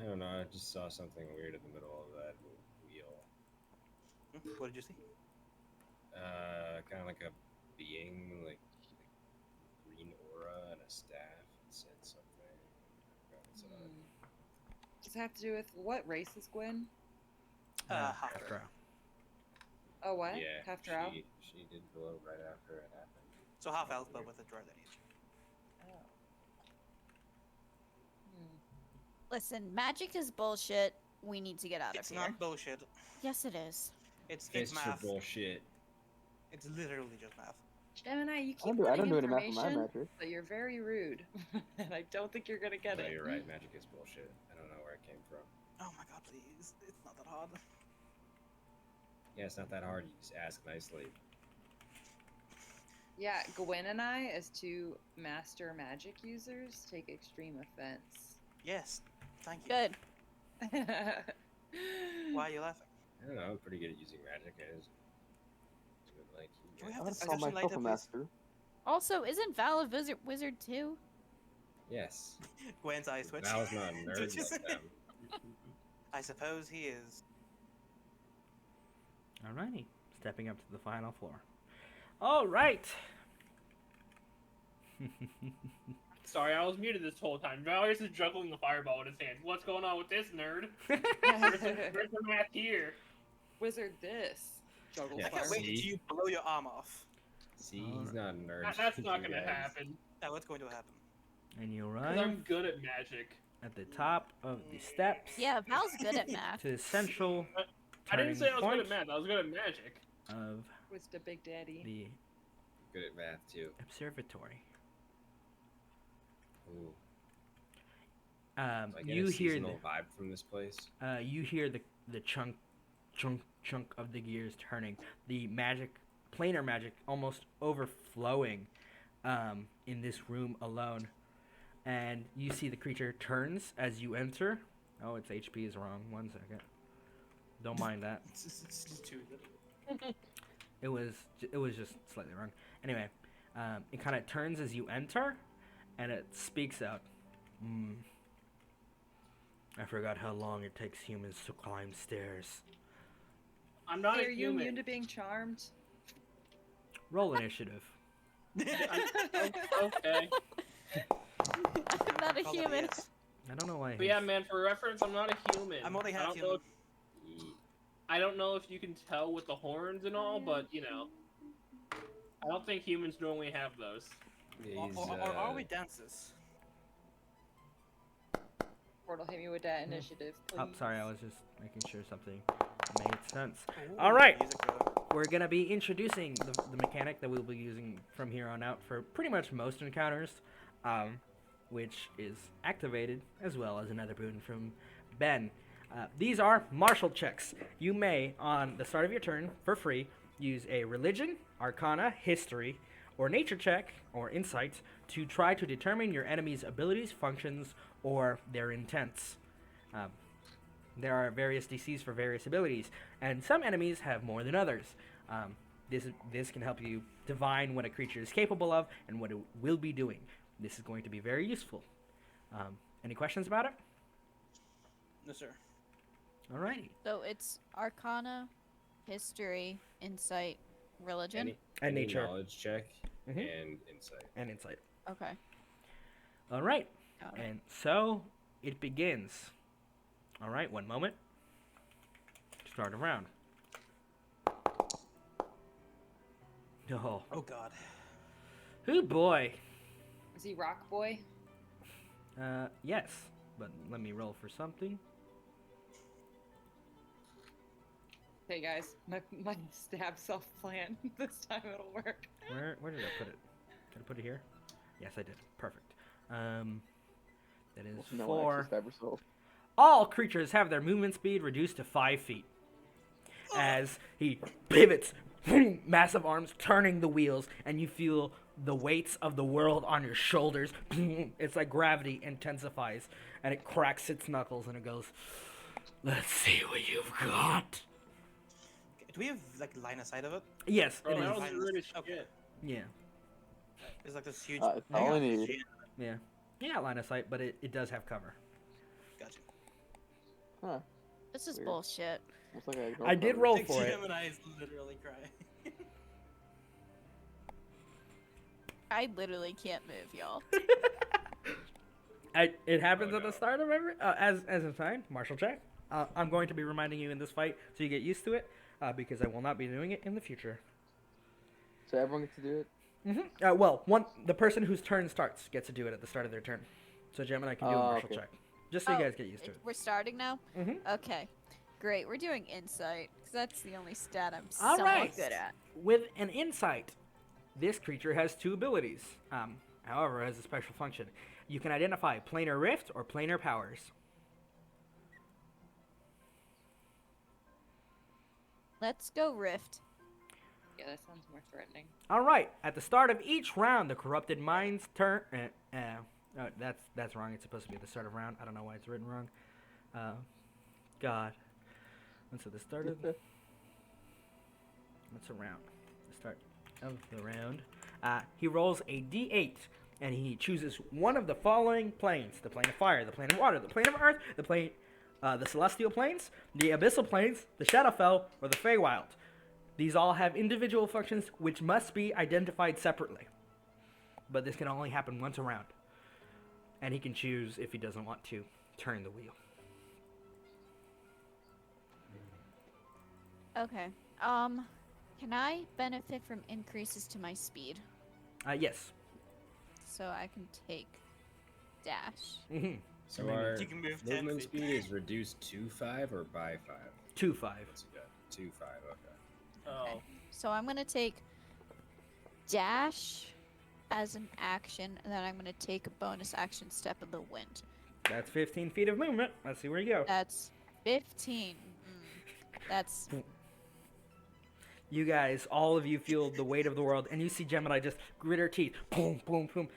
I don't know. I just saw something weird in the middle of that wheel. What did you see? Kind of like a being, like green aura and a staff. It said something. I forgot what it said. Does it have to do with what race is Gwen? Half Drow. Oh, what? Yeah, Half drow? she did glow right after it happened. So half elf, but with a drow lineage. Oh. Listen, magic is bullshit. We need to get out It's of here. not bullshit. Yes, it is. It's Fists are math. bullshit. It's literally just math. Gemini, you I keep don't putting do any math for my information, magic. but you're very rude, and I don't think you're gonna get No, it. you're right. Magic is bullshit. I don't know where it came from. Oh my god, please. It's not that hard. Yeah, it's not that hard. You just ask nicely. Yeah, Gwen and I, as two master magic users, take extreme offense. Yes. Thank you. Good. Why are you laughing? I don't know. I'm pretty good at using magic. I just like. Can we I have would this call discussion myself later, a please? master. Also, isn't Val a wizard too? Yes. Gwen's eyes twitch. Val's not a nerd Twitches. like them. I suppose he is. Alrighty, stepping up to the final floor. All right. Sorry, I was muted this whole time. Valrius is juggling the fireball in his hands. What's going on with this nerd? Where's the math here? Wizard this. Juggle Yeah, I can't fire. wait see? till you blow your arm off. See, he's not a nerd. That's just not like gonna you guys. happen. Now what's going to happen? And you 'Cause arrive I'm good at magic. at the top of the steps Yeah, Val's good at math. to the central I didn't say I was good point at math. I was good at magic. of What's the big daddy? the Good at math too. observatory. Ooh. Um, So I get you a hear seasonal vibe from this place. you hear the chunk of the gears turning, the magic, planar magic, almost overflowing in this room alone, and you see the creature turns as you enter. Oh, its HP is wrong. 1 second. Don't mind that. It's two. It was just slightly wrong. Anyway, it kind of turns as you enter, and it speaks out. I forgot how long it takes humans to climb stairs. I'm not Hey, a are you human. immune to being charmed? Roll initiative. Okay. I'm not a Call it human. yes. I don't know why. But yeah, man, for reference, I'm not a human. I'm only I half don't know human. I don't know if you can tell with the horns and all, but, you know. I don't think humans normally have those. Or are we dances? Portal, hit me with that initiative, please. Oh, sorry, I was just making sure something made sense. All right. Music rhythm. We're going to be introducing the mechanic that we'll be using from here on out for pretty much most encounters, which is activated, as well as another boon from Ben. These are martial checks. You may, on the start of your turn, for free, use a religion, arcana, history, or nature check, or insight, to try to determine your enemy's abilities, functions, or their intents. There are various DCs for various abilities, and some enemies have more than others. This can help you divine what a creature is capable of and what it will be doing. This is going to be very useful. Any questions about it? No, sir. Alrighty. So it's Arcana, History, Insight, Religion. And Any nature. knowledge check Mhm. and insight. And insight. Okay. Alright. Got it. And so it begins. Alright, 1 moment. Start a round. Oh. Oh god. Oh boy. Is he Rock Boy? Yes. But let me roll for something. Hey guys, my stab self plan. This time it'll work. Where did I put it? Did I put it here? Yes, I did. Perfect. That is No, 4. actually, stab yourself. All creatures have their movement speed reduced to 5 feet. As he pivots, massive arms turning the wheels, and you feel the weights of the world on your shoulders. It's like gravity intensifies, and it cracks its knuckles, and it goes, "Let's see what you've got." Do we have like line of sight of it? Yes, Bro, it that is. was rude as Okay. shit. Yeah, It's like this huge. It's all I need. yeah. Yeah, line of sight, but it does have cover. Gotcha. Huh. This is Weird. bullshit. Looks like I did roll Like for it. Gemini is literally crying. I literally can't move, y'all. It happens Oh, at the no. start of every as a sign, martial check. I'm going to be reminding you in this fight so you get used to it, because I will not be doing it in the future. So everyone gets to do it? Well, the person whose turn starts gets to do it at the start of their turn. So Gemini can do a Oh, martial okay. check, just so you guys get used to it. We're starting now? Mhm. Okay. Great. We're doing Insight, because that's the only stat I'm All somewhat right. good at. With an insight, this creature has 2 abilities. However, it has a special function. You can identify planar rift or planar powers. Let's go Rift. Yeah, that sounds more threatening. All right. At the start of each round, the corrupted mind's turn. That's wrong. It's supposed to be at the start of round. I don't know why it's written wrong. God. And so the start of what's a round? The start of the round. He rolls a d8, and he chooses one of the following planes: the plane of fire, the plane of water, the plane of earth, the celestial planes, the abyssal planes, the Shadowfell, or the Feywild. These all have individual functions which must be identified separately. But this can only happen once a round. And he can choose, if he doesn't want to, turn the wheel. Okay. Can I benefit from increases to my speed? Yes. So I can take dash. Mm-hmm. So Maybe. our You can move 10 movement feet. speed is reduced to 5 or by 5? 2-5. What's he got? 2, 5, okay. Oh. So I'm gonna take dash as an action, and then I'm gonna take a bonus action step in the wind. That's 15 feet of movement. Let's see where you go. That's 15. That's You guys, all of you feel the weight of the world, and you see Gemini just grit her teeth. Boom, boom, boom.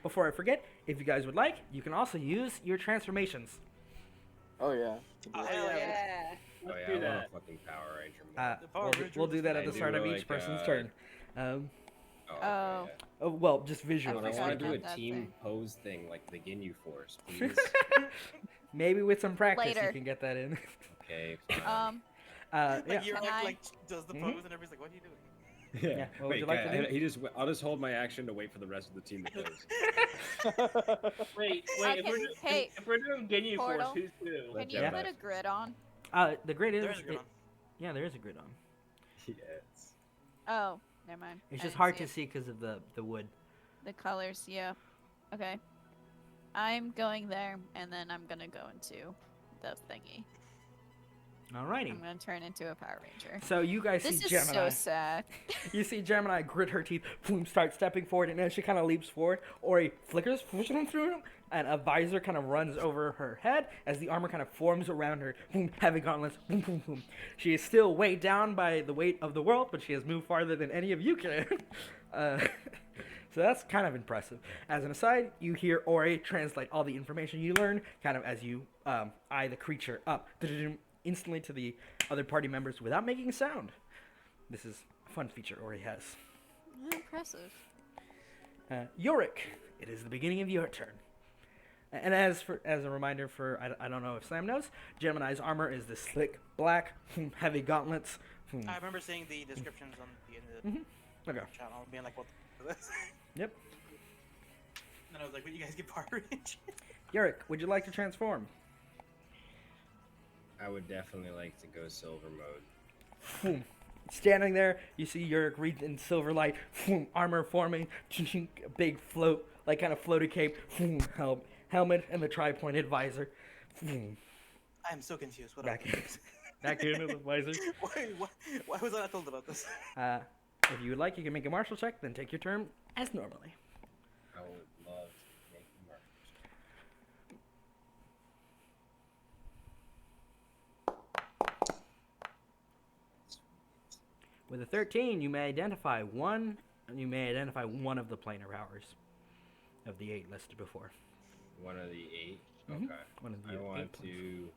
Before I forget, if you guys would like, you can also use your transformations. Oh yeah. Oh, hell yeah. Yeah. Oh Let's yeah, do I want that. a fucking Power Ranger mod. The Power We'll Rangers do that at I the do start of each like, person's turn. Oh, Oh. okay, Oh, well, just yeah. visually. I forgot want to do a about that team thing. pose thing like the Ginyu Force, please. Maybe with some practice you Later. can get that in. Okay, fine. Yeah. Like, you're Can I- like does the Mhm. pose and everybody's like, what are you doing? Yeah, what would you like to do? He just. I'll just hold my action to wait for the rest of the team to pose. Wait, Okay, hey, if we're doing Ginyu Force, Portal. who's who? Let Can you Gemini put a grid on? The grid is. There is a grid on. Yeah, there is a grid on. Yes. Oh, never mind. It's I just didn't hard see to it. see because of the wood. The colors, yeah. Okay. I'm going there, and then I'm gonna go into the thingy. Alrighty. I'm gonna turn into a Power Ranger. So you guys This see is Gemini. so sad. You see Gemini grit her teeth, boom, start stepping forward, and as she kind of leaps forward, Ori flickers through him, and a visor kind of runs over her head as the armor kind of forms around her. Boom, heavy gauntlets, boom, boom, boom. She is still weighed down by the weight of the world, but she has moved farther than any of you can. So that's kind of impressive. As an aside, you hear Ori translate all the information you learn, kind of as you eye the creature up instantly to the other party members without making a sound. This is a fun feature Ori has. Impressive. Urek, it is the beginning of your turn. And as a reminder for, I don't know if Sam knows, Gemini's armor is this slick black, heavy gauntlets. I remember seeing the descriptions on the Okay. channel, being like, what the this? Yep. And I was like, "Will you guys get Power Rangers?" Urek, would you like to transform? I would definitely like to go silver mode. Boom. Standing there, you see Urek wreathed in silver light, boom, armor forming, a big float, like kind of floaty cape, boom, helmet, and the tri-pointed visor. Boom. I am so confused. What Back in. Back into the visor. why was I not told about this? If you would like, you can make a martial check, then take your turn as normally. I would love to make the mark. With a 13, you may identify one of the planar powers of the 8 listed before. One of the 8. Mhm. Okay. One of the I 8 want planes. to,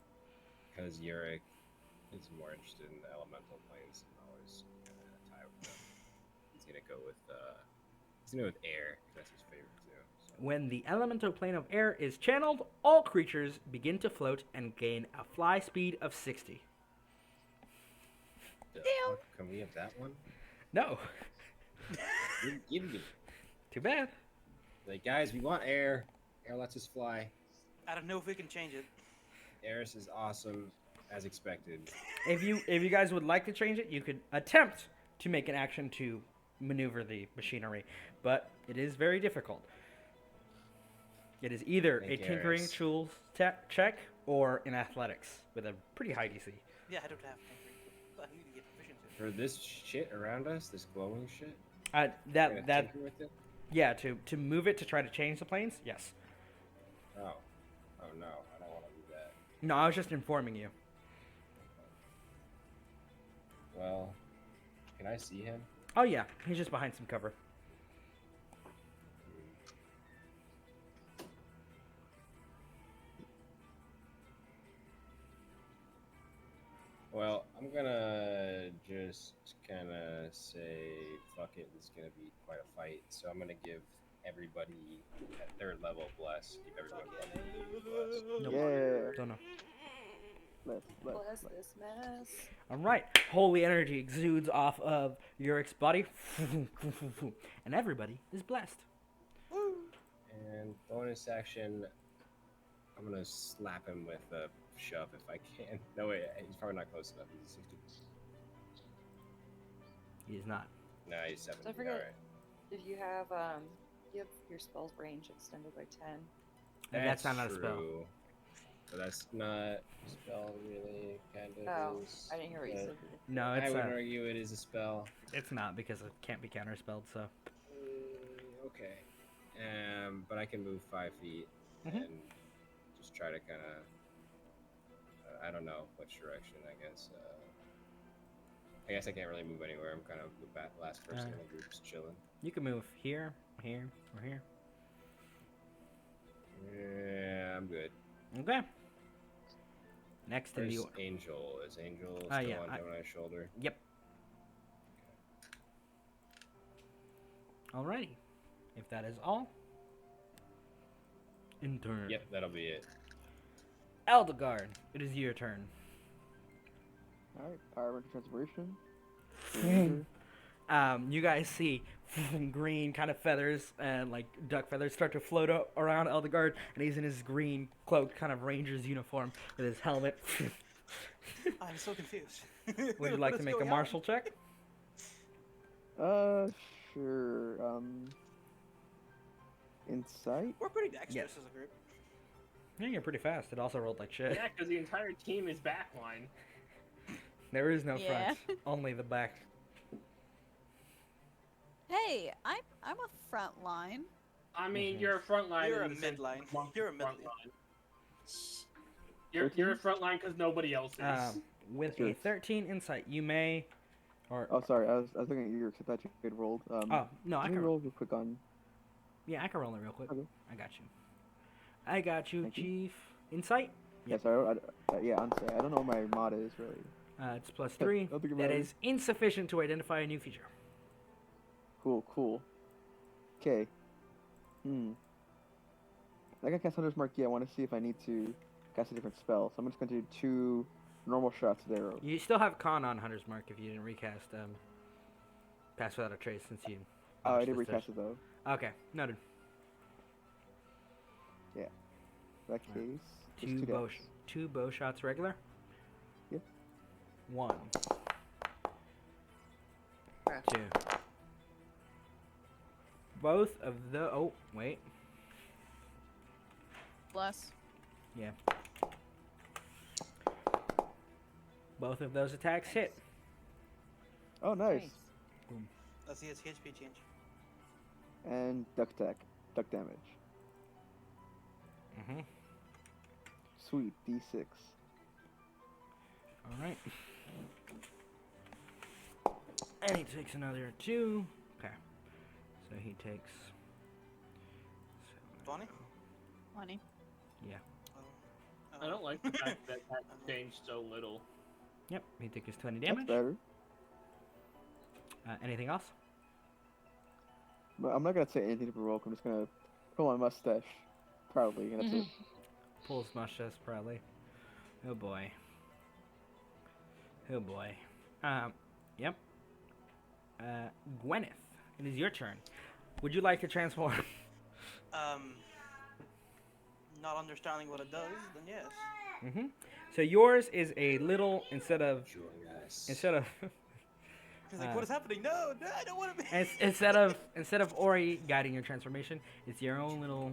because Urek is more interested in the elemental planes, and always tie with them. He's gonna go with air. 'Cause that's his favorite too. So. When the elemental plane of air is channeled, all creatures begin to float and gain a fly speed of 60. Can we have that one? No. Give me. Too bad. Like, guys, we want air. Air lets us fly. I don't know if we can change it. Eris is awesome, as expected. If you guys would like to change it, you could attempt to make an action to maneuver the machinery, but it is very difficult. It is either a Thank tinkering Eris. tools check or an athletics with a pretty high DC. Yeah, I don't have tinkering. But I need to get proficiency. For this shit around us, this glowing shit, That we're gonna that tinker with it? yeah, to move it to try to change the planes. Yes. Oh no, I don't want to do that. No, I was just informing you. Well, can I see him? Oh yeah, he's just behind some cover. Well, I'm gonna just kind of say, fuck it, this is gonna be quite a fight. So I'm gonna give everybody at third level bless. Give everyone bless. Nope. Yeah. Don't know. Bless this mess. All right, holy energy exudes off of Urek's body, and everybody is blessed. And bonus action, I'm gonna slap him with a shove if I can. No wait, he's probably not close enough. He's 60. He is not. No, he's 70. Don't forget- All right. If you have your spell's range extended by 10. And that's not a spell. true. But that's not a spell, really. Kind of. Oh, is, I didn't hear what you but said. No, I it's would not. argue it is a spell. It's not because it can't be counterspelled. So Okay. But I can move 5 feet Mhm. and just try to kind of. I don't know which direction. I guess. I guess I can't really move anywhere. I'm kind of the last person in the group, just chilling. You can move here, here, or here. Yeah, I'm good. Okay. Next in the Where's order. Angel? Is Angel still yeah, on Gemini's shoulder? Yep. Alrighty. If that is all. In turn. Yep, that'll be it. Eldegard, it is your turn. Alright, Power of Transformation. You guys see green kind of feathers and like duck feathers start to float around Eldegard, and he's in his green cloak, kind of ranger's uniform with his helmet. I'm so confused. Would you like to make a martial check? Sure. Insight? We're pretty dexterous Yes. as a group. Yeah, you're pretty fast. It also rolled like shit. Yeah, because the entire team is backline. There is no Yeah. front, only the back. Hey, I'm a front line. I mean, Mhm. you're a front line. You're in a the sense midline. of monk You're a front midline. line. You're a front line because nobody else is. With Sure. a 13 insight, you may, or Oh, sorry. I was looking at your except that you had rolled. oh no, I Can you can roll real quick on? Yeah, I can roll it real quick. Okay. I got you. I got you, Thank you. Chief. Insight? Yeah, sorry. Yeah, Insight. I don't know what my mod is really. It's plus 3. I'll think That about it. is insufficient to identify a new feature. Cool. Okay. I got cast Hunter's Mark. Yeah, I want to see if I need to cast a different spell. So I'm just going to do 2 normal shots of arrow. You still have con on Hunter's Mark if you didn't recast Pass Without a Trace since you. Oh, I finished did this recast session. it though. Okay, noted. In that case, just Two bow, dice. two bow shots regular. Yep. 1, 2. Both of the. Oh, wait. Bless. Yeah. Both of those attacks hit. Oh, nice. Let's see his HP change. And duck attack. Duck damage. Mm-hmm. Sweet. D6. Alright. And he takes another 2. Okay. So he takes. 20? 20. Yeah. I don't like the fact that that changed so little. Yep. He took his 20 That's damage. better. Anything else? But I'm not gonna say anything to provoke. I'm just gonna pull my mustache proudly, and that's it. Pulls mustache proudly. Oh boy. Oh boy. Yep. Gwenneth, it is your turn. Would you like to transform? Not understanding what it does, then yes. Mm-hmm. So yours is a little instead of Join us. He's like, what is happening? No, I don't want to be. instead of Ori guiding your transformation, it's your own little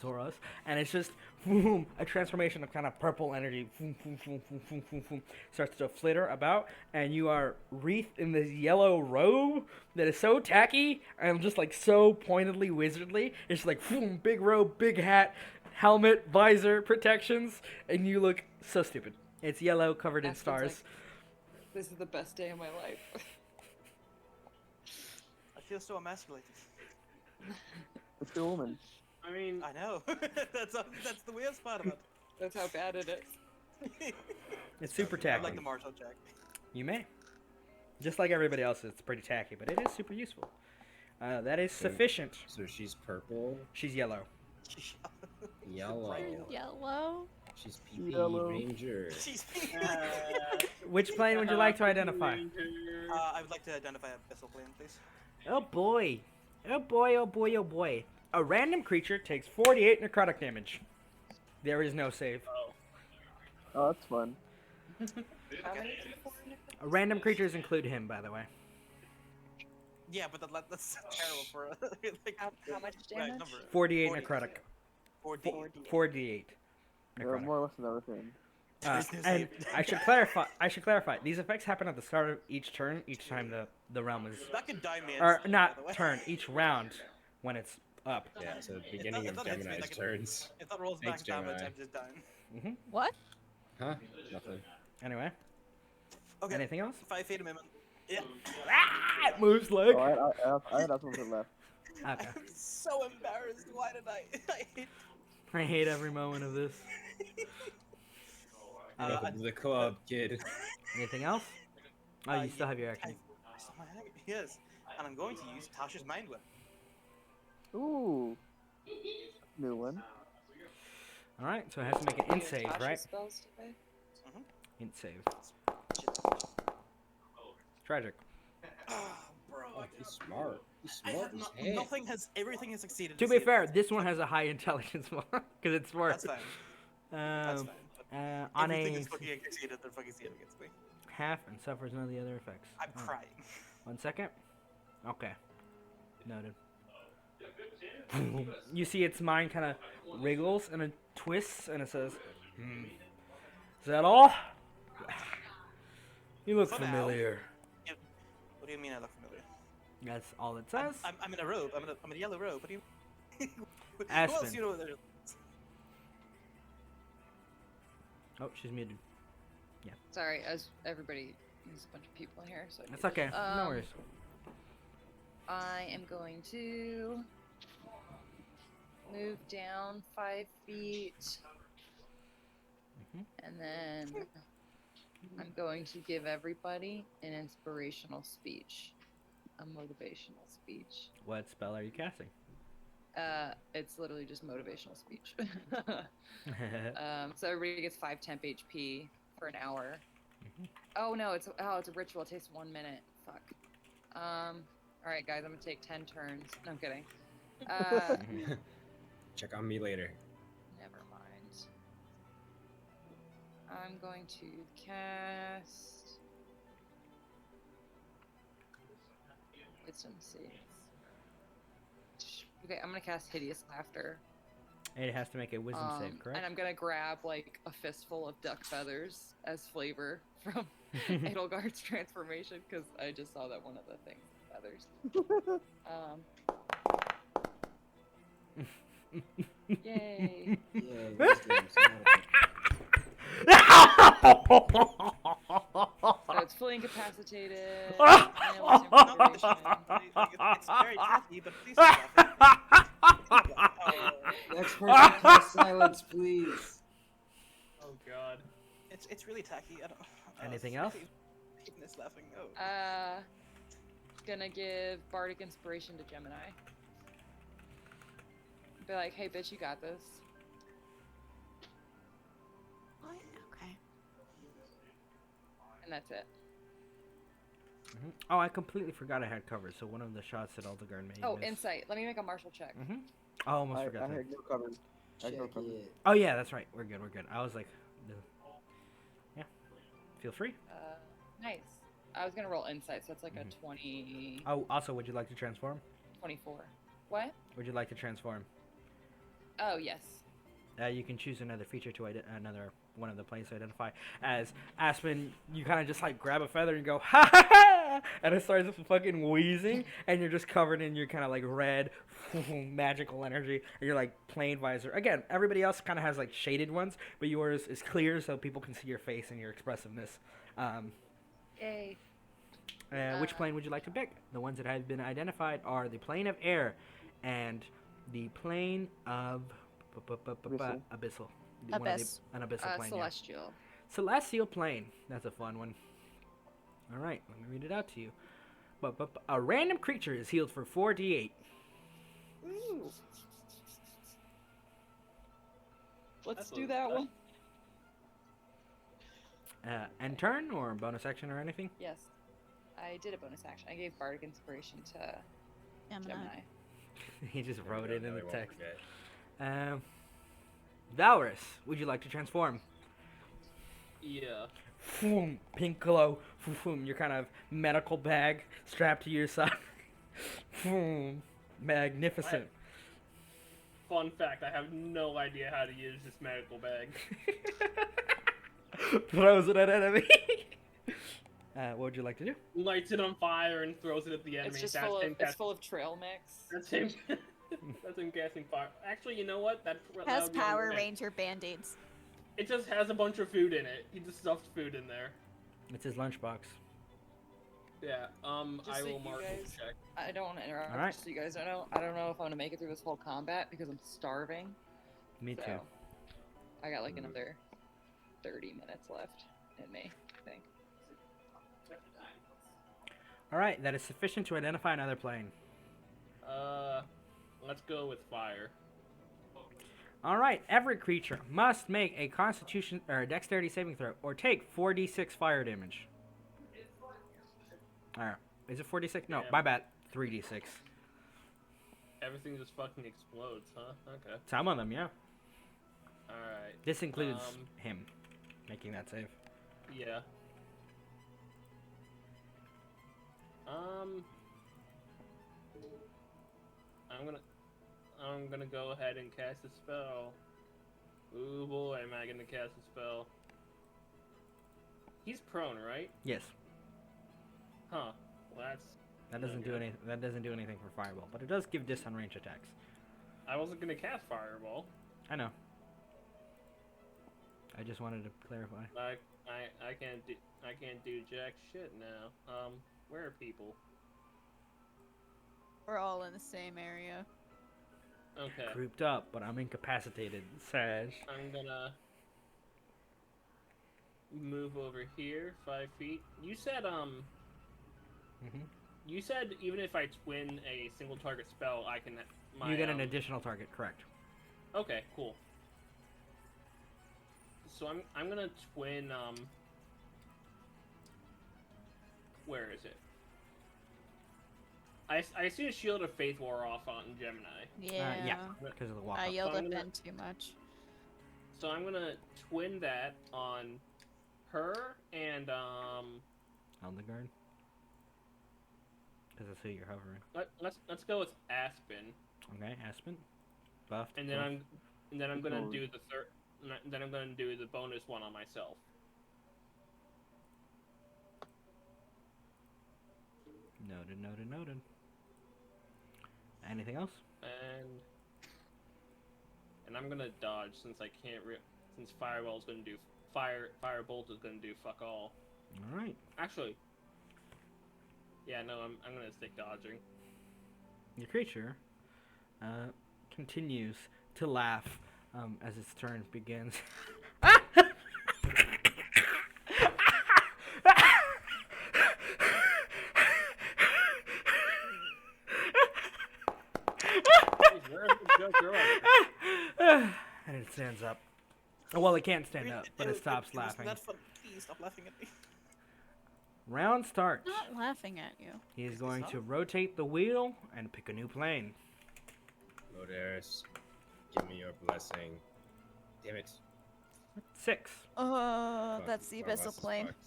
Zoros, and it's just boom, a transformation of kind of purple energy starts to flitter about, and you are wreathed in this yellow robe that is so tacky and just like so pointedly wizardly. It's like boom, big robe, big hat, helmet, visor, protections, and you look so stupid. It's yellow covered in Aspen's stars. like, this is the best day of my life. I feel so emasculated. It's the woman. I mean, I know. that's the weirdest part of it. That's how bad it is. It's super I tacky. like the martial check. You may. Just like everybody else, it's pretty tacky, but it is super useful. That is sufficient. So she's purple, She's yellow. yellow. Yellow. She's PP Yellow. Ranger. She's Which plane would you like to identify? I would like to identify a Abyssal Plane, please. Oh boy. Oh boy, oh boy, oh boy. A random creature takes 48 necrotic damage. There is no save. Oh, that's fun. How many? Random creatures include him, by the way. Yeah, but that's terrible for like, How much right damage? number. 48 40. necrotic. 40. 48 There are necrotic. more or less than everything. There's no And save. I should clarify. These effects happen at the start of each turn, each time the realm is, That could die me. or instantly, not by the way. turn, each round when it's up. Yeah, so the beginning of thought it hits me Gemini's like a- turns. If that rolls Thanks, back damage, Gemini. I'm just dying. Hmm. What? Huh? Nothing. Anyway, Okay. Anything else? 5 feet of movement. Yeah. Ah, it moves like. Oh, I had something left. Okay. I'm so embarrassed. Why did I? I hate every moment of this. Welcome to the club, kid. Anything else? Oh, you still have your action. I still have my action. Yes. And I'm going to use Tasha's Mind Whip. Ooh. New one. All right, so I have to make an int save, Tasha right? spells today? Int save. Tragic. Oh, bro. Oh, he's smart. He's I smart have as heck. nothing has. Everything has succeeded. To be fair, this one has a high intelligence one because it's smart. That's fine. That's fine. But On everything a is fucking succeeded. They're fucking succeeded against me. half and suffers none of the other effects. I'm Oh. crying. 1 second. Okay. Noted. You see its mind kind of wriggles and it twists and it says, "Is that all? You look For now. familiar." What do you mean I look familiar? That's all it says. I'm in a robe. I'm in a yellow robe. What do you? Who Aspen. else do you know there? Oh, she's muted. Sorry, as everybody, there's a bunch of people in here, so. That's okay. No worries. I am going to move down 5 feet, and then I'm going to give everybody an inspirational speech, a motivational speech. What spell are you casting? It's literally just motivational speech. So everybody gets 5 temp HP for an hour. Oh no, it's a ritual. It takes 1 minute. Fuck. All right, guys, I'm gonna take 10 turns. No, I'm kidding. Check on me later. Never mind. I'm going to cast Wisdom saves. Okay, I'm gonna cast Hideous Laughter. It has to make a wisdom save, correct? And I'm gonna grab like a fistful of duck feathers as flavor from Eldegard's transformation because I just saw that one of the things feathers. Yay! Yeah, wisdom's So it's fully incapacitated. Ah! and it was inspiration. It's very tacky, but please stop Next person, please silence, please. Oh god. It's really tacky. I don't. Anything else? Peyton is laughing. No. Gonna give Bardic Inspiration to Gemini. Be like, hey bitch, you got this. Okay. And that's it. Oh, I completely forgot I had covered. So one of the shots that Eldegard made. Oh, was... insight. Let me make a martial check. I almost I forgot that. had no covered. I had no Check covered. it. Oh yeah, that's right. We're good. We're good. I was like, yeah. Feel free. Nice. I was gonna roll insight, so it's like a 20. Oh, also, would you like to transform? 24. What? Would you like to transform? Oh, yes. You can choose another feature to another one of the planes to identify. As Aspen, you kind of just like grab a feather and go ha ha ha, and it starts fucking wheezing, and you're just covered in your kind of like red magical energy, and you're like plane visor. Again, everybody else kind of has like shaded ones, but yours is clear so people can see your face and your expressiveness. Yay. Which plane would you like to pick? The ones that have been identified are the plane of air and the plane of abyssal. Abyss. An abyssal plane. Celestial. Yeah. Celestial plane. That's a fun one. All right, let me read it out to you. A random creature is healed for 4d8. Ooh. Let's That's do what that it's one. End turn or bonus action or anything? Yes. I did a bonus action. I gave Bardic Inspiration to Gemini. He just wrote it in Now the they won't text. forget. Valrius, would you like to transform? Yeah. Boom, pink glow. Boom, your kind of medical bag strapped to your side. Boom, magnificent. Fun fact, I have no idea how to use this medical bag. Throws it at enemy. What would you like to do? Lights it on fire and throws it at the enemy. It's just That's full of, him it's full of trail mix. That's him. That's him casting fire. Actually, you know what? That Has would be Power okay. Ranger band-aids. It just has a bunch of food in it. He just stuffed food in there. It's his lunchbox. Yeah. Just I so will you mark guys- and check. I don't want to interrupt. All right. Just so you guys don't know, I don't know if I'm gonna make it through this whole combat because I'm starving. Me too. So, I got like another 30 minutes left in me, I think. All right, that is sufficient to identify another plane. Let's go with fire. All right, every creature must make a Constitution or a Dexterity saving throw, or take 4d6 fire damage. All right, is it 4d6? No, Yeah. my bad. 3d6. Everything just fucking explodes, huh? Okay. Some of them, yeah. Alright. This includes him making that save. Yeah. I'm gonna go ahead and cast a spell. Ooh boy, am I gonna cast a spell. He's prone, right? Yes, Huh. Well, that doesn't do any. That doesn't do anything for fireball, but it does give dis on range attacks. I wasn't gonna cast fireball. I know. I just wanted to clarify. I can't do jack shit now. Where are people? We're all in the same area. Okay. Grouped up, but I'm incapacitated. Sag. I'm gonna move over here 5 feet. You said You said even if I twin a single target spell, I can. You get an additional target, correct? Okay, cool. So I'm gonna twin Where is it? I see a Shield of Faith wore off on Gemini. Yeah. Because of the walk I up. yelled So I'm at gonna- Ben too much. So I'm gonna twin that on her and Eldegard. Because that's who you're hovering. let's go with Aspen, Okay, Aspen. Buffed. and then I'm gonna Ignored. do the third. Then I'm gonna do the bonus one on myself. Noted, noted, noted. Anything else? And I'm gonna dodge since I can't since Fireball's gonna do Firebolt is gonna do fuck all. All right. Actually, yeah, no, I'm gonna stick dodging. Your creature continues to laugh as its turn begins. Jeez, where's the joke going? And it stands up. Well, it can't stand up, but it stops laughing. Please stop laughing at me. Round starts. Not laughing at you. He is going to rotate the wheel and pick a new plane. Lodaris, give me your blessing. Damn it. 6. Oh, Fuck, that's the my abyssal boss is plane. fucked.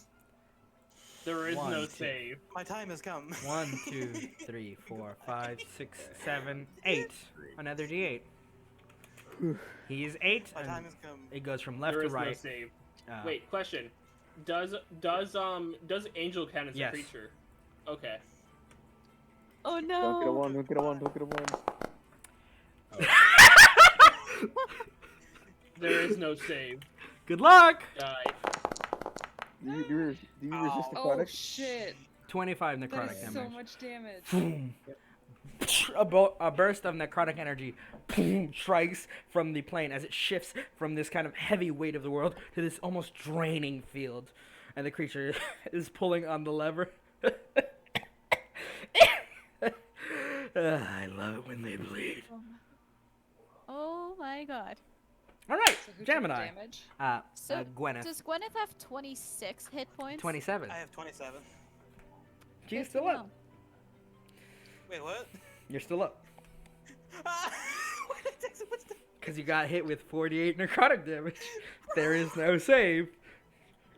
There is One, no two. save. My time has come. 1, 2, 3, 4, 5, 6, 7, 8. Another D8. He is 8, My time and has come. it goes from left There to is no right. save. Uh, Wait, question. Does Angel count as Yes. a creature? Okay. Oh Don't get a no! one, don't get a one, don't get a one. There is no save. Good luck! Die. Do you resist Oh necrotic? shit! 25 That necrotic is damage. so much damage. Boom. A burst of necrotic energy boom, strikes from the plane as it shifts from this kind of heavy weight of the world to this almost draining field. And the creature is pulling on the lever. I love it when they bleed. Oh my god. All right, So who took Gemini. damage? So Gwenneth. does Gwenneth have 26 hit points? 27. I have 27. She's Good to still up. know. Wait, what? You're still up. Why did I take so much damage? Because you got hit with 48 necrotic damage. There is no save.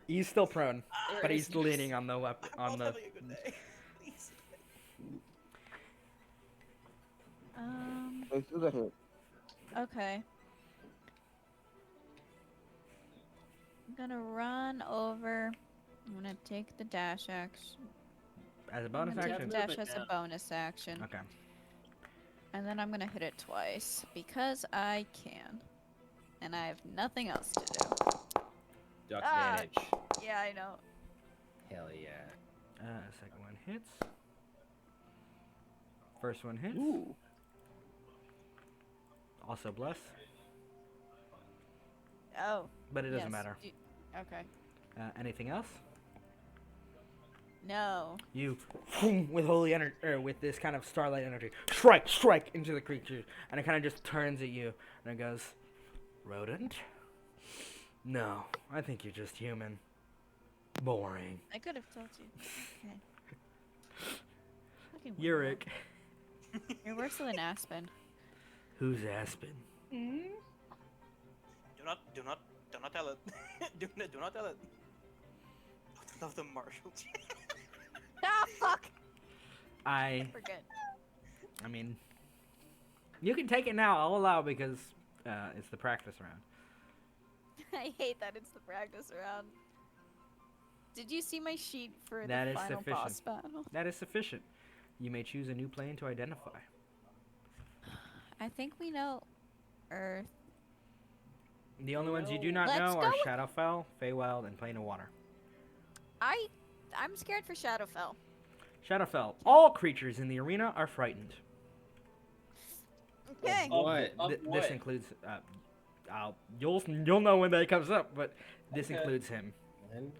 He's still prone, but he's still leaning on the weapon. I'm On not the. having a good day. Please. Let's do that hit. Okay. I'm gonna run over. I'm gonna take the dash action. As a I'm bonus gonna take action. the dash Move it as a down. bonus action. Okay. And then I'm gonna hit it twice because I can. And I have nothing else to do. Duck Ah. advantage. Yeah, I know. Hell yeah. Second one hits. First one hits. Ooh. Also bless. Oh. But it doesn't yes. matter. Okay. Anything else? No. You, with holy energy, or with this kind of starlight energy, strike into the creature, and it kind of just turns at you, and it goes, rodent? No, I think you're just human. Boring. I could have told you. Okay. Fucking Urek. weirdo. You're worse than Aspen. Who's Aspen? Hmm? Do not tell it. do not tell it. I love the marshal. Ah, fuck! I Forget. mean, you can take it now. I'll allow it because it's the practice round. I hate that it's the practice round. Did you see my sheet for That the is final sufficient. boss battle? That is sufficient. You may choose a new plane to identify. I think we know Earth. The only ones you do not Let's know go are with- Shadowfell, Feywild, and Plane of Water. I'm scared for Shadowfell. Shadowfell. All creatures in the arena are frightened. Okay. What? This includes. You'll know when that comes up, but this Okay. includes him. And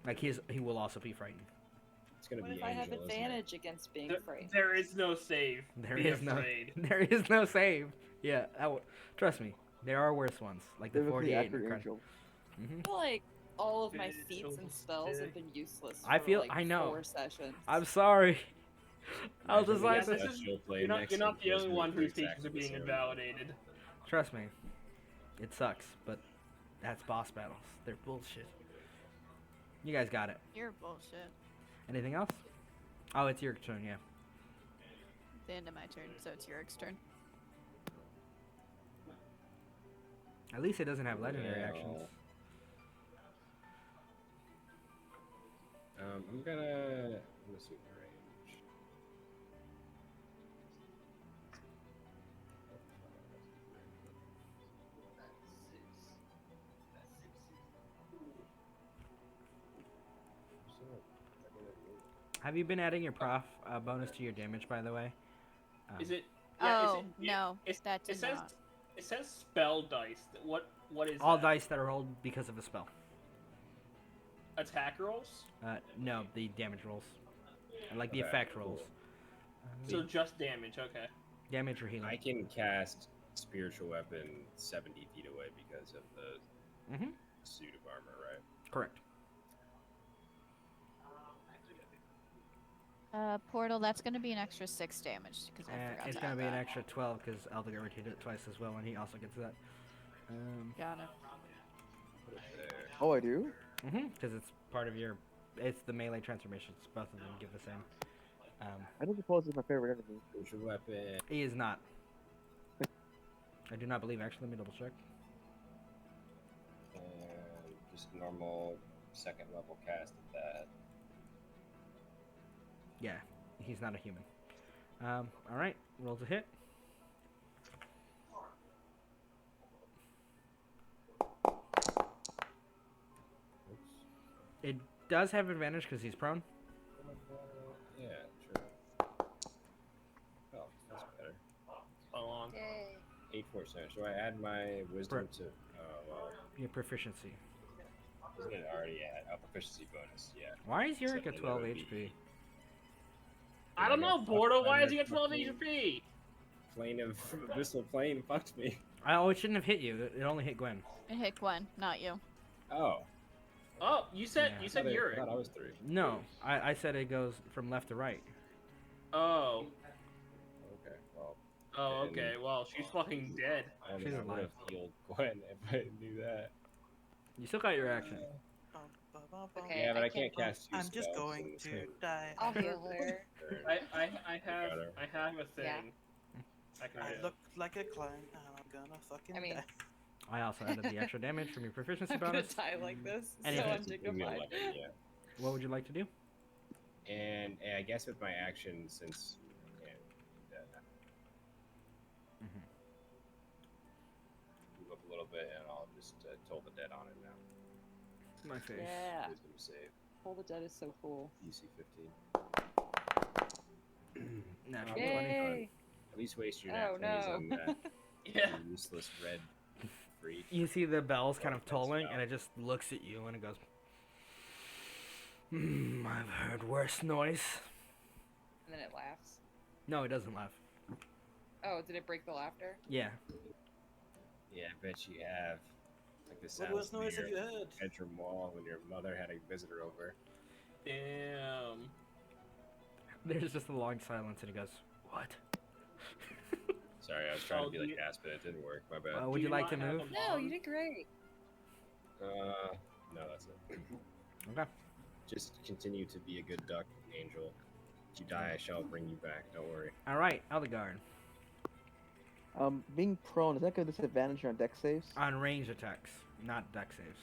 Like he will also be frightened. it's gonna What be if I have Angel, isn't it? advantage against being afraid? There is no save. There Be is afraid. there is no save. Yeah, trust me, there are worse ones, like the Live with 48. the and accurate crunch. angel. Mhm. I feel like all of my Angel feats and spells have been useless. I for, feel- like, I know. 4 sessions. I'm sorry. I'll Imagine decide we Yeah, get this. this is- celestial plane You're not next the and only Christmas one for whose features exactly are the being same invalidated. Trust me, it sucks, but that's boss battles. They're bullshit. You guys got it. You're bullshit. Anything else? Oh, it's your turn. Yeah. The end of my turn, so it's Urek's turn. At least it doesn't have legendary Well, actions. I'm gonna see the range. Have you been adding your prof bonus to your damage, by the way? Is it? Yeah, Oh, is it, no, It's, that it did says not. it says spell dice. What is All that? dice that are rolled because of a spell. Attack rolls. No, the damage rolls. Like the Okay, effect cool. rolls. So just damage. Okay. Damage or healing. I can cast spiritual weapon 70 feet away because of the Mm-hmm. suit of armor, right? Correct. Portal, that's gonna be an extra 6 damage, because I forgot It's to gonna add be an that. extra 12 because Eldegard rotated it twice as well, and he also gets that. Got it. Put it there. Oh, I do? Because it's part of your. It's the melee transformations. Both of them give the same. I don't suppose it's my favorite enemy. Spiritual weapon. He is not. I do not believe. Actually, let me double check. And just normal second level cast of that. Yeah, he's not a human. All right, rolls a hit. Oops. It does have advantage because he's prone. Yeah, sure. Oh, that's better. Along. 8 force damage. So I add my wisdom to. Well, Your proficiency. isn't it already at a proficiency bonus? Yeah. Why is Urek So at that 12 would be- HP? I don't know, got Bordo. fucked by Why is that he at 12 fucking HP? Plane of abyssal plane fucked me. Oh, it shouldn't have hit you. It only hit Gwen. It hit Gwen, not you. Oh. Oh, you said Yeah. you said I Urek. thought I was 3. No, I said it goes from left to right. Oh. Okay, well, Oh, And- okay. Well, she's fucking dead. I mean, She's I would alive. have healed Gwen if I knew that. You still got your action. Okay, Yeah, but I I can't cast 2 I'm just spells going in the to same die. I'll heal her. turn. I have a thing. Yeah. I can I do. look like a clown, and I'm gonna fucking I mean- die. I also added the extra damage from your proficiency I'm gonna bonus. die like this. And So if it's- Give me undignified. 11, yeah. What would you like to do? And I guess with my action, since yeah, Mhm. move up a little bit, and I'll just toll the dead on it now. My face. Yeah. Wisdom save. Toll the Dead is so cool. UC 15. Natural Oh, 20. Yay! At least waste your Oh, nat 20s no. on that Yeah. useless red freak. You see the bells kind of That's tolling, about- and it just looks at you and it goes, I've heard worse noise. And then it laughs. No, it doesn't laugh. Oh, did it break the laughter? Yeah. Yeah, I bet you have. Like the What sounds was of noise have your you heard? bedroom wall when your mother had a visitor over. Damn. There's just a long silence, and he goes, what? Sorry, I was trying Oh, to be like you- Aspen. It didn't work. My bad. Would Do you like to not have move? a No, you mom? did great. No, that's it. Okay. Just continue to be a good duck, Angel. If you die, I shall bring you back. Don't worry. All right, Eldegard. Being prone, does that give disadvantage on deck saves? On range attacks, not deck saves.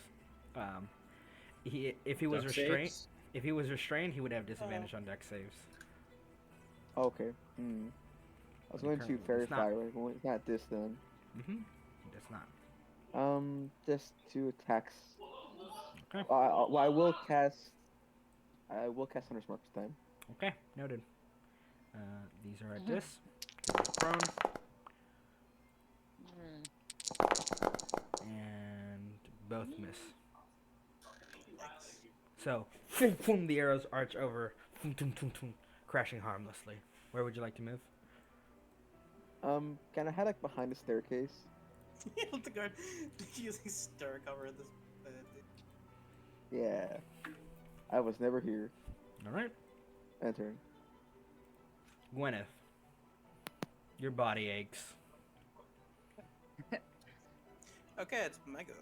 If he was Duck restrained, saves? if he was restrained, he would have disadvantage on deck saves. Okay. I was going to Currently, Fairy it's not. Fire. Well, it's not this then. That's not. Just 2 attacks. Okay. Well, I will cast Hunter's Mark this time. Okay, noted. These are at Mhm. this. Prone and both miss. So, the arrows arch over, crashing harmlessly. Where would you like to move? Can I head like behind the staircase? Eldegard using stir cover this. Yeah. I was never here. All right, Entering. Gwenneth. Your body aches. Okay, it's my go.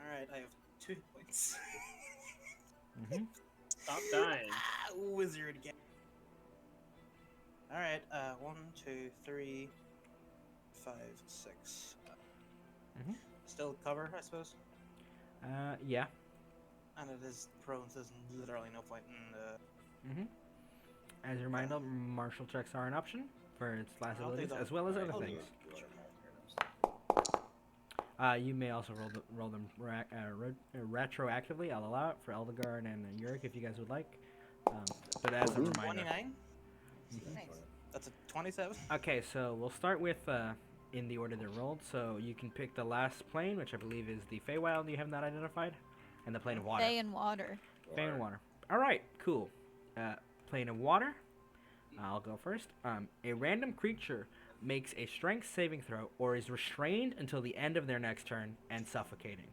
Alright, I have 2 points. Mm-hmm. Stop dying. Wizard again. Alright, 1, 2, 3, 5, 6. Mhm. Still cover, I suppose? Yeah. And it is prone, so there's literally no point in Mm-hmm. As a reminder, martial checks are an option for its last I'll do abilities, that. as well as other I'll do things. Sure. You may also roll them retroactively. I'll allow it for Eldegard and Urek if you guys would like. But as a reminder. 29? Nice. That's a 27? Okay, so we'll start with in the order they're rolled. So you can pick the last plane, which I believe is the Feywild you have not identified, and the plane of water. Stay in water. Fey and water. All right, cool. Plane of water. I'll go first. A random creature makes a strength saving throw or is restrained until the end of their next turn and suffocating.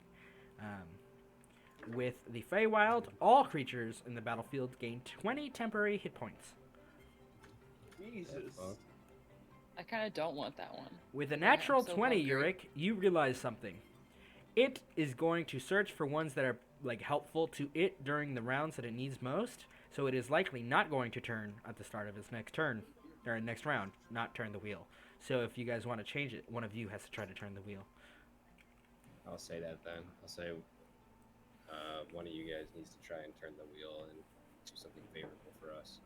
With the Feywild, all creatures in the battlefield gain 20 temporary hit points. Jesus. I kind of don't want that one. With a I'm natural so 20, hungry. Urek, you realize something. It is going to search for ones that are like helpful to it during the rounds that it needs most, so it is likely not going to turn at the start of its next turn, or next round, not turn the wheel. So if you guys want to change it, one of you has to try to turn the wheel. I'll say that then. I'll say one of you guys needs to try and turn the wheel and do something favorable for us.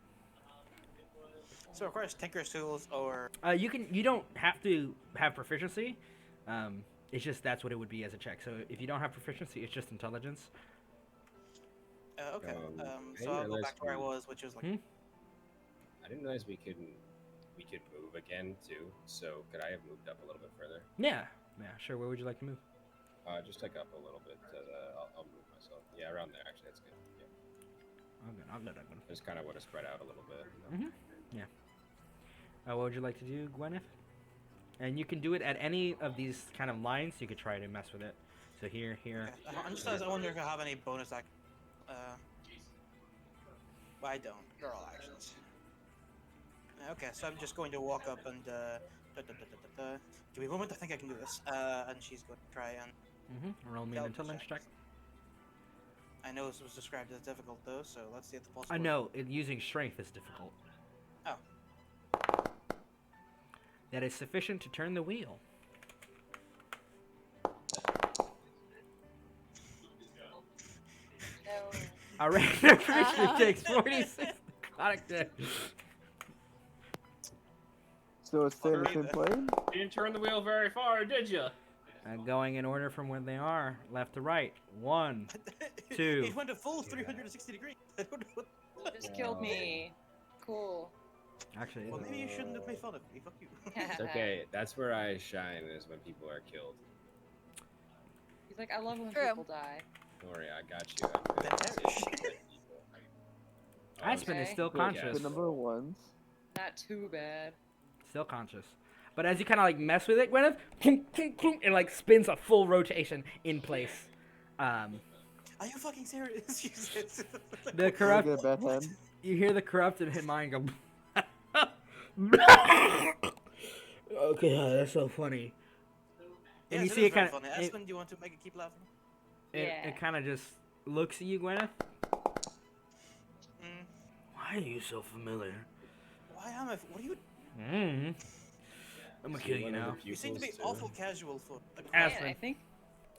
So, of course, Tinker's Tools or. You don't have to have proficiency. It's just that's what it would be as a check. So if you don't have proficiency, it's just intelligence. Okay, I so I'll go realized back to where I we- was, which was like. I didn't realize we could move again too. So could I have moved up a little bit further? Yeah, sure. Where would you like to move? Just like up a little bit. I'll move myself. Yeah, around there. Actually, that's good. Yeah. I'll go. Just kind of want to spread out a little bit. You know? Yeah. What would you like to do, Gwenneth? And you can do it at any of these kind of lines. You could try to mess with it. So here. Okay. I wonder if I have any bonus act. Well, I don't. They're all actions. Okay, so I'm just going to walk up and. Give me a moment. I think I can do this. And she's going to try and. Roll me an intelligence check. I know this was described as difficult though, so let's see if the pulse. I know using strength is difficult. Oh. That is sufficient to turn the wheel. No. A regular creature takes 46 necrotic damage. So it's staying the Fucker. same plane? You didn't turn the wheel very far, did you? Going in order from where they are, left to right. 1, 2. It went a full 360 degrees. I don't know what. You just killed me. Cool. Actually, Well, maybe you shouldn't have made fun of me. Fuck you. It's okay. That's where I shine, is when people are killed. He's like, I love when True. people die. Don't worry, I got you. I'm gonna save dead people. Aspen is Okay. still The- conscious. The number ones. Not too bad. Still conscious. But as you kind of like mess with it, Gwenneth, it like spins a full rotation in place. Are you fucking serious? Jesus. The corrupt, Really good bad hand. you hear the corrupted hit mine go. Okay, that's so funny. And you Yes, see is it very kind of, funny. Aspen, do you want to make it keep laughing? Yeah. it kind of just looks at you, Gwenneth. Mm. Why are you so familiar? Why am I? What are you? I'm gonna kill you One of now. the You seem to be pupils, too. awful casual for the Man, Aspen. I think.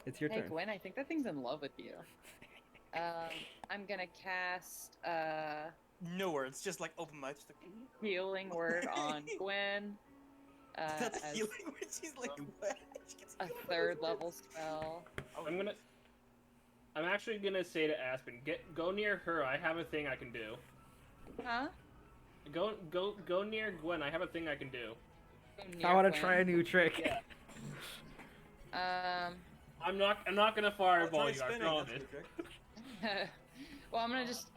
It's your Hey turn. Gwen, I think that thing's in love with you. I'm gonna cast No words, just like open mouth. Just like, healing word on Gwen. that's As healing when she's like, what? She gets a healed. 3rd level spell. I'm actually gonna say to Aspen, go near her. I have a thing I can do. Huh? Go near Gwen. I have a thing I can do. Go I near want to Gwen. try a new trick. Yeah. Um. I'm not gonna fireball you. I spinning, promise. that's a good trick. Well, I'm gonna just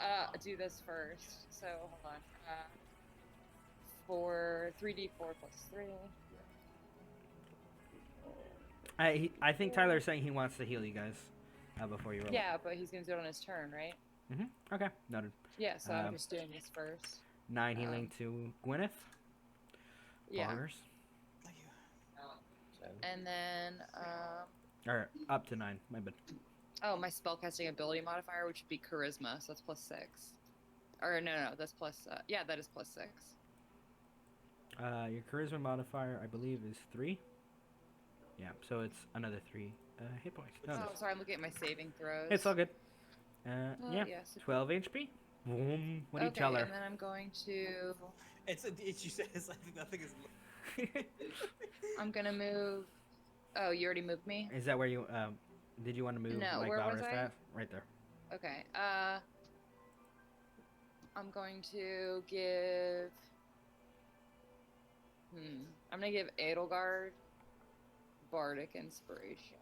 do this first. So hold on. For 3d4 plus 3. I think Tyler's saying he wants to heal you guys before you roll. Yeah, but he's gonna do it on his turn, right? Okay. Noted. Yeah. So Um, I'm just doing this first. 9 healing to Gwenneth. Yeah. Bars. Thank you. And then Or up to 9. My bad. oh, my spellcasting ability modifier, which would be charisma, so that's plus 6. Or no, that's plus. Yeah, that is plus 6. Your charisma modifier, I believe, is 3. Yeah, so it's another 3 hit points. No, Oh, sorry, I'm looking at my saving throws. it's all good. Yeah, Yes. 12 HP. Boom. What do you Okay, tell her? and then I'm going to. She says, I think that thing is. I'm gonna move. Oh, you already moved me. Is that where you did you want to move No, like where was Valrius I? at? Right there. Okay. I'm going to give. I'm gonna give Edelgard Bardic Inspiration,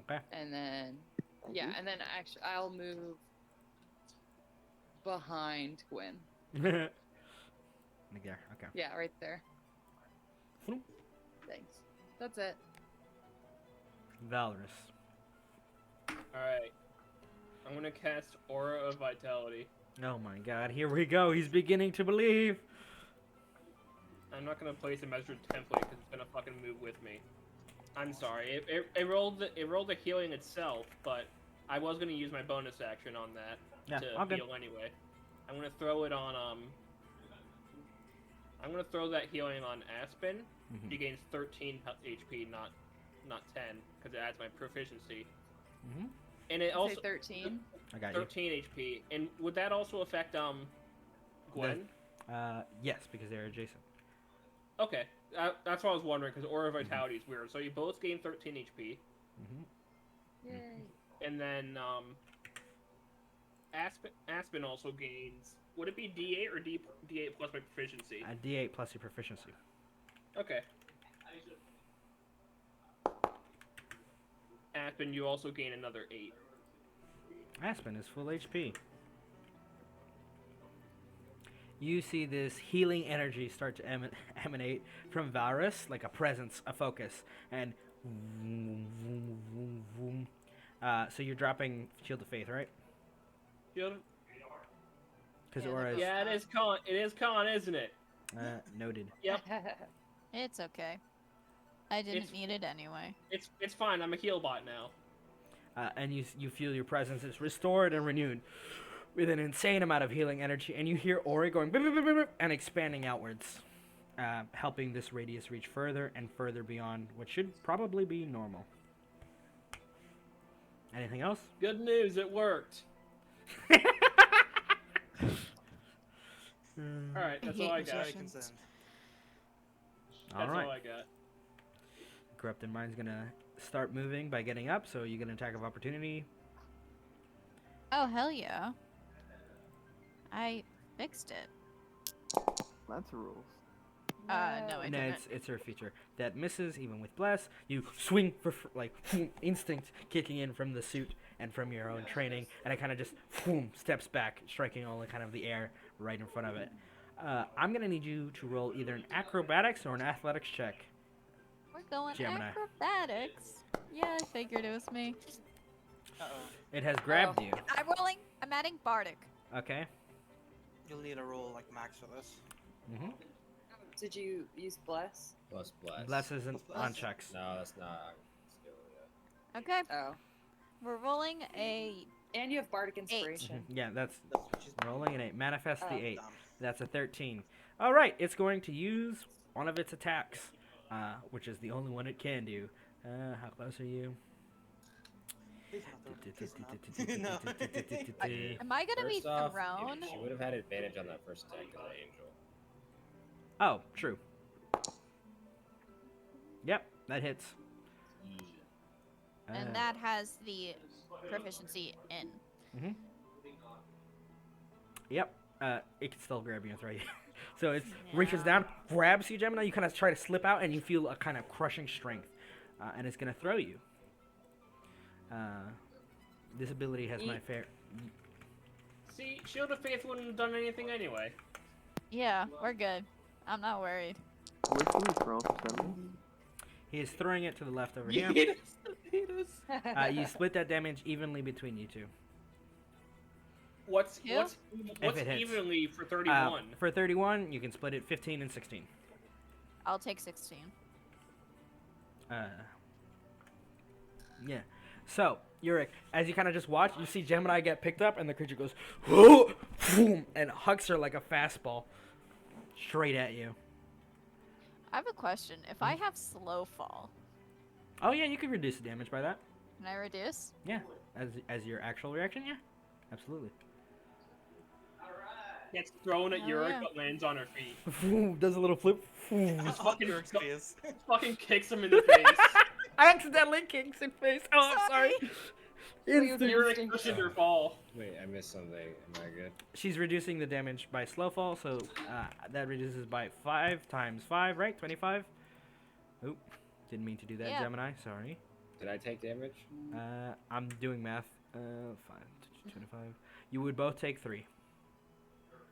Okay. and then and then actually I'll move behind Gwen. Like there. Okay. Yeah, right there. Vroom. Thanks. That's it. Valrius. Alright. I'm gonna cast Aura of Vitality. Oh my god, here we go. He's beginning to believe. I'm not gonna place a measured template because it's gonna fucking move with me. I'm sorry. It rolled the healing itself, but I was gonna use my bonus action on that Yeah, to all good. heal anyway. I'm gonna throw it on I'm gonna throw that healing on Aspen. Mhm. She gains 13 HP, not 10, because it adds my proficiency. Mhm. And it Say also 13. I got you. 13 HP. And would that also affect Gwen? Yes, because they're adjacent. Okay, that's what I was wondering, because Aura of Vitality is weird. So you both gain 13 HP, Mhm. Yay. and then Aspen also gains. Would it be D8 or D8 plus my proficiency? D8 plus your proficiency. Okay. Aspen, you also gain another 8. Aspen is full HP. You see this healing energy start to emanate from Valrius, like a presence, a focus, and vroom, vroom, vroom, vroom. So you're dropping Shield of Faith, right? Shield. Because Yeah, Aura is Yeah, it is con, isn't it? noted. Yep. It's okay. I didn't It's- need it anyway. It's fine. I'm a heal bot now. And you feel your presence is restored and renewed with an insane amount of healing energy, and you hear Ori going beep, beep, beep, beep, beep, and expanding outwards, helping this radius reach further and further beyond what should probably be normal. Anything else? Good news, it worked. All right, that's all I hate got. Very magicians. concerned. All That's right. all I got. corrupted mind's gonna start moving by getting up. So you get an attack of opportunity. Oh, hell yeah. I fixed it. That's rules. No, I No, didn't. it's her feature that misses even with bless. You swing for like instinct kicking in from the suit and from your own training, and it kind of just steps back, striking all the kind of the air right in front of it. I'm gonna need you to roll either an acrobatics or an athletics check. We're going Gemini. acrobatics. Yeah, I figured it was me. Uh-oh. It has grabbed you. I'm rolling. I'm adding Bardic. Okay. You'll need a roll like max for this. Mm-hmm. Did you use bless? Plus bless. Bless isn't Plus on bless. checks. No, that's not. Skill, yeah. Okay. Oh. We're rolling a And you have bardic inspiration. Yeah, that's That's what she's rolling an 8. Manifest the Oh. 8. damn. That's a 13. All right, it's going to use one of its attacks, which is the only one it can do. How close are you? Please not throw it. Please not. No. Am I gonna be First off, thrown? she would have had advantage on that first attack as an angel. Oh, true. Yep, that hits. And that has the proficiency in. Mm-hmm. Yep. It can still grab you and throw you. So it reaches down, grabs you, Gemini. You kind of try to slip out, and you feel a kind of crushing strength, and it's gonna throw you. This ability has my fair. See, Shield of Faith wouldn't have done anything anyway. Yeah, we're good. I'm not worried. Which one is thrown for some? He is throwing it to the left over here. You split that damage evenly between you two. What's Two? what's it hits. evenly for 31? For 31, you can split it 15 and 16. I'll take 16. Yeah. So, Urek, as you kind of just watch, you see Gemini get picked up, and the creature goes, "Whoa!" and hucks her like a fastball straight at you. I have a question. If I have slow fall, Oh yeah, you can reduce the damage by that. can I reduce? Yeah, as your actual reaction, yeah, absolutely. Gets thrown at Oh, Urek, yeah. but lands on her feet. Does a little flip. Just fucking, Urek's face. fucking kicks him in the face. I accidentally kicked his face. Oh, I'm sorry. Instant. Urek cushioned her fall. Wait, I missed something. Am I good? She's reducing the damage by slow fall, so that reduces by 5 times 5, right? 25? Oop, didn't mean to do that, Yeah. Gemini. Sorry. Did I take damage? I'm doing math. 5, 25. You would both take 3.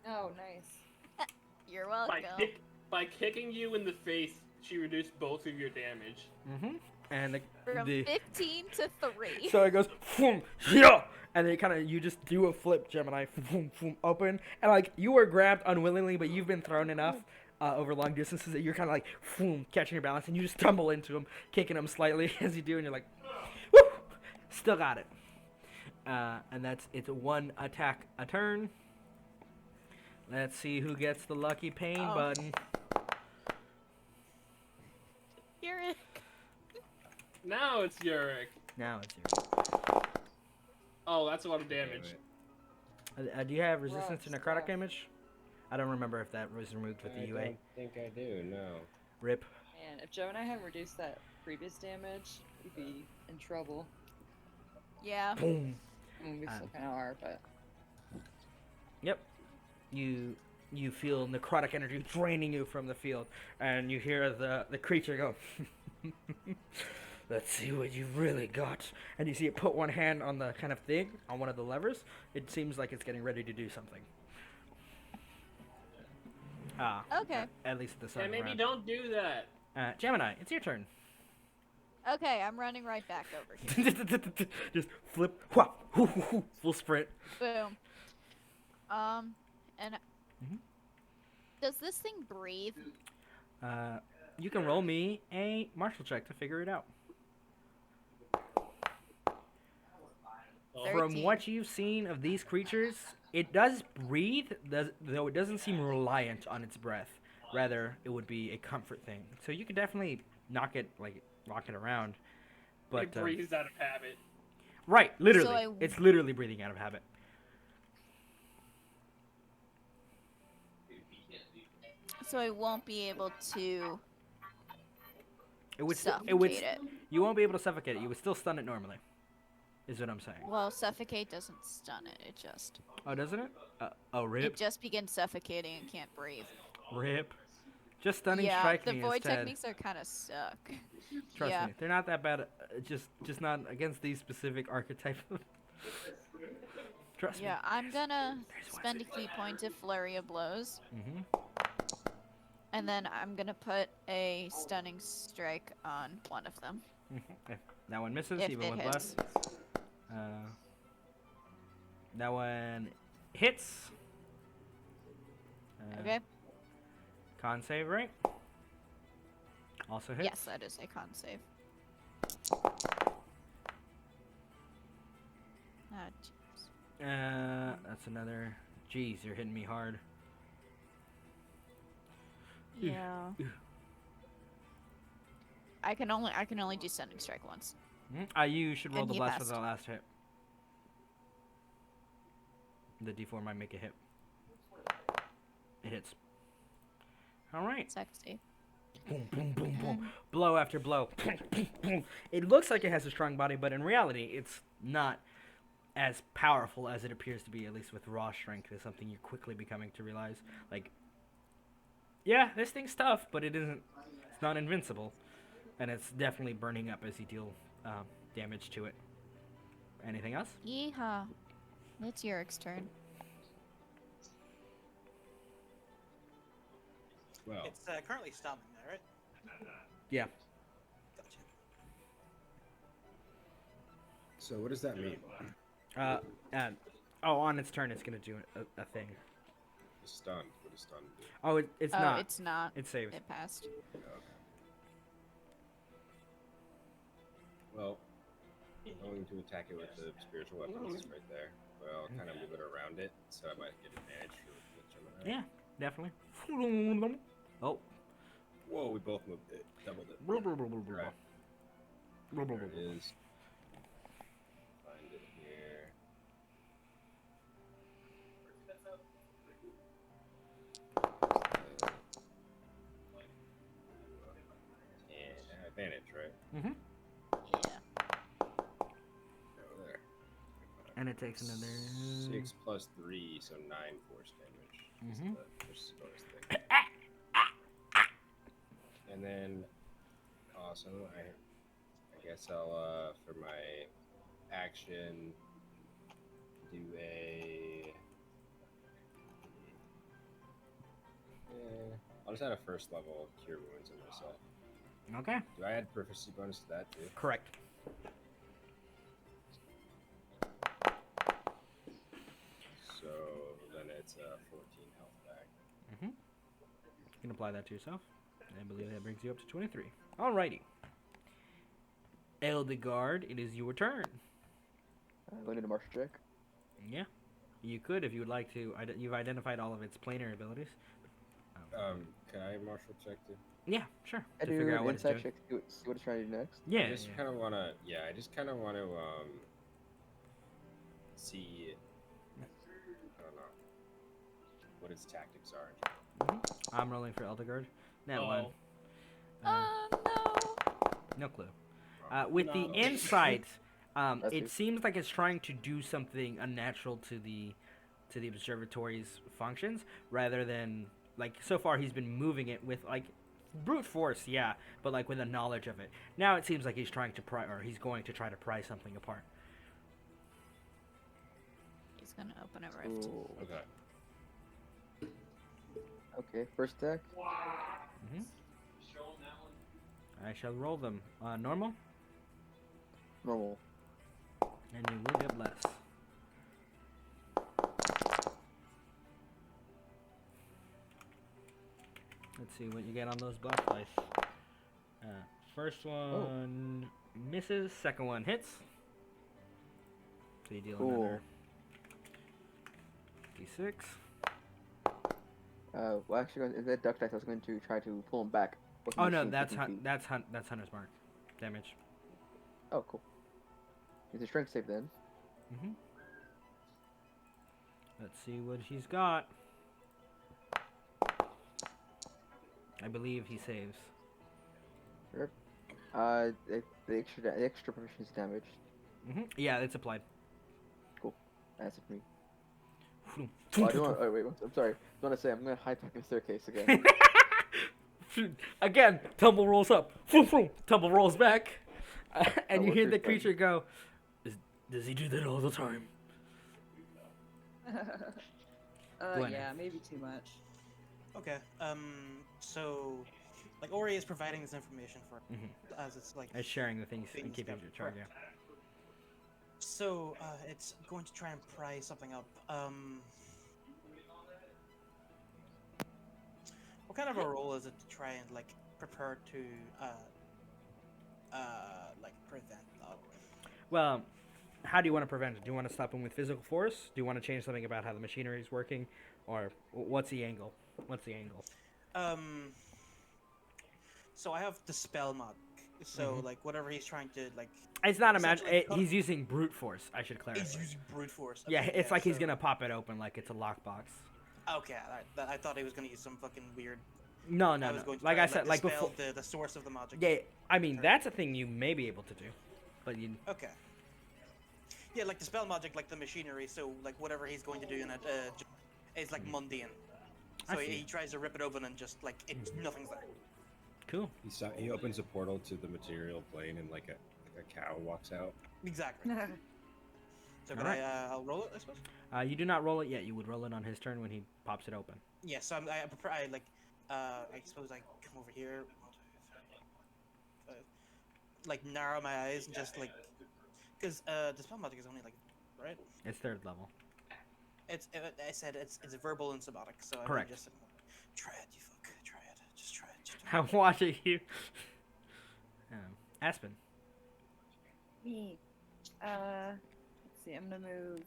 Oh, nice. You're welcome. By kicking you in the face, she reduced both of your damage. Mm-hmm. And From the 15 to 3. so it goes, yeah, and then you just do a flip, Gemini, open, and like you were grabbed unwillingly, but you've been thrown enough over long distances that you're kind of like catching your balance, and you just tumble into him, kicking him slightly as you do, and you're like, woo, still got it. And it's a 1 attack a turn. Let's see who gets the lucky pain button. Urek. Now it's Urek. Now it's yours. Oh, that's a lot of damage. Do you have resistance to Rough necrotic stuff. damage? I don't remember if that was removed with the I UA. don't think I do, no. Rip. Man, if Joe and I hadn't reduced that previous damage, we'd be in trouble. Yeah. Boom. I mean, we still kind of are, but. Yep. You feel necrotic energy draining you from the field, and you hear the creature go, "Let's see what you've really got." And you see it put one hand on the kind of thing, on one of the levers. It seems like it's getting ready to do something. Okay. At least at the start And of the maybe round. don't do that. Gemini, it's your turn. Okay, I'm running right back over here. Just flip, whop, full sprint. Boom. And Mhm. does this thing breathe? You can roll me a martial check to figure it out. From 13. what you've seen of these creatures, it does breathe, though it doesn't seem reliant on its breath. Rather, it would be a comfort thing. So you could definitely rock it around. But It breathes out of habit. right, literally, So it's literally breathing out of habit. So I won't be able to. It would suffocate it would it. you won't be able to suffocate it. You would still stun it normally. Is what I'm saying. Well, suffocate doesn't stun it. It just Oh, doesn't it? Oh, rip. it just begins suffocating and can't breathe. Rip. Just stunning Yeah, strike the me void instead. techniques are kind of suck. Trust yeah. me, they're not that bad. Just not against these specific archetype. Trust me. Yeah, I'm gonna There's one spend a thing. key point to flurry of blows, Mhm. and then I'm gonna put a stunning strike on one of them. If that one misses, If even it with hits. bless. That one hits. Okay. Con save, right? Also hits. Yes, that is a con save. Ah, jeez. That's another. Jeez, you're hitting me hard. Yeah. I can only do stunning strike once. You should roll And the he blast for passed. the last hit. The D4 might make a hit. It hits. All right. Sexy. Boom, boom, boom, boom. Blow after blow. It looks like it has a strong body, but in reality, it's not as powerful as it appears to be, at least with raw strength, is something you're quickly becoming to realize. Like, yeah, this thing's tough, but it's not invincible. And it's definitely burning up as you deal damage to it. Anything else? Yeehaw. It's Urek's turn. Well, It's currently standing there, right? Yeah. Gotcha. so what does that mean? On its turn, it's going to do a thing. Stunned. What does stunned do? Oh, it's Oh, not. it's not. It saves. It passed. Okay. Well, I'm going to attack it with the spiritual weapons. It's right there. But I'll kind of move it around it, so I might get advantage for the Gemini. Yeah, definitely. Oh. Whoa, we both moved it. Doubled it. Blah, blah, blah, blah, blah. Right. Blah, blah, There blah, it blah. is. Find it here. And advantage, right? Mm-hmm. Yeah. Over there. And it takes another 6 plus 3, so 9 force damage. Is Mhm. the first bonus thing. And then, awesome. I guess I'll for my action do a. I'll just add a first level cure wounds in myself. Okay. Do I add proficiency bonus to that too? Correct. So then it's 14 health back. Mm-hmm. You can apply that to yourself. I believe that brings you up to 23. Alrighty. Eldegard, it is your turn. Going to martial check. Yeah. You could if you would like to. You've identified all of its planar abilities. Can I martial check too? Yeah, sure. I To do figure out an what it's insight doing. check to see what it's trying to do next. Yeah. I just kind of want to, I just kind of want to, see, I don't know, what its tactics are. I'm rolling for Eldegard. That Oh. one. Oh no. No clue. With the No. insight, That's it it. seems like it's trying to do something unnatural to the observatory's functions, rather than like so far he's been moving it with like brute force, yeah, but like with a knowledge of it. Now it seems like he's trying to he's going to try to pry something apart. He's gonna open a rift. Cool. Okay. Okay, first attack. Hmm. I shall roll them. Normal, Normal. and you will get less. Let's see what you get on those black dice. First one misses, second one hits. So you deal Cool. another d6. Well, actually, is that duck dice? I was going to try to pull him back. with Oh my no, shield that's 15 feet. that's Hunter's Mark damage. Oh, cool. It's a strength save then. Mm-hmm. Let's see what he's got. I believe he saves. Yep. The extra proficiency damage. Yeah, it's applied. That's it for me. Oh, I do want. Oh wait, I'm sorry. I want to say I'm gonna hide back in the staircase again. Again, tumble rolls up. Tumble rolls back. And Oh, you what's hear your the thing? creature go, does he do that all the time? Gwenneth. Yeah, maybe too much. Okay. So, like, Ori is providing this information for as it's like. As sharing the things and things keeping that- your charge. correct. So, it's going to try and pry something up. What kind of a role is it to try and like prepare to like prevent that? Well, how do you want to prevent it? Do you want to stop him with physical force? Do you want to change something about how the machinery is working? Or what's the angle? So I have the spell mod. So like whatever he's trying to like. It's not a essentially magic. cut- He's using brute force. I should clarify. He's using brute force. Yeah, Okay, it's like he's so- gonna pop it open like it's a lockbox. Okay, I thought he was gonna use some fucking weird. No, I no, was no. going to Like try I and, said, like dispel before. the source of the magic. Yeah, I mean Turn. that's a thing you may be able to do, but you. Okay. Yeah, like the spell magic, like the machinery. So like whatever he's going to do in it, is like mundane. I So see. he tries to rip it open and just like it's nothing's there. Cool. He opens a portal to the material plane and like a cow walks out. Exactly. So can Alright. I'll roll it, I suppose. You do not roll it yet. You would roll it on his turn when he pops it open. Yeah. So I suppose I come over here. 1, 2, 3, 5. Like narrow my eyes and just like, because the spell magic is only like, right? It's third level. I said it's verbal and somatic. So Correct. I just try it, you fuck. Try it. Just try it. Just I'm watching you. Aspen. Me. Let's see. I'm gonna move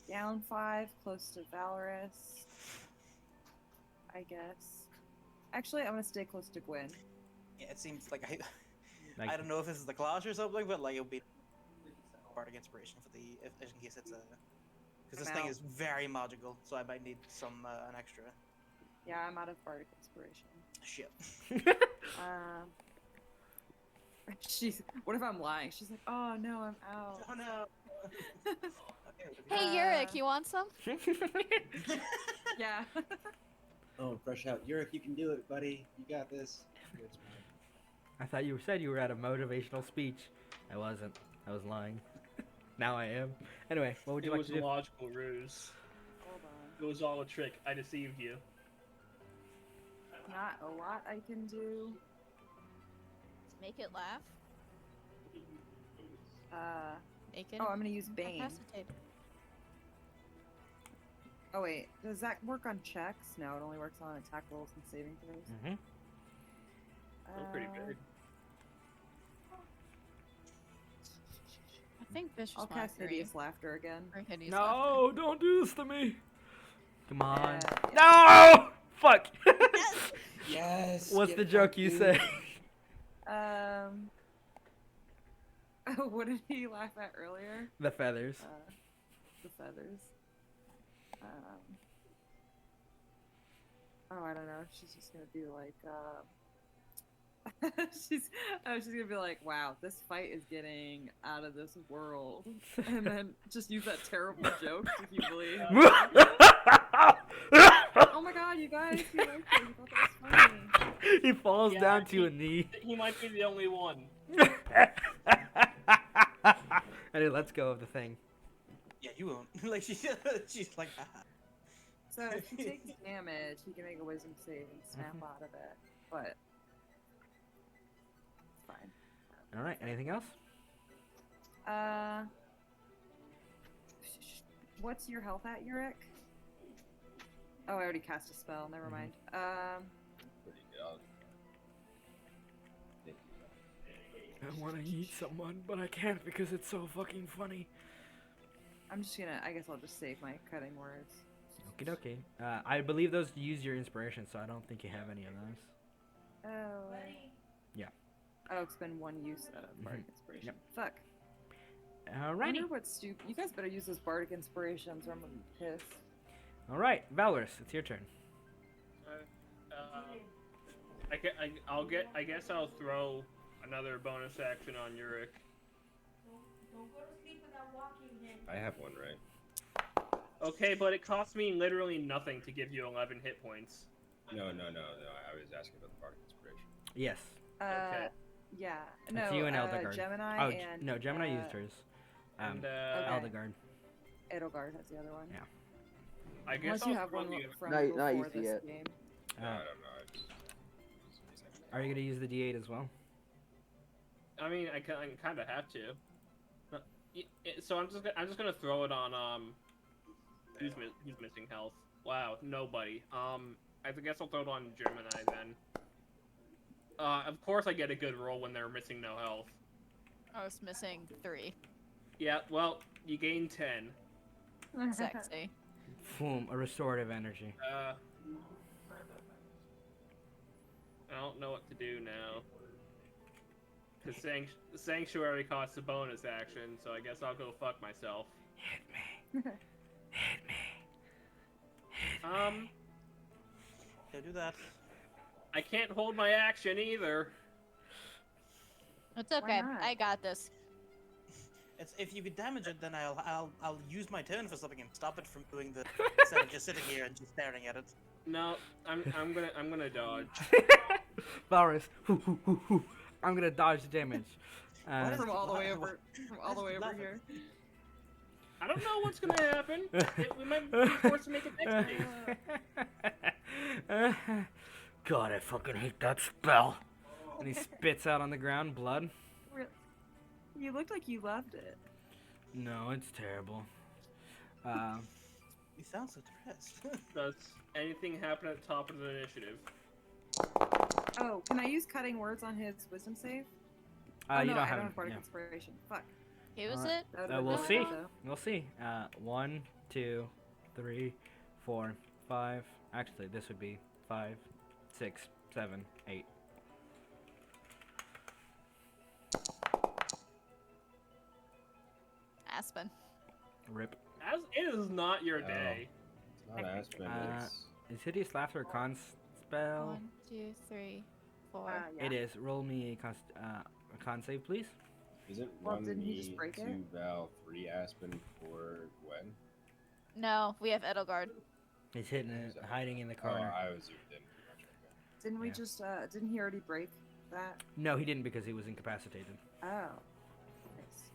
down 5, close to Valrius. I guess. Actually, I'm gonna stay close to Gwen. Yeah, it seems like Like, I don't know if this is the clash or something, but like it'll be bardic inspiration for the if in case it's a because this I'm thing out. is very magical, so I might need some an extra Yeah, I'm out of bardic inspiration. shit. She's. What if I'm lying? She's like, oh no, I'm out. Oh no. Hey, Urek, you want some? Yeah. Oh, fresh out. Urek, you can do it, buddy. You got this. It's fine. I thought you said you were at a motivational speech. I wasn't. I was lying. Now I am. Anyway, what would you It like was to a do? logical ruse. Hold on. It was all a trick. I deceived you. Not a lot I can do. Make it laugh. Make it Oh, I'm gonna use Bane. incapacitate. Oh wait, does that work on checks? No, it only works on attack rolls and saving throws. Mm-hmm. Still pretty good. I think Vicious I'll cast Mockery. Hideous Laughter again. Or Hideous No, don't do this to me. Come on. Yeah. No! Fuck. Yes. What's get the joke fucked, you dude. say? What did he laugh at earlier? The feathers. The feathers. Oh, I don't know. She's just gonna be like, she's gonna be like, wow, this fight is getting out of this world, and then just use that terrible joke if you believe. Oh my god, you guys, you liked it. You thought that was funny. He falls Yeah, down to a knee. He might be the only one. And he lets go of the thing. Yeah, you won't. Like she's like So if he takes damage, he can make a wisdom save and snap out of it. But it's fine. All right. Anything else? What's your health at, Urek? Oh, I already cast a spell. Never mind. Pretty good. Thank you. I want to eat someone, but I can't because it's so fucking funny. I'm just gonna. I guess I'll just save my cutting words. Okie dokie. I believe those use your inspiration, so I don't think you have any of those. Oh. Yeah. Oh, expend 1 use of bardic inspiration. Yep. Fuck. I Alrighty. wonder what's stupid. You guys better use those bardic inspirations, or I'm gonna be pissed. All right, Valrius, it's your turn. I guess I'll throw Another bonus action on Urek. I have one, right? Okay, but it costs me literally nothing to give you 11 hit points. No. I was asking about the Bardic Inspiration. Yes. Okay. Yeah. It's No, you and Eldegard. Gemini Oh, and no, Gemini used hers. And okay. Eldegard. Edelgard has the other one. Yeah. I guess Unless you I'll have throw one the- from Not before used this yet. game. No, I don't know. Are you gonna use the D8 as well? I mean, I kind of have to. So I'm just gonna throw it on who's missing health? Wow, nobody. I guess I'll throw it on Gemini then. Of course I get a good roll when they're missing no health. I was missing 3. Yeah, well, you gain 10. Sexy. Boom, a restorative energy. I don't know what to do now. Because Sanctuary costs a bonus action, so I guess I'll go fuck myself. Hit me. Hit me. Yeah, do that. I can't hold my action either. It's okay. not? I got this. It's if you could damage it, then I'll use my turn for something and stop it from doing the instead of just sitting here and just staring at it. No, I'm gonna dodge. Valrius, I'm gonna dodge the damage. From all the way over here. I don't know what's gonna happen. We might be forced to make it next game. God, I fucking hate that spell. And he spits out on the ground blood. You looked like you loved it. No, it's terrible. You sound so depressed. Does anything happen at the top of the initiative? Oh, can I use cutting words on his wisdom save? You no, don't I have don't have bardic yeah. inspiration. Fuck. Who was Alright. it? That would've been We'll really see. good, though. We'll see. 1, 2, 3, 4, 5. Actually, this would be 5, 6, 7, 8. Aspen. Rip. As it is not your day. It's not Aspen. It's Is Hideous Laughter a con spell? 1, 2, 3, 4. Yeah. It is. Roll me a con save, please. isn't Well, one didn't he just me, break 2 it? Val, 3 Aspen, 4 Gwen? No, we have Edelgard. He's hidden it, hiding in the corner. Oh, I was zoomed in too much. Okay. Didn't we Yeah. just, didn't he already break that? No, he didn't because he was incapacitated. Oh. Nice.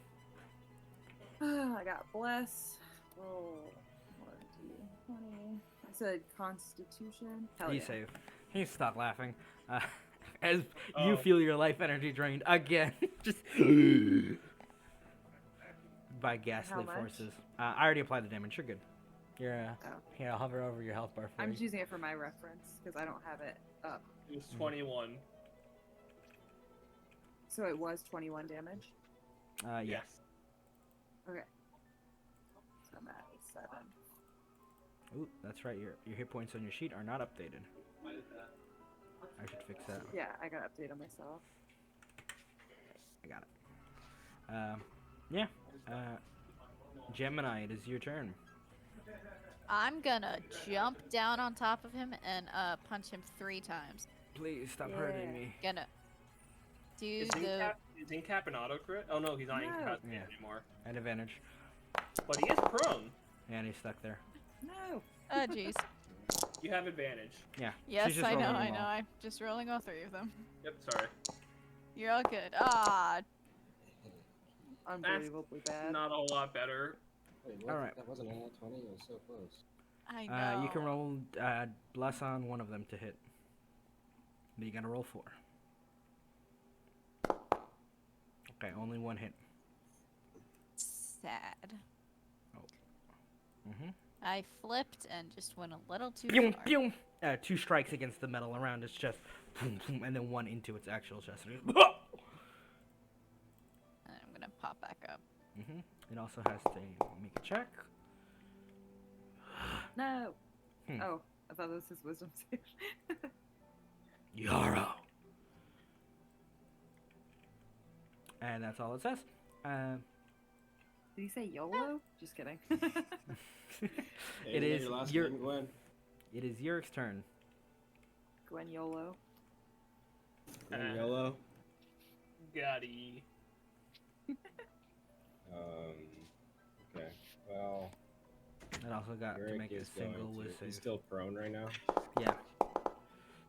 I got bless. Roll 1, 2, 20. I said constitution. Hell You yeah. save. He stopped laughing. As Oh. you feel your life energy drained again. Just by ghastly much? forces. I already applied the damage. You're good. You're Oh. here. I'll hover over your health bar for I'm you. just using it for my reference because I don't have it up. It was 21. So it was 21 damage. Yeah. Yes. Okay. So I'm at 7. Ooh, that's right. Your hit points on your sheet are not updated. I should fix that. Yeah, I got to update on myself. I got it. Yeah. Gemini, it is your turn. I'm gonna jump down on top of him and punch him 3 times. Please stop hurting me. Gonna do Is the. Incap an auto crit? Oh no, he's not No. incapacitated Yeah. anymore. At advantage. But he is prone. And he's stuck there. No. Oh jeez. You have advantage. Yeah. Yes, she's just I know, rolling I them know. all. I'm just rolling all 3 of them. Yep, sorry. You're all good. Ah, Unbelievably bad. Not a whole lot better. Wait, All right. That wasn't a nat 20. It was so close. I know. You can roll bless on one of them to hit. But you gotta roll 4. Okay, only 1 hit. Sad. Mm-hmm. I flipped and just went a little too Pew, far. pew. 2 strikes against the metal around its chest, boom, boom, and then 1 into its actual chest. And I'm gonna pop back up. Mm-hmm. It also has to make a check. No. Hmm. Oh, I thought that was his wisdom save. Yarrow. And that's all it says. Did he say YOLO? Just kidding. Hey, It you know is your last your- name, Gwen? It is Urek's turn. Gwen YOLO. Gwen YOLO? Gotti. Okay. Well, That also got to Urek make a is going single to. with He's save. still prone right now. Yeah.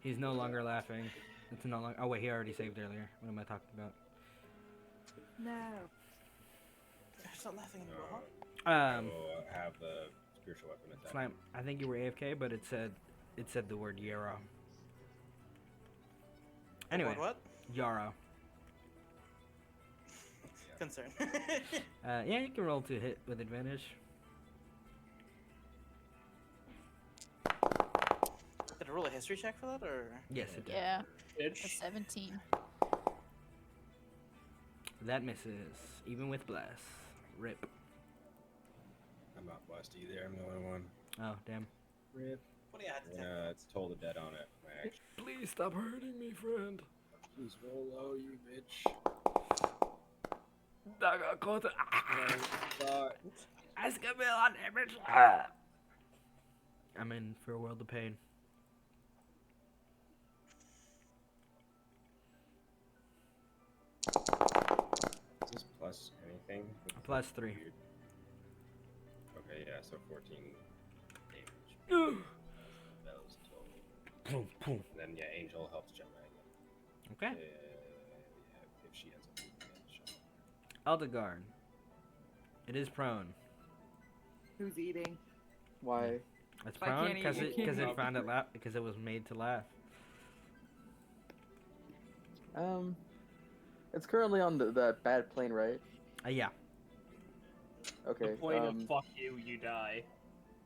He's no longer laughing. It's no longer. Oh wait, he already saved earlier. What am I talking about? No. There's not laughing anymore. Um, will have the spiritual weapon attack. Slime. I think you were AFK, but it said the word Yarrow. Anyway, What? Yarrow. Concern. Yeah, you can roll to hit with advantage. Did I roll a history check for that, or? Yes, it did. Yeah. A Bitch. 17. That misses, even with blast. Rip. I'm not blessed either. I'm the only one. Oh damn. Rip. What do you have I'm to gonna take? toll the dead on it. My action. Please stop hurting me, friend. Please roll low, you bitch. I'm in for a world of pain. Is this plus anything? Plus 3. Weird. Okay, yeah, so 14 damage. That was total. Boom, boom. And then, yeah, Angel helps Gemini again. Okay. Yeah, if she ends up being shot. Eldegard. It is prone. Who's eating? Why? It's I prone can't because eat. it found it because it was made to laugh. It's currently on the bad plane, right? Yeah. Okay. The point of fuck you, you die.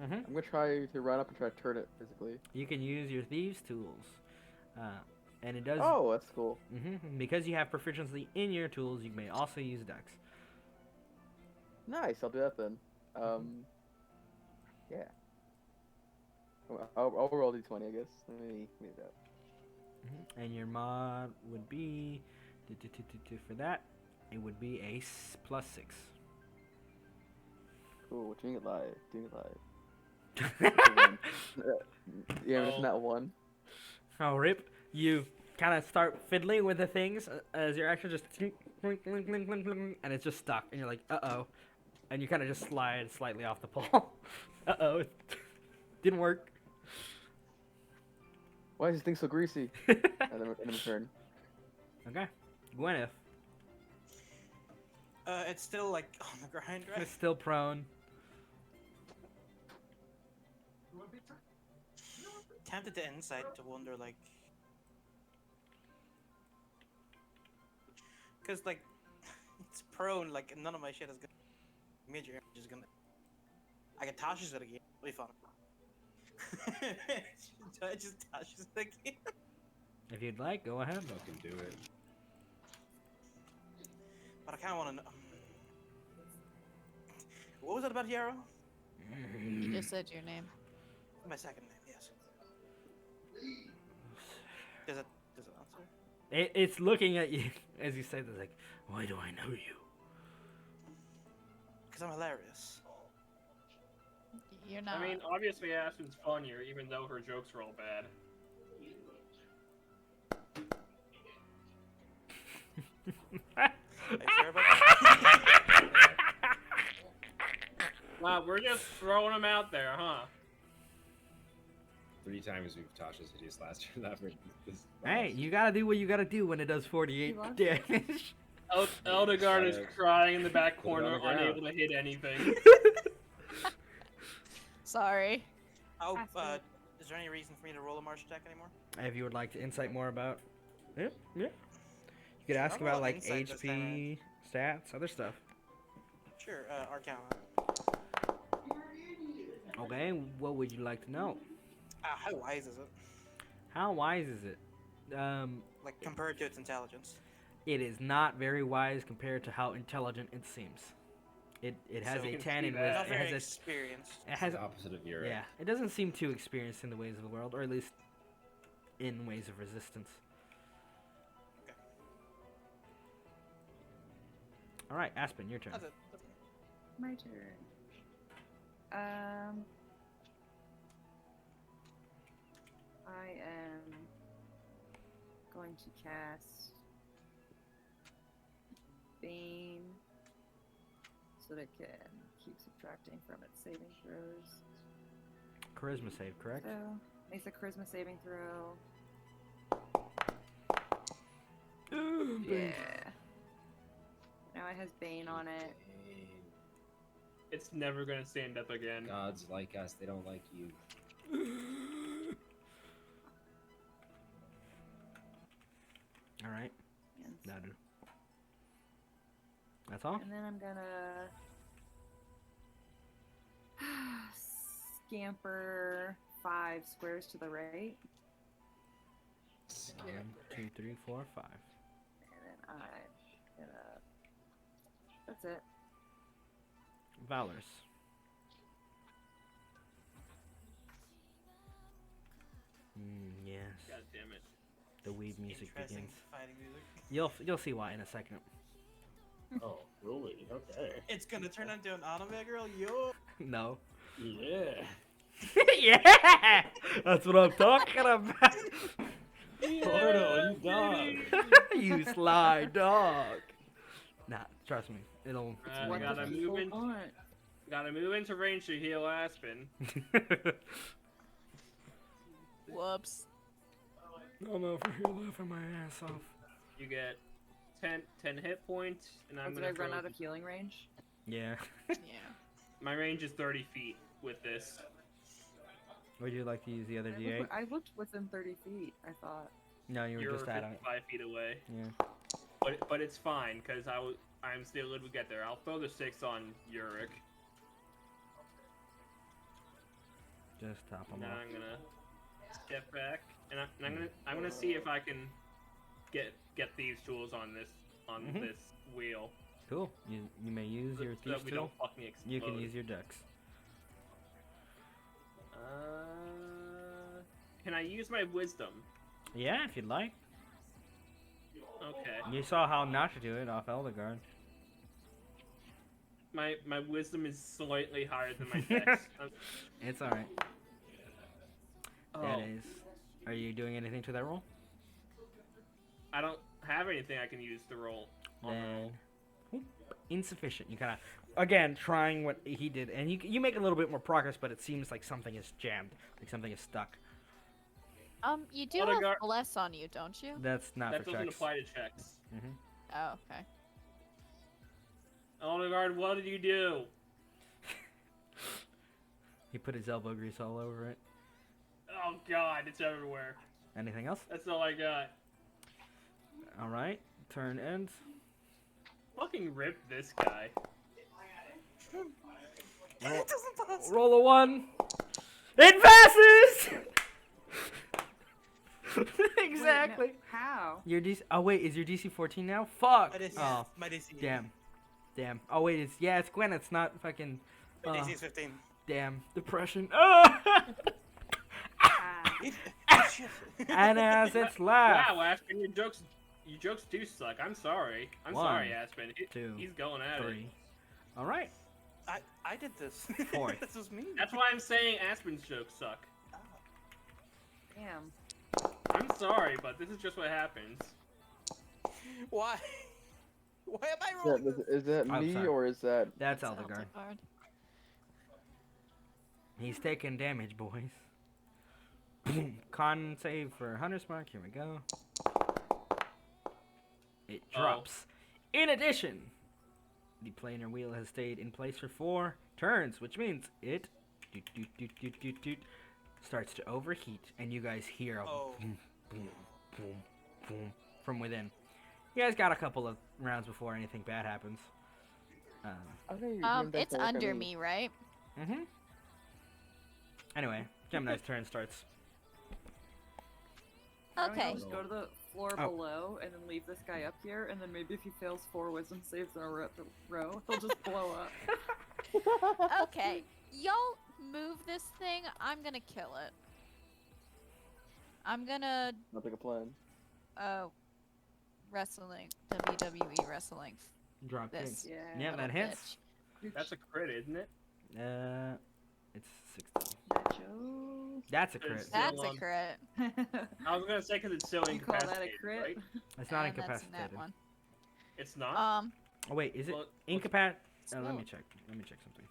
Mm-hmm. I'm gonna try to run up and try to turn it physically. You can use your thieves' tools, and it does. Oh, that's cool. Because you have proficiency in your tools, you may also use Dex. Nice. I'll do that then. Yeah. I'll roll d20, I guess. Let me do that. And your mod would be for that. It would be a +6. Cool. Doing it live. Doing it live. Yeah, Oh. it's not one. Oh, rip! You kind of start fiddling with the things as you're actually just clink, clink, clink, clink, clink, clink, and it's just stuck, and you're like, uh-oh, and you kind of just slide slightly off the pole. Uh-oh, it didn't work. Why is this thing so greasy? And then return. Okay, Gwenneth. It's still like on the grind, right? It's still prone. Tempted to insight to wonder, like, because like it's prone. Like none of my shit is gonna. Major damage is gonna. I can Tasha's it again. It'll be fun. I just Tasha's it again. If you'd like, go ahead. Fucking do it. But I kind of want to know. What was that about Yarrow? You just said your name. My second name, yes. Does it answer? It's looking at you as you say this, like, why do I know you? Because I'm hilarious. You're not. I mean, obviously Aspen's funnier, even though her jokes are all bad. Are you sure about that? Wow, we're just throwing them out there, huh? 3 times we've Tasha's hideous last year. That this Hey, you gotta do what you gotta do when it does 48 damage. Eldegard is Gotta crying in the back put it on corner, the ground. unable to hit anything. Sorry. Oh, Aspen. is there any reason for me to roll a martial attack anymore? If you would like to insight more about, yeah. You could ask I'll roll about like insight this HP, stats, other stuff. Sure, Arcana. Okay, what would you like to know? How wise is it? How wise is it? Like, compared to its intelligence? It is not very wise compared to how intelligent it seems. It has So a we can 10 see in that. wisdom. Not It very has a experienced. it It's has the opposite of Urek. yeah. It doesn't seem too experienced in the ways of the world, or at least in ways of resistance. Okay. All right, Aspen, your turn. That's it. My turn. I am going to cast Bane so that it can keep subtracting from its saving throws. Charisma save, correct? So, makes a charisma saving throw. Yeah. Now it has Bane on it. It's never gonna stand up again. Gods like us, they don't like you. All right. And, That'll do. That's all. and then I'm gonna scamper 5 squares to the right. 1, 2, 3, 4, 5. And then I'm gonna. That's it. Valrius. Yes. God damn it. The weed music Interesting begins. fighting music. You'll see why in a second. Oh, really? Okay. It's gonna turn into an anime girl, yo. No. Yeah. Yeah, that's what I'm talking about. Portal, you dog. You sly dog. Nah, trust me, it'll. What gotta does move people in. want? Gotta move into range to heal Aspen. Whoops. I'm over here laughing my ass off. You get 10 hit points, and I'm Did gonna I run throw- out of healing range? Yeah. Yeah. My range is 30 feet with this. Would you like to use the other I D8? looked- I looked within 30 feet, I thought. No, you were You're just at it. 55 feet away. Yeah. But it's fine, because I'm still able to get there. I'll throw the 6 on Urek. Just top them Now off. I'm gonna step back, and I'm gonna see if I can get thieves tools on this Mhm. this wheel. Cool. You may use your so that thieves we tool. don't fucking explode. You can use your ducks. Can I use my wisdom? Yeah, if you'd like. Okay. You saw how not to do it off Eldegard. My wisdom is slightly higher than my dex. It's alright. That Oh, is. Are you doing anything to that roll? I don't have anything I can use to roll. On the roll. Then whoop, insufficient. You kind of again trying what he did, and you make a little bit more progress, but it seems like something is jammed, like something is stuck. You do Eldegard- have bless on you, don't you? That's not That for doesn't checks. apply to checks. Oh, okay. Eldegard, what did you do? He put his elbow grease all over it. Oh god, it's everywhere. Anything else? That's all I got. All right. Turn ends. Fucking rip this guy. It doesn't pass. Roll a 1. It passes. Exactly. Wait, no, how? Your DC. Oh wait, is your DC 14 now? Fuck. My DC, Oh, my DC, damn. Oh wait, it's Gwenneth. It's not fucking. my Oh, DC is 15. damn. Depression. Oh! Ah. Shit. And as it's left. Wow, Aspen, your jokes do suck. I'm sorry. I'm One, sorry, Aspen. 2, He's going at 3. it. All right. I did this. Fourth. This was me. That's why I'm saying Aspen's jokes suck. Damn. I'm sorry, but this is just what happens. Why? Why am I Is rolling that, this? is that I'm me sorry. or is that? That's It's Eldegard. Eldegard. He's taking damage, boys. Boom. Con save for Hunter's Mark. Here we go. It drops. In addition, the planar wheel has stayed in place for 4 turns, which means it starts to overheat, and you guys hear a Oh. boom, boom, boom, boom from within. You guys got a couple of rounds before anything bad happens. It's under me, right? Mm-hmm. Anyway, Gemini's turn starts. Why don't we all Okay. just go to the floor Oh. below and then leave this guy up here, and then maybe if he fails 4 wisdom saves in a row, he'll just blow up. Okay. Y'all move this thing. I'm gonna kill it. I'm gonna Not like a plan. wrestling WWE wrestling. Drop kick. This. Yeah. Yeah, that hits. That's a crit, isn't it? It's 16. Nacho. That's a It's crit. still That's a on- crit. I was gonna say because it's so You call that a incapacitated, crit? right? It's not And that's incapacitated. that one. It's not. Oh wait, is it Well, incapac? Let No. me check. Let me check something.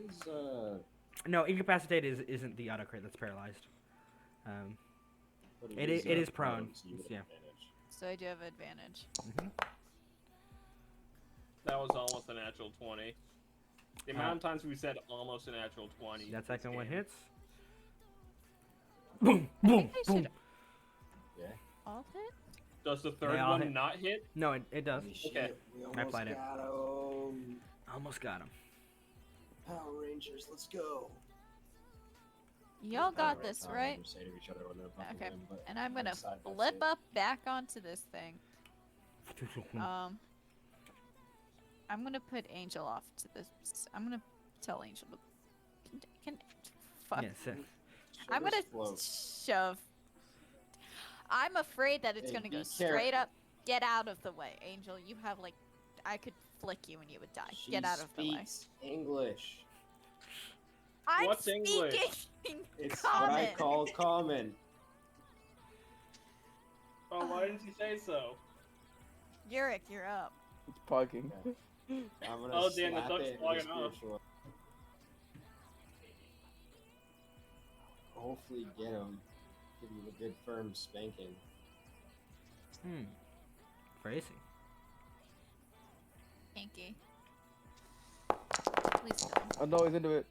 Is No, incapacitated isn't the autocrit. That's paralyzed. but It is prone. so you would have Yeah. advantage. So I do have advantage. That was almost a natural 20. The amount of times we said almost a natural 20. That this second one game. hits. Boom, I boom, think they boom. should Yeah. all hit. Does the third They all one hit. not hit? No, it does. Holy Okay. shit, we I almost applied it. got 'em. Almost got him. Power Rangers, let's go. Y'all I got don't know this, what right? Rangers say to each other when they're fucking Okay. them, but And I'm gonna side by flip side. up back onto this thing. I'm gonna put Angel off to this. I'm gonna tell Angel to. Can fuck. Yes. I'm Shoulders gonna float. shove. I'm afraid that it's Hey, gonna go be straight careful. up. Get out of the way, Angel. You have like, I could flick you and you would die. She Get out of the way. speaks English. I'm What's speaking English? It's common. what I call common. Oh, why didn't you say so? Urek, you're up. It's bugging. I'm gonna Oh, damn, the slap duck's it flying with a off. spiritual. Hopefully get him. Give him a good firm spanking. Crazy. Inky. Please kill him. Oh no, he's into it.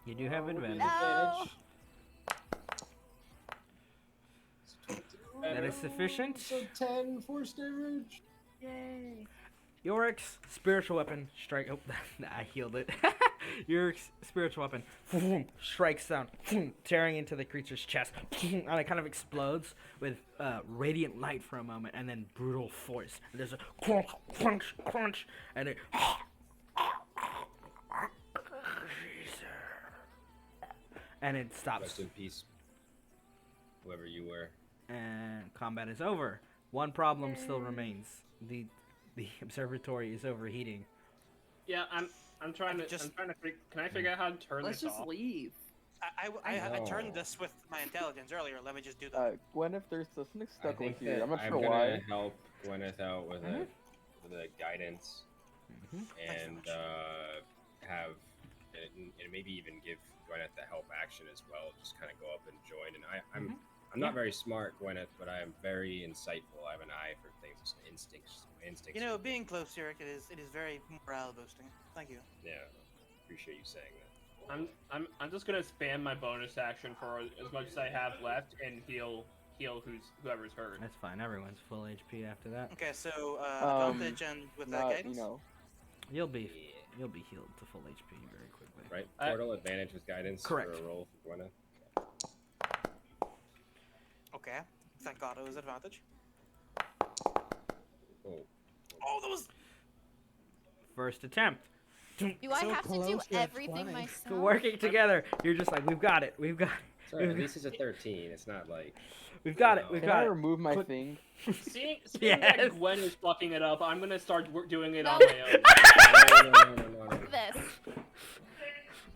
You do have Oh, advantage. No. That is sufficient. So 10 force damage. Yay. Urek's spiritual weapon strike. Oh, I healed it. Urek's spiritual weapon strikes down, tearing into the creature's chest, and it kind of explodes with radiant light for a moment, and then brutal force. And there's a crunch, crunch, crunch, and it. And it stops. Rest in peace, whoever you were. And combat is over. One problem still remains. The observatory is overheating. Yeah, I'm trying to. Just- I'm trying to. Can I figure out how to turn Let's this just off? leave. I know. turned this with my intelligence earlier. Let me just do that. Gwenneth, there's something I stuck think with you. that I'm not sure gonna why. help Gwenneth out with a guidance Mhm. Thanks so and much. have and maybe even give Gwenneth the help action as well. Just kind of go up and join. And I'm not very smart, Gwenneth, but I am very insightful. I have an eye for things, instincts. You know, being close, Urek, it is very morale boosting. Thank you. Yeah, appreciate you saying that. I'm just gonna spam my bonus action for as much as I have left and heal whoever's hurt. That's fine. Everyone's full HP after that. Okay, so Um, advantage and with Not, guidance. you know. You'll be healed to full HP very quickly. Right? I- Portal advantage with guidance Correct. for a roll for Gwenneth. Okay, thank God it was advantage. Oh, Oh, that was. First attempt. Do I So have to do close to a everything 20. myself? Working together. You're just like, we've got it. We've got sorry, at least it's a 13. It's not like We've got it. We've Can I got it. remove my Click. thing? Seeing Yes. that Gwen is fucking it up, I'm gonna start doing it No. on my own. no. This.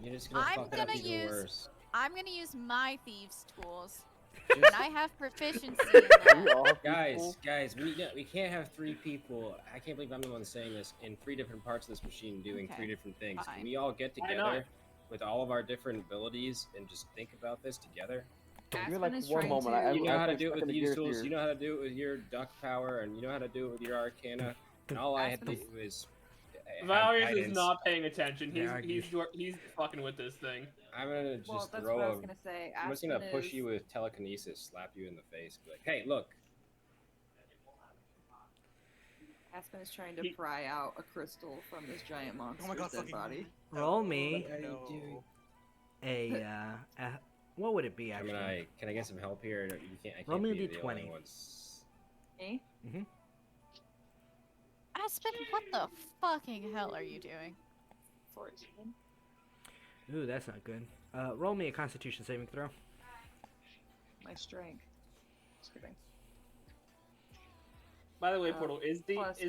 You're just gonna I'm fuck it up gonna even use- worse. I'm gonna use my thieves' tools, Just- and I have proficiency in We that. all have Guys, people? we can't have 3 people. I can't believe I'm the one saying this in 3 different parts of this machine doing Okay, 3 different things. fine. Can we all get Why not? together with all of our different abilities and just think about this together? Give me Aspen like is one trying moment. to- I, You know I, how to I'm do it stuck with in a these gear tools. here. You know how to do it with your duck power, and you know how to do it with your arcana. And all I had to do was. have Valrius is guidance. not paying attention. Yeah, He's fucking with this thing. I'm gonna just Well, that's throw what I a. was gonna say. I'm just gonna Aspen push is- you with telekinesis, slap you in the face, be like, "Hey, look." Aspen is trying to He- pry out a crystal from this giant monster's God, dead fucking- body. Roll me What are you doing? a what would it be actually? Gemini, can I get some help here? You can't. I can't Roll me a be the D20. only ones. Me? Aspen, what the fucking hell are you doing? 14. Ooh, that's not good. Roll me a Constitution saving throw. My strength. Just kidding. By the way, Uh, Portal is Plus the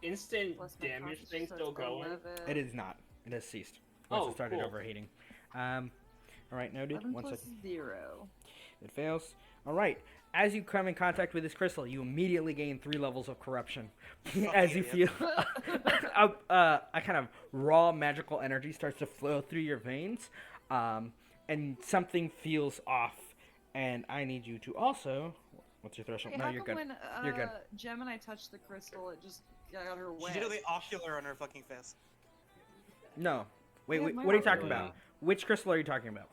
instant plus my damage conscious, thing so still it's going? 11. It is not. It has ceased. Once Oh, it started cool. overheating. All right, noted. 11 1 plus second. 0. It fails. All right. as you come in contact with this crystal, you immediately gain 3 levels of corruption. As you feel a kind of raw magical energy starts to flow through your veins, and something feels off. And I need you to also. What's your threshold? Hey, No, how you're come good. when You're good. Gemini touched the crystal, it just got her wet? She did the ocular on her fucking face. No. Wait, Yeah, wait, my what are you talking ocular. about? Which crystal are you talking about?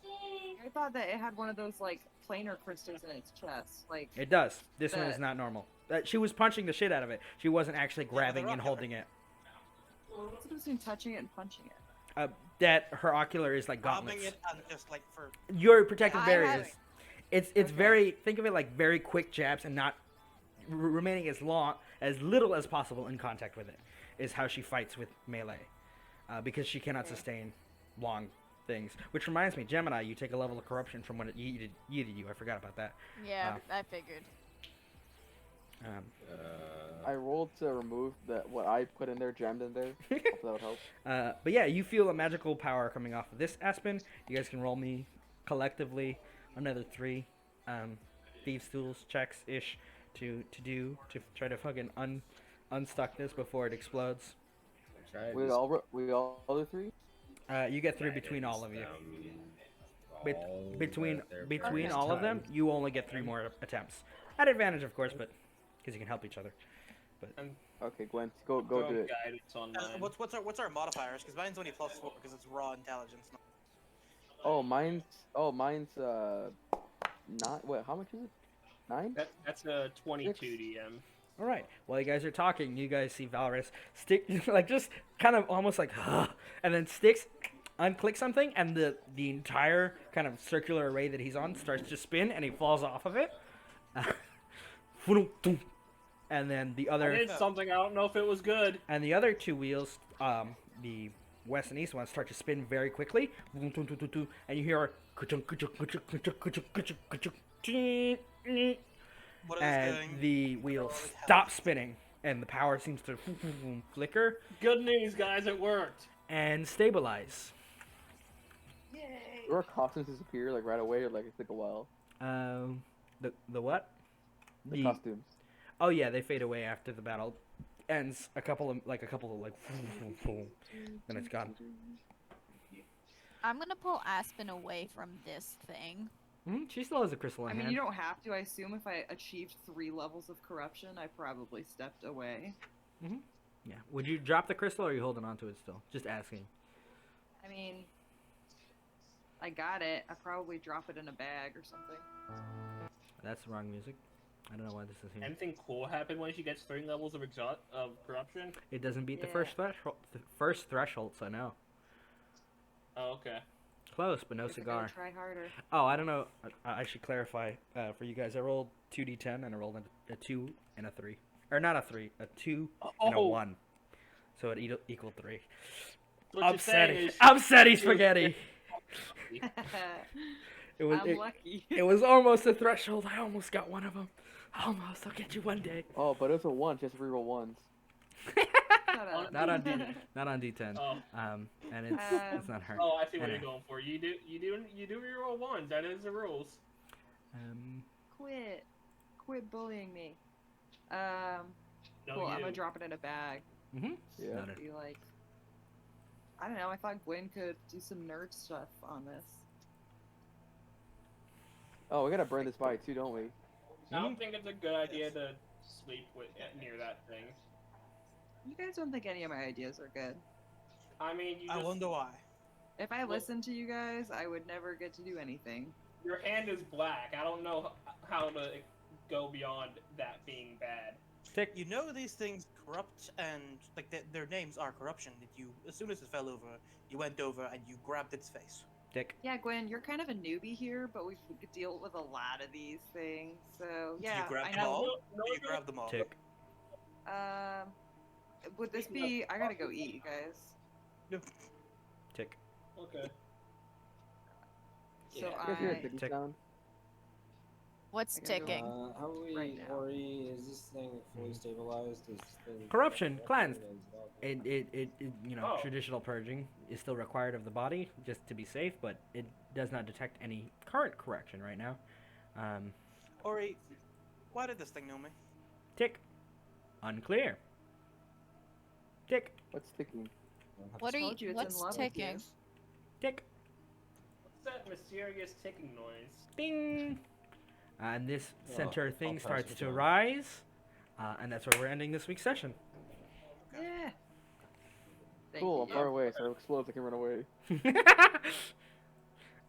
I thought that it had one of those like planar crystals in its chest, like. It does. This one is That- not normal. She was punching the shit out of it. She wasn't actually grabbing and ocular. holding it. What's the difference between touching it and punching it? That her ocular is like Grabbing gauntlets. it and just like for. Your protective I barrier have- is. It's very. Think of it like very quick jabs and not remaining as little as possible in contact with it. Is how she fights with melee, because she cannot sustain long things. Which reminds me, Gemini, you take a level of corruption from when it yeeted you. I forgot about that. Yeah, I figured. I rolled to remove what I put in there, jammed in there. Hope that would help. But yeah, you feel a magical power coming off of this Aspen. You guys can roll me collectively another 3 thieves tools checks ish to try to fucking unstuck this before it explodes. We all do 3. You get 3 between all of you. Between all of them, you only get 3 more attempts. At advantage, of course, but because you can help each other. Okay, Gwen, go do it. Guidance on mine. What's our modifiers? Because mine's only +4 because it's raw intelligence. Oh, mine's 9. Wait, how much is it? 9? That's a 22 DM. All right. While you guys are talking, you guys see Valrius stick, like just kind of almost like, and then sticks, unclick something, and the entire kind of circular array that he's on starts to spin, and he falls off of it. And then the I other, did something. I don't know if it was good. and the other 2 wheels, the west and east ones start to spin very quickly, and you hear, What is and doing? the wheels stop spinning, and the power seems to flicker Good news, guys. It worked. and stabilize. Your costumes disappear like right away, or like it took a while. The what? The costumes. Oh yeah, they fade away after the battle ends. A couple of then it's gone. I'm gonna pull Aspen away from this thing. She still has a crystal in I mean, hand. you don't have to. I assume if I achieved 3 levels of corruption, I probably stepped away. Yeah. Would you drop the crystal, or are you holding on to it still? Just asking. I mean, I got it. I probably drop it in a bag or something. That's the wrong music. I don't know why this is here. Anything cool happen when she gets 3 levels of corruption? It doesn't beat the Yeah. first threshold. The first threshold, so no. Oh, okay. Close, but no Guess I gotta cigar. try harder. Oh, I don't know. I should clarify for you guys. I rolled 2d10 and I rolled a 2 and a 3. Or not a 3, a 2 and a 1. So it equaled 3. What you're saying is Upsetty spaghetti. I'm It lucky. it was almost a threshold. I almost got one of them. Almost. I'll get you one day. Oh, but it's a 1, just reroll 1s. Shut up. Not on D10. Oh. And it's not her. Oh, I see what Anyway. you're going for. You do reroll 1s. That is the rules. Quit bullying me. No, Cool. I'm you. gonna drop it in a bag. Yeah. Noted. Be like, I don't know. I thought Gwen could do some nerd stuff on this. Oh, we gotta burn this body too, don't we? I don't think it's a good idea to sleep near that thing. You guys don't think any of my ideas are good. I mean, I wonder why. If I listened to you guys, I would never get to do anything. Your hand is black. I don't know how to go beyond that being bad. You know these things corrupt, and like their names are corruption. That you, as soon as it fell over, you went over and you grabbed its face. Dick. Yeah, Gwen, you're kind of a newbie here, but we could deal with a lot of these things. So yeah, Did you grab I them know. all? You grabbed them all. Tick. Would this be? I gotta go eat, you guys. Tick. Okay. So You guys hear a I. ticky Tick. sound? What's I gotta go. ticking? How are we, Right now. Ori, is this thing fully stabilized? Is the Corruption, cleansed. is it all It you know, Oh. traditional purging is still required of the body just to be safe, but it does not detect any current correction right now. Ori, why did this thing know me? Tick. Unclear. Tick. What's ticking? What are you? Told you it's in What's love with you. ticking? Tick. What's that mysterious ticking noise? Ding. And this center thing I'll pass starts it to on. rise. And that's where we're ending this week's session. Yeah. Thank Cool, I'm you. far away, so it explodes, I can run away.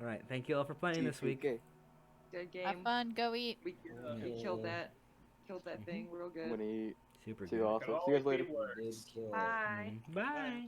Alright, thank you all for playing this week. TPK. Good Have game. fun. Go eat. We killed that. Killed that thing real I'm good. gonna eat. Super See good. you all. Can See you always guys later. be worse. Big kill. Bye. Bye.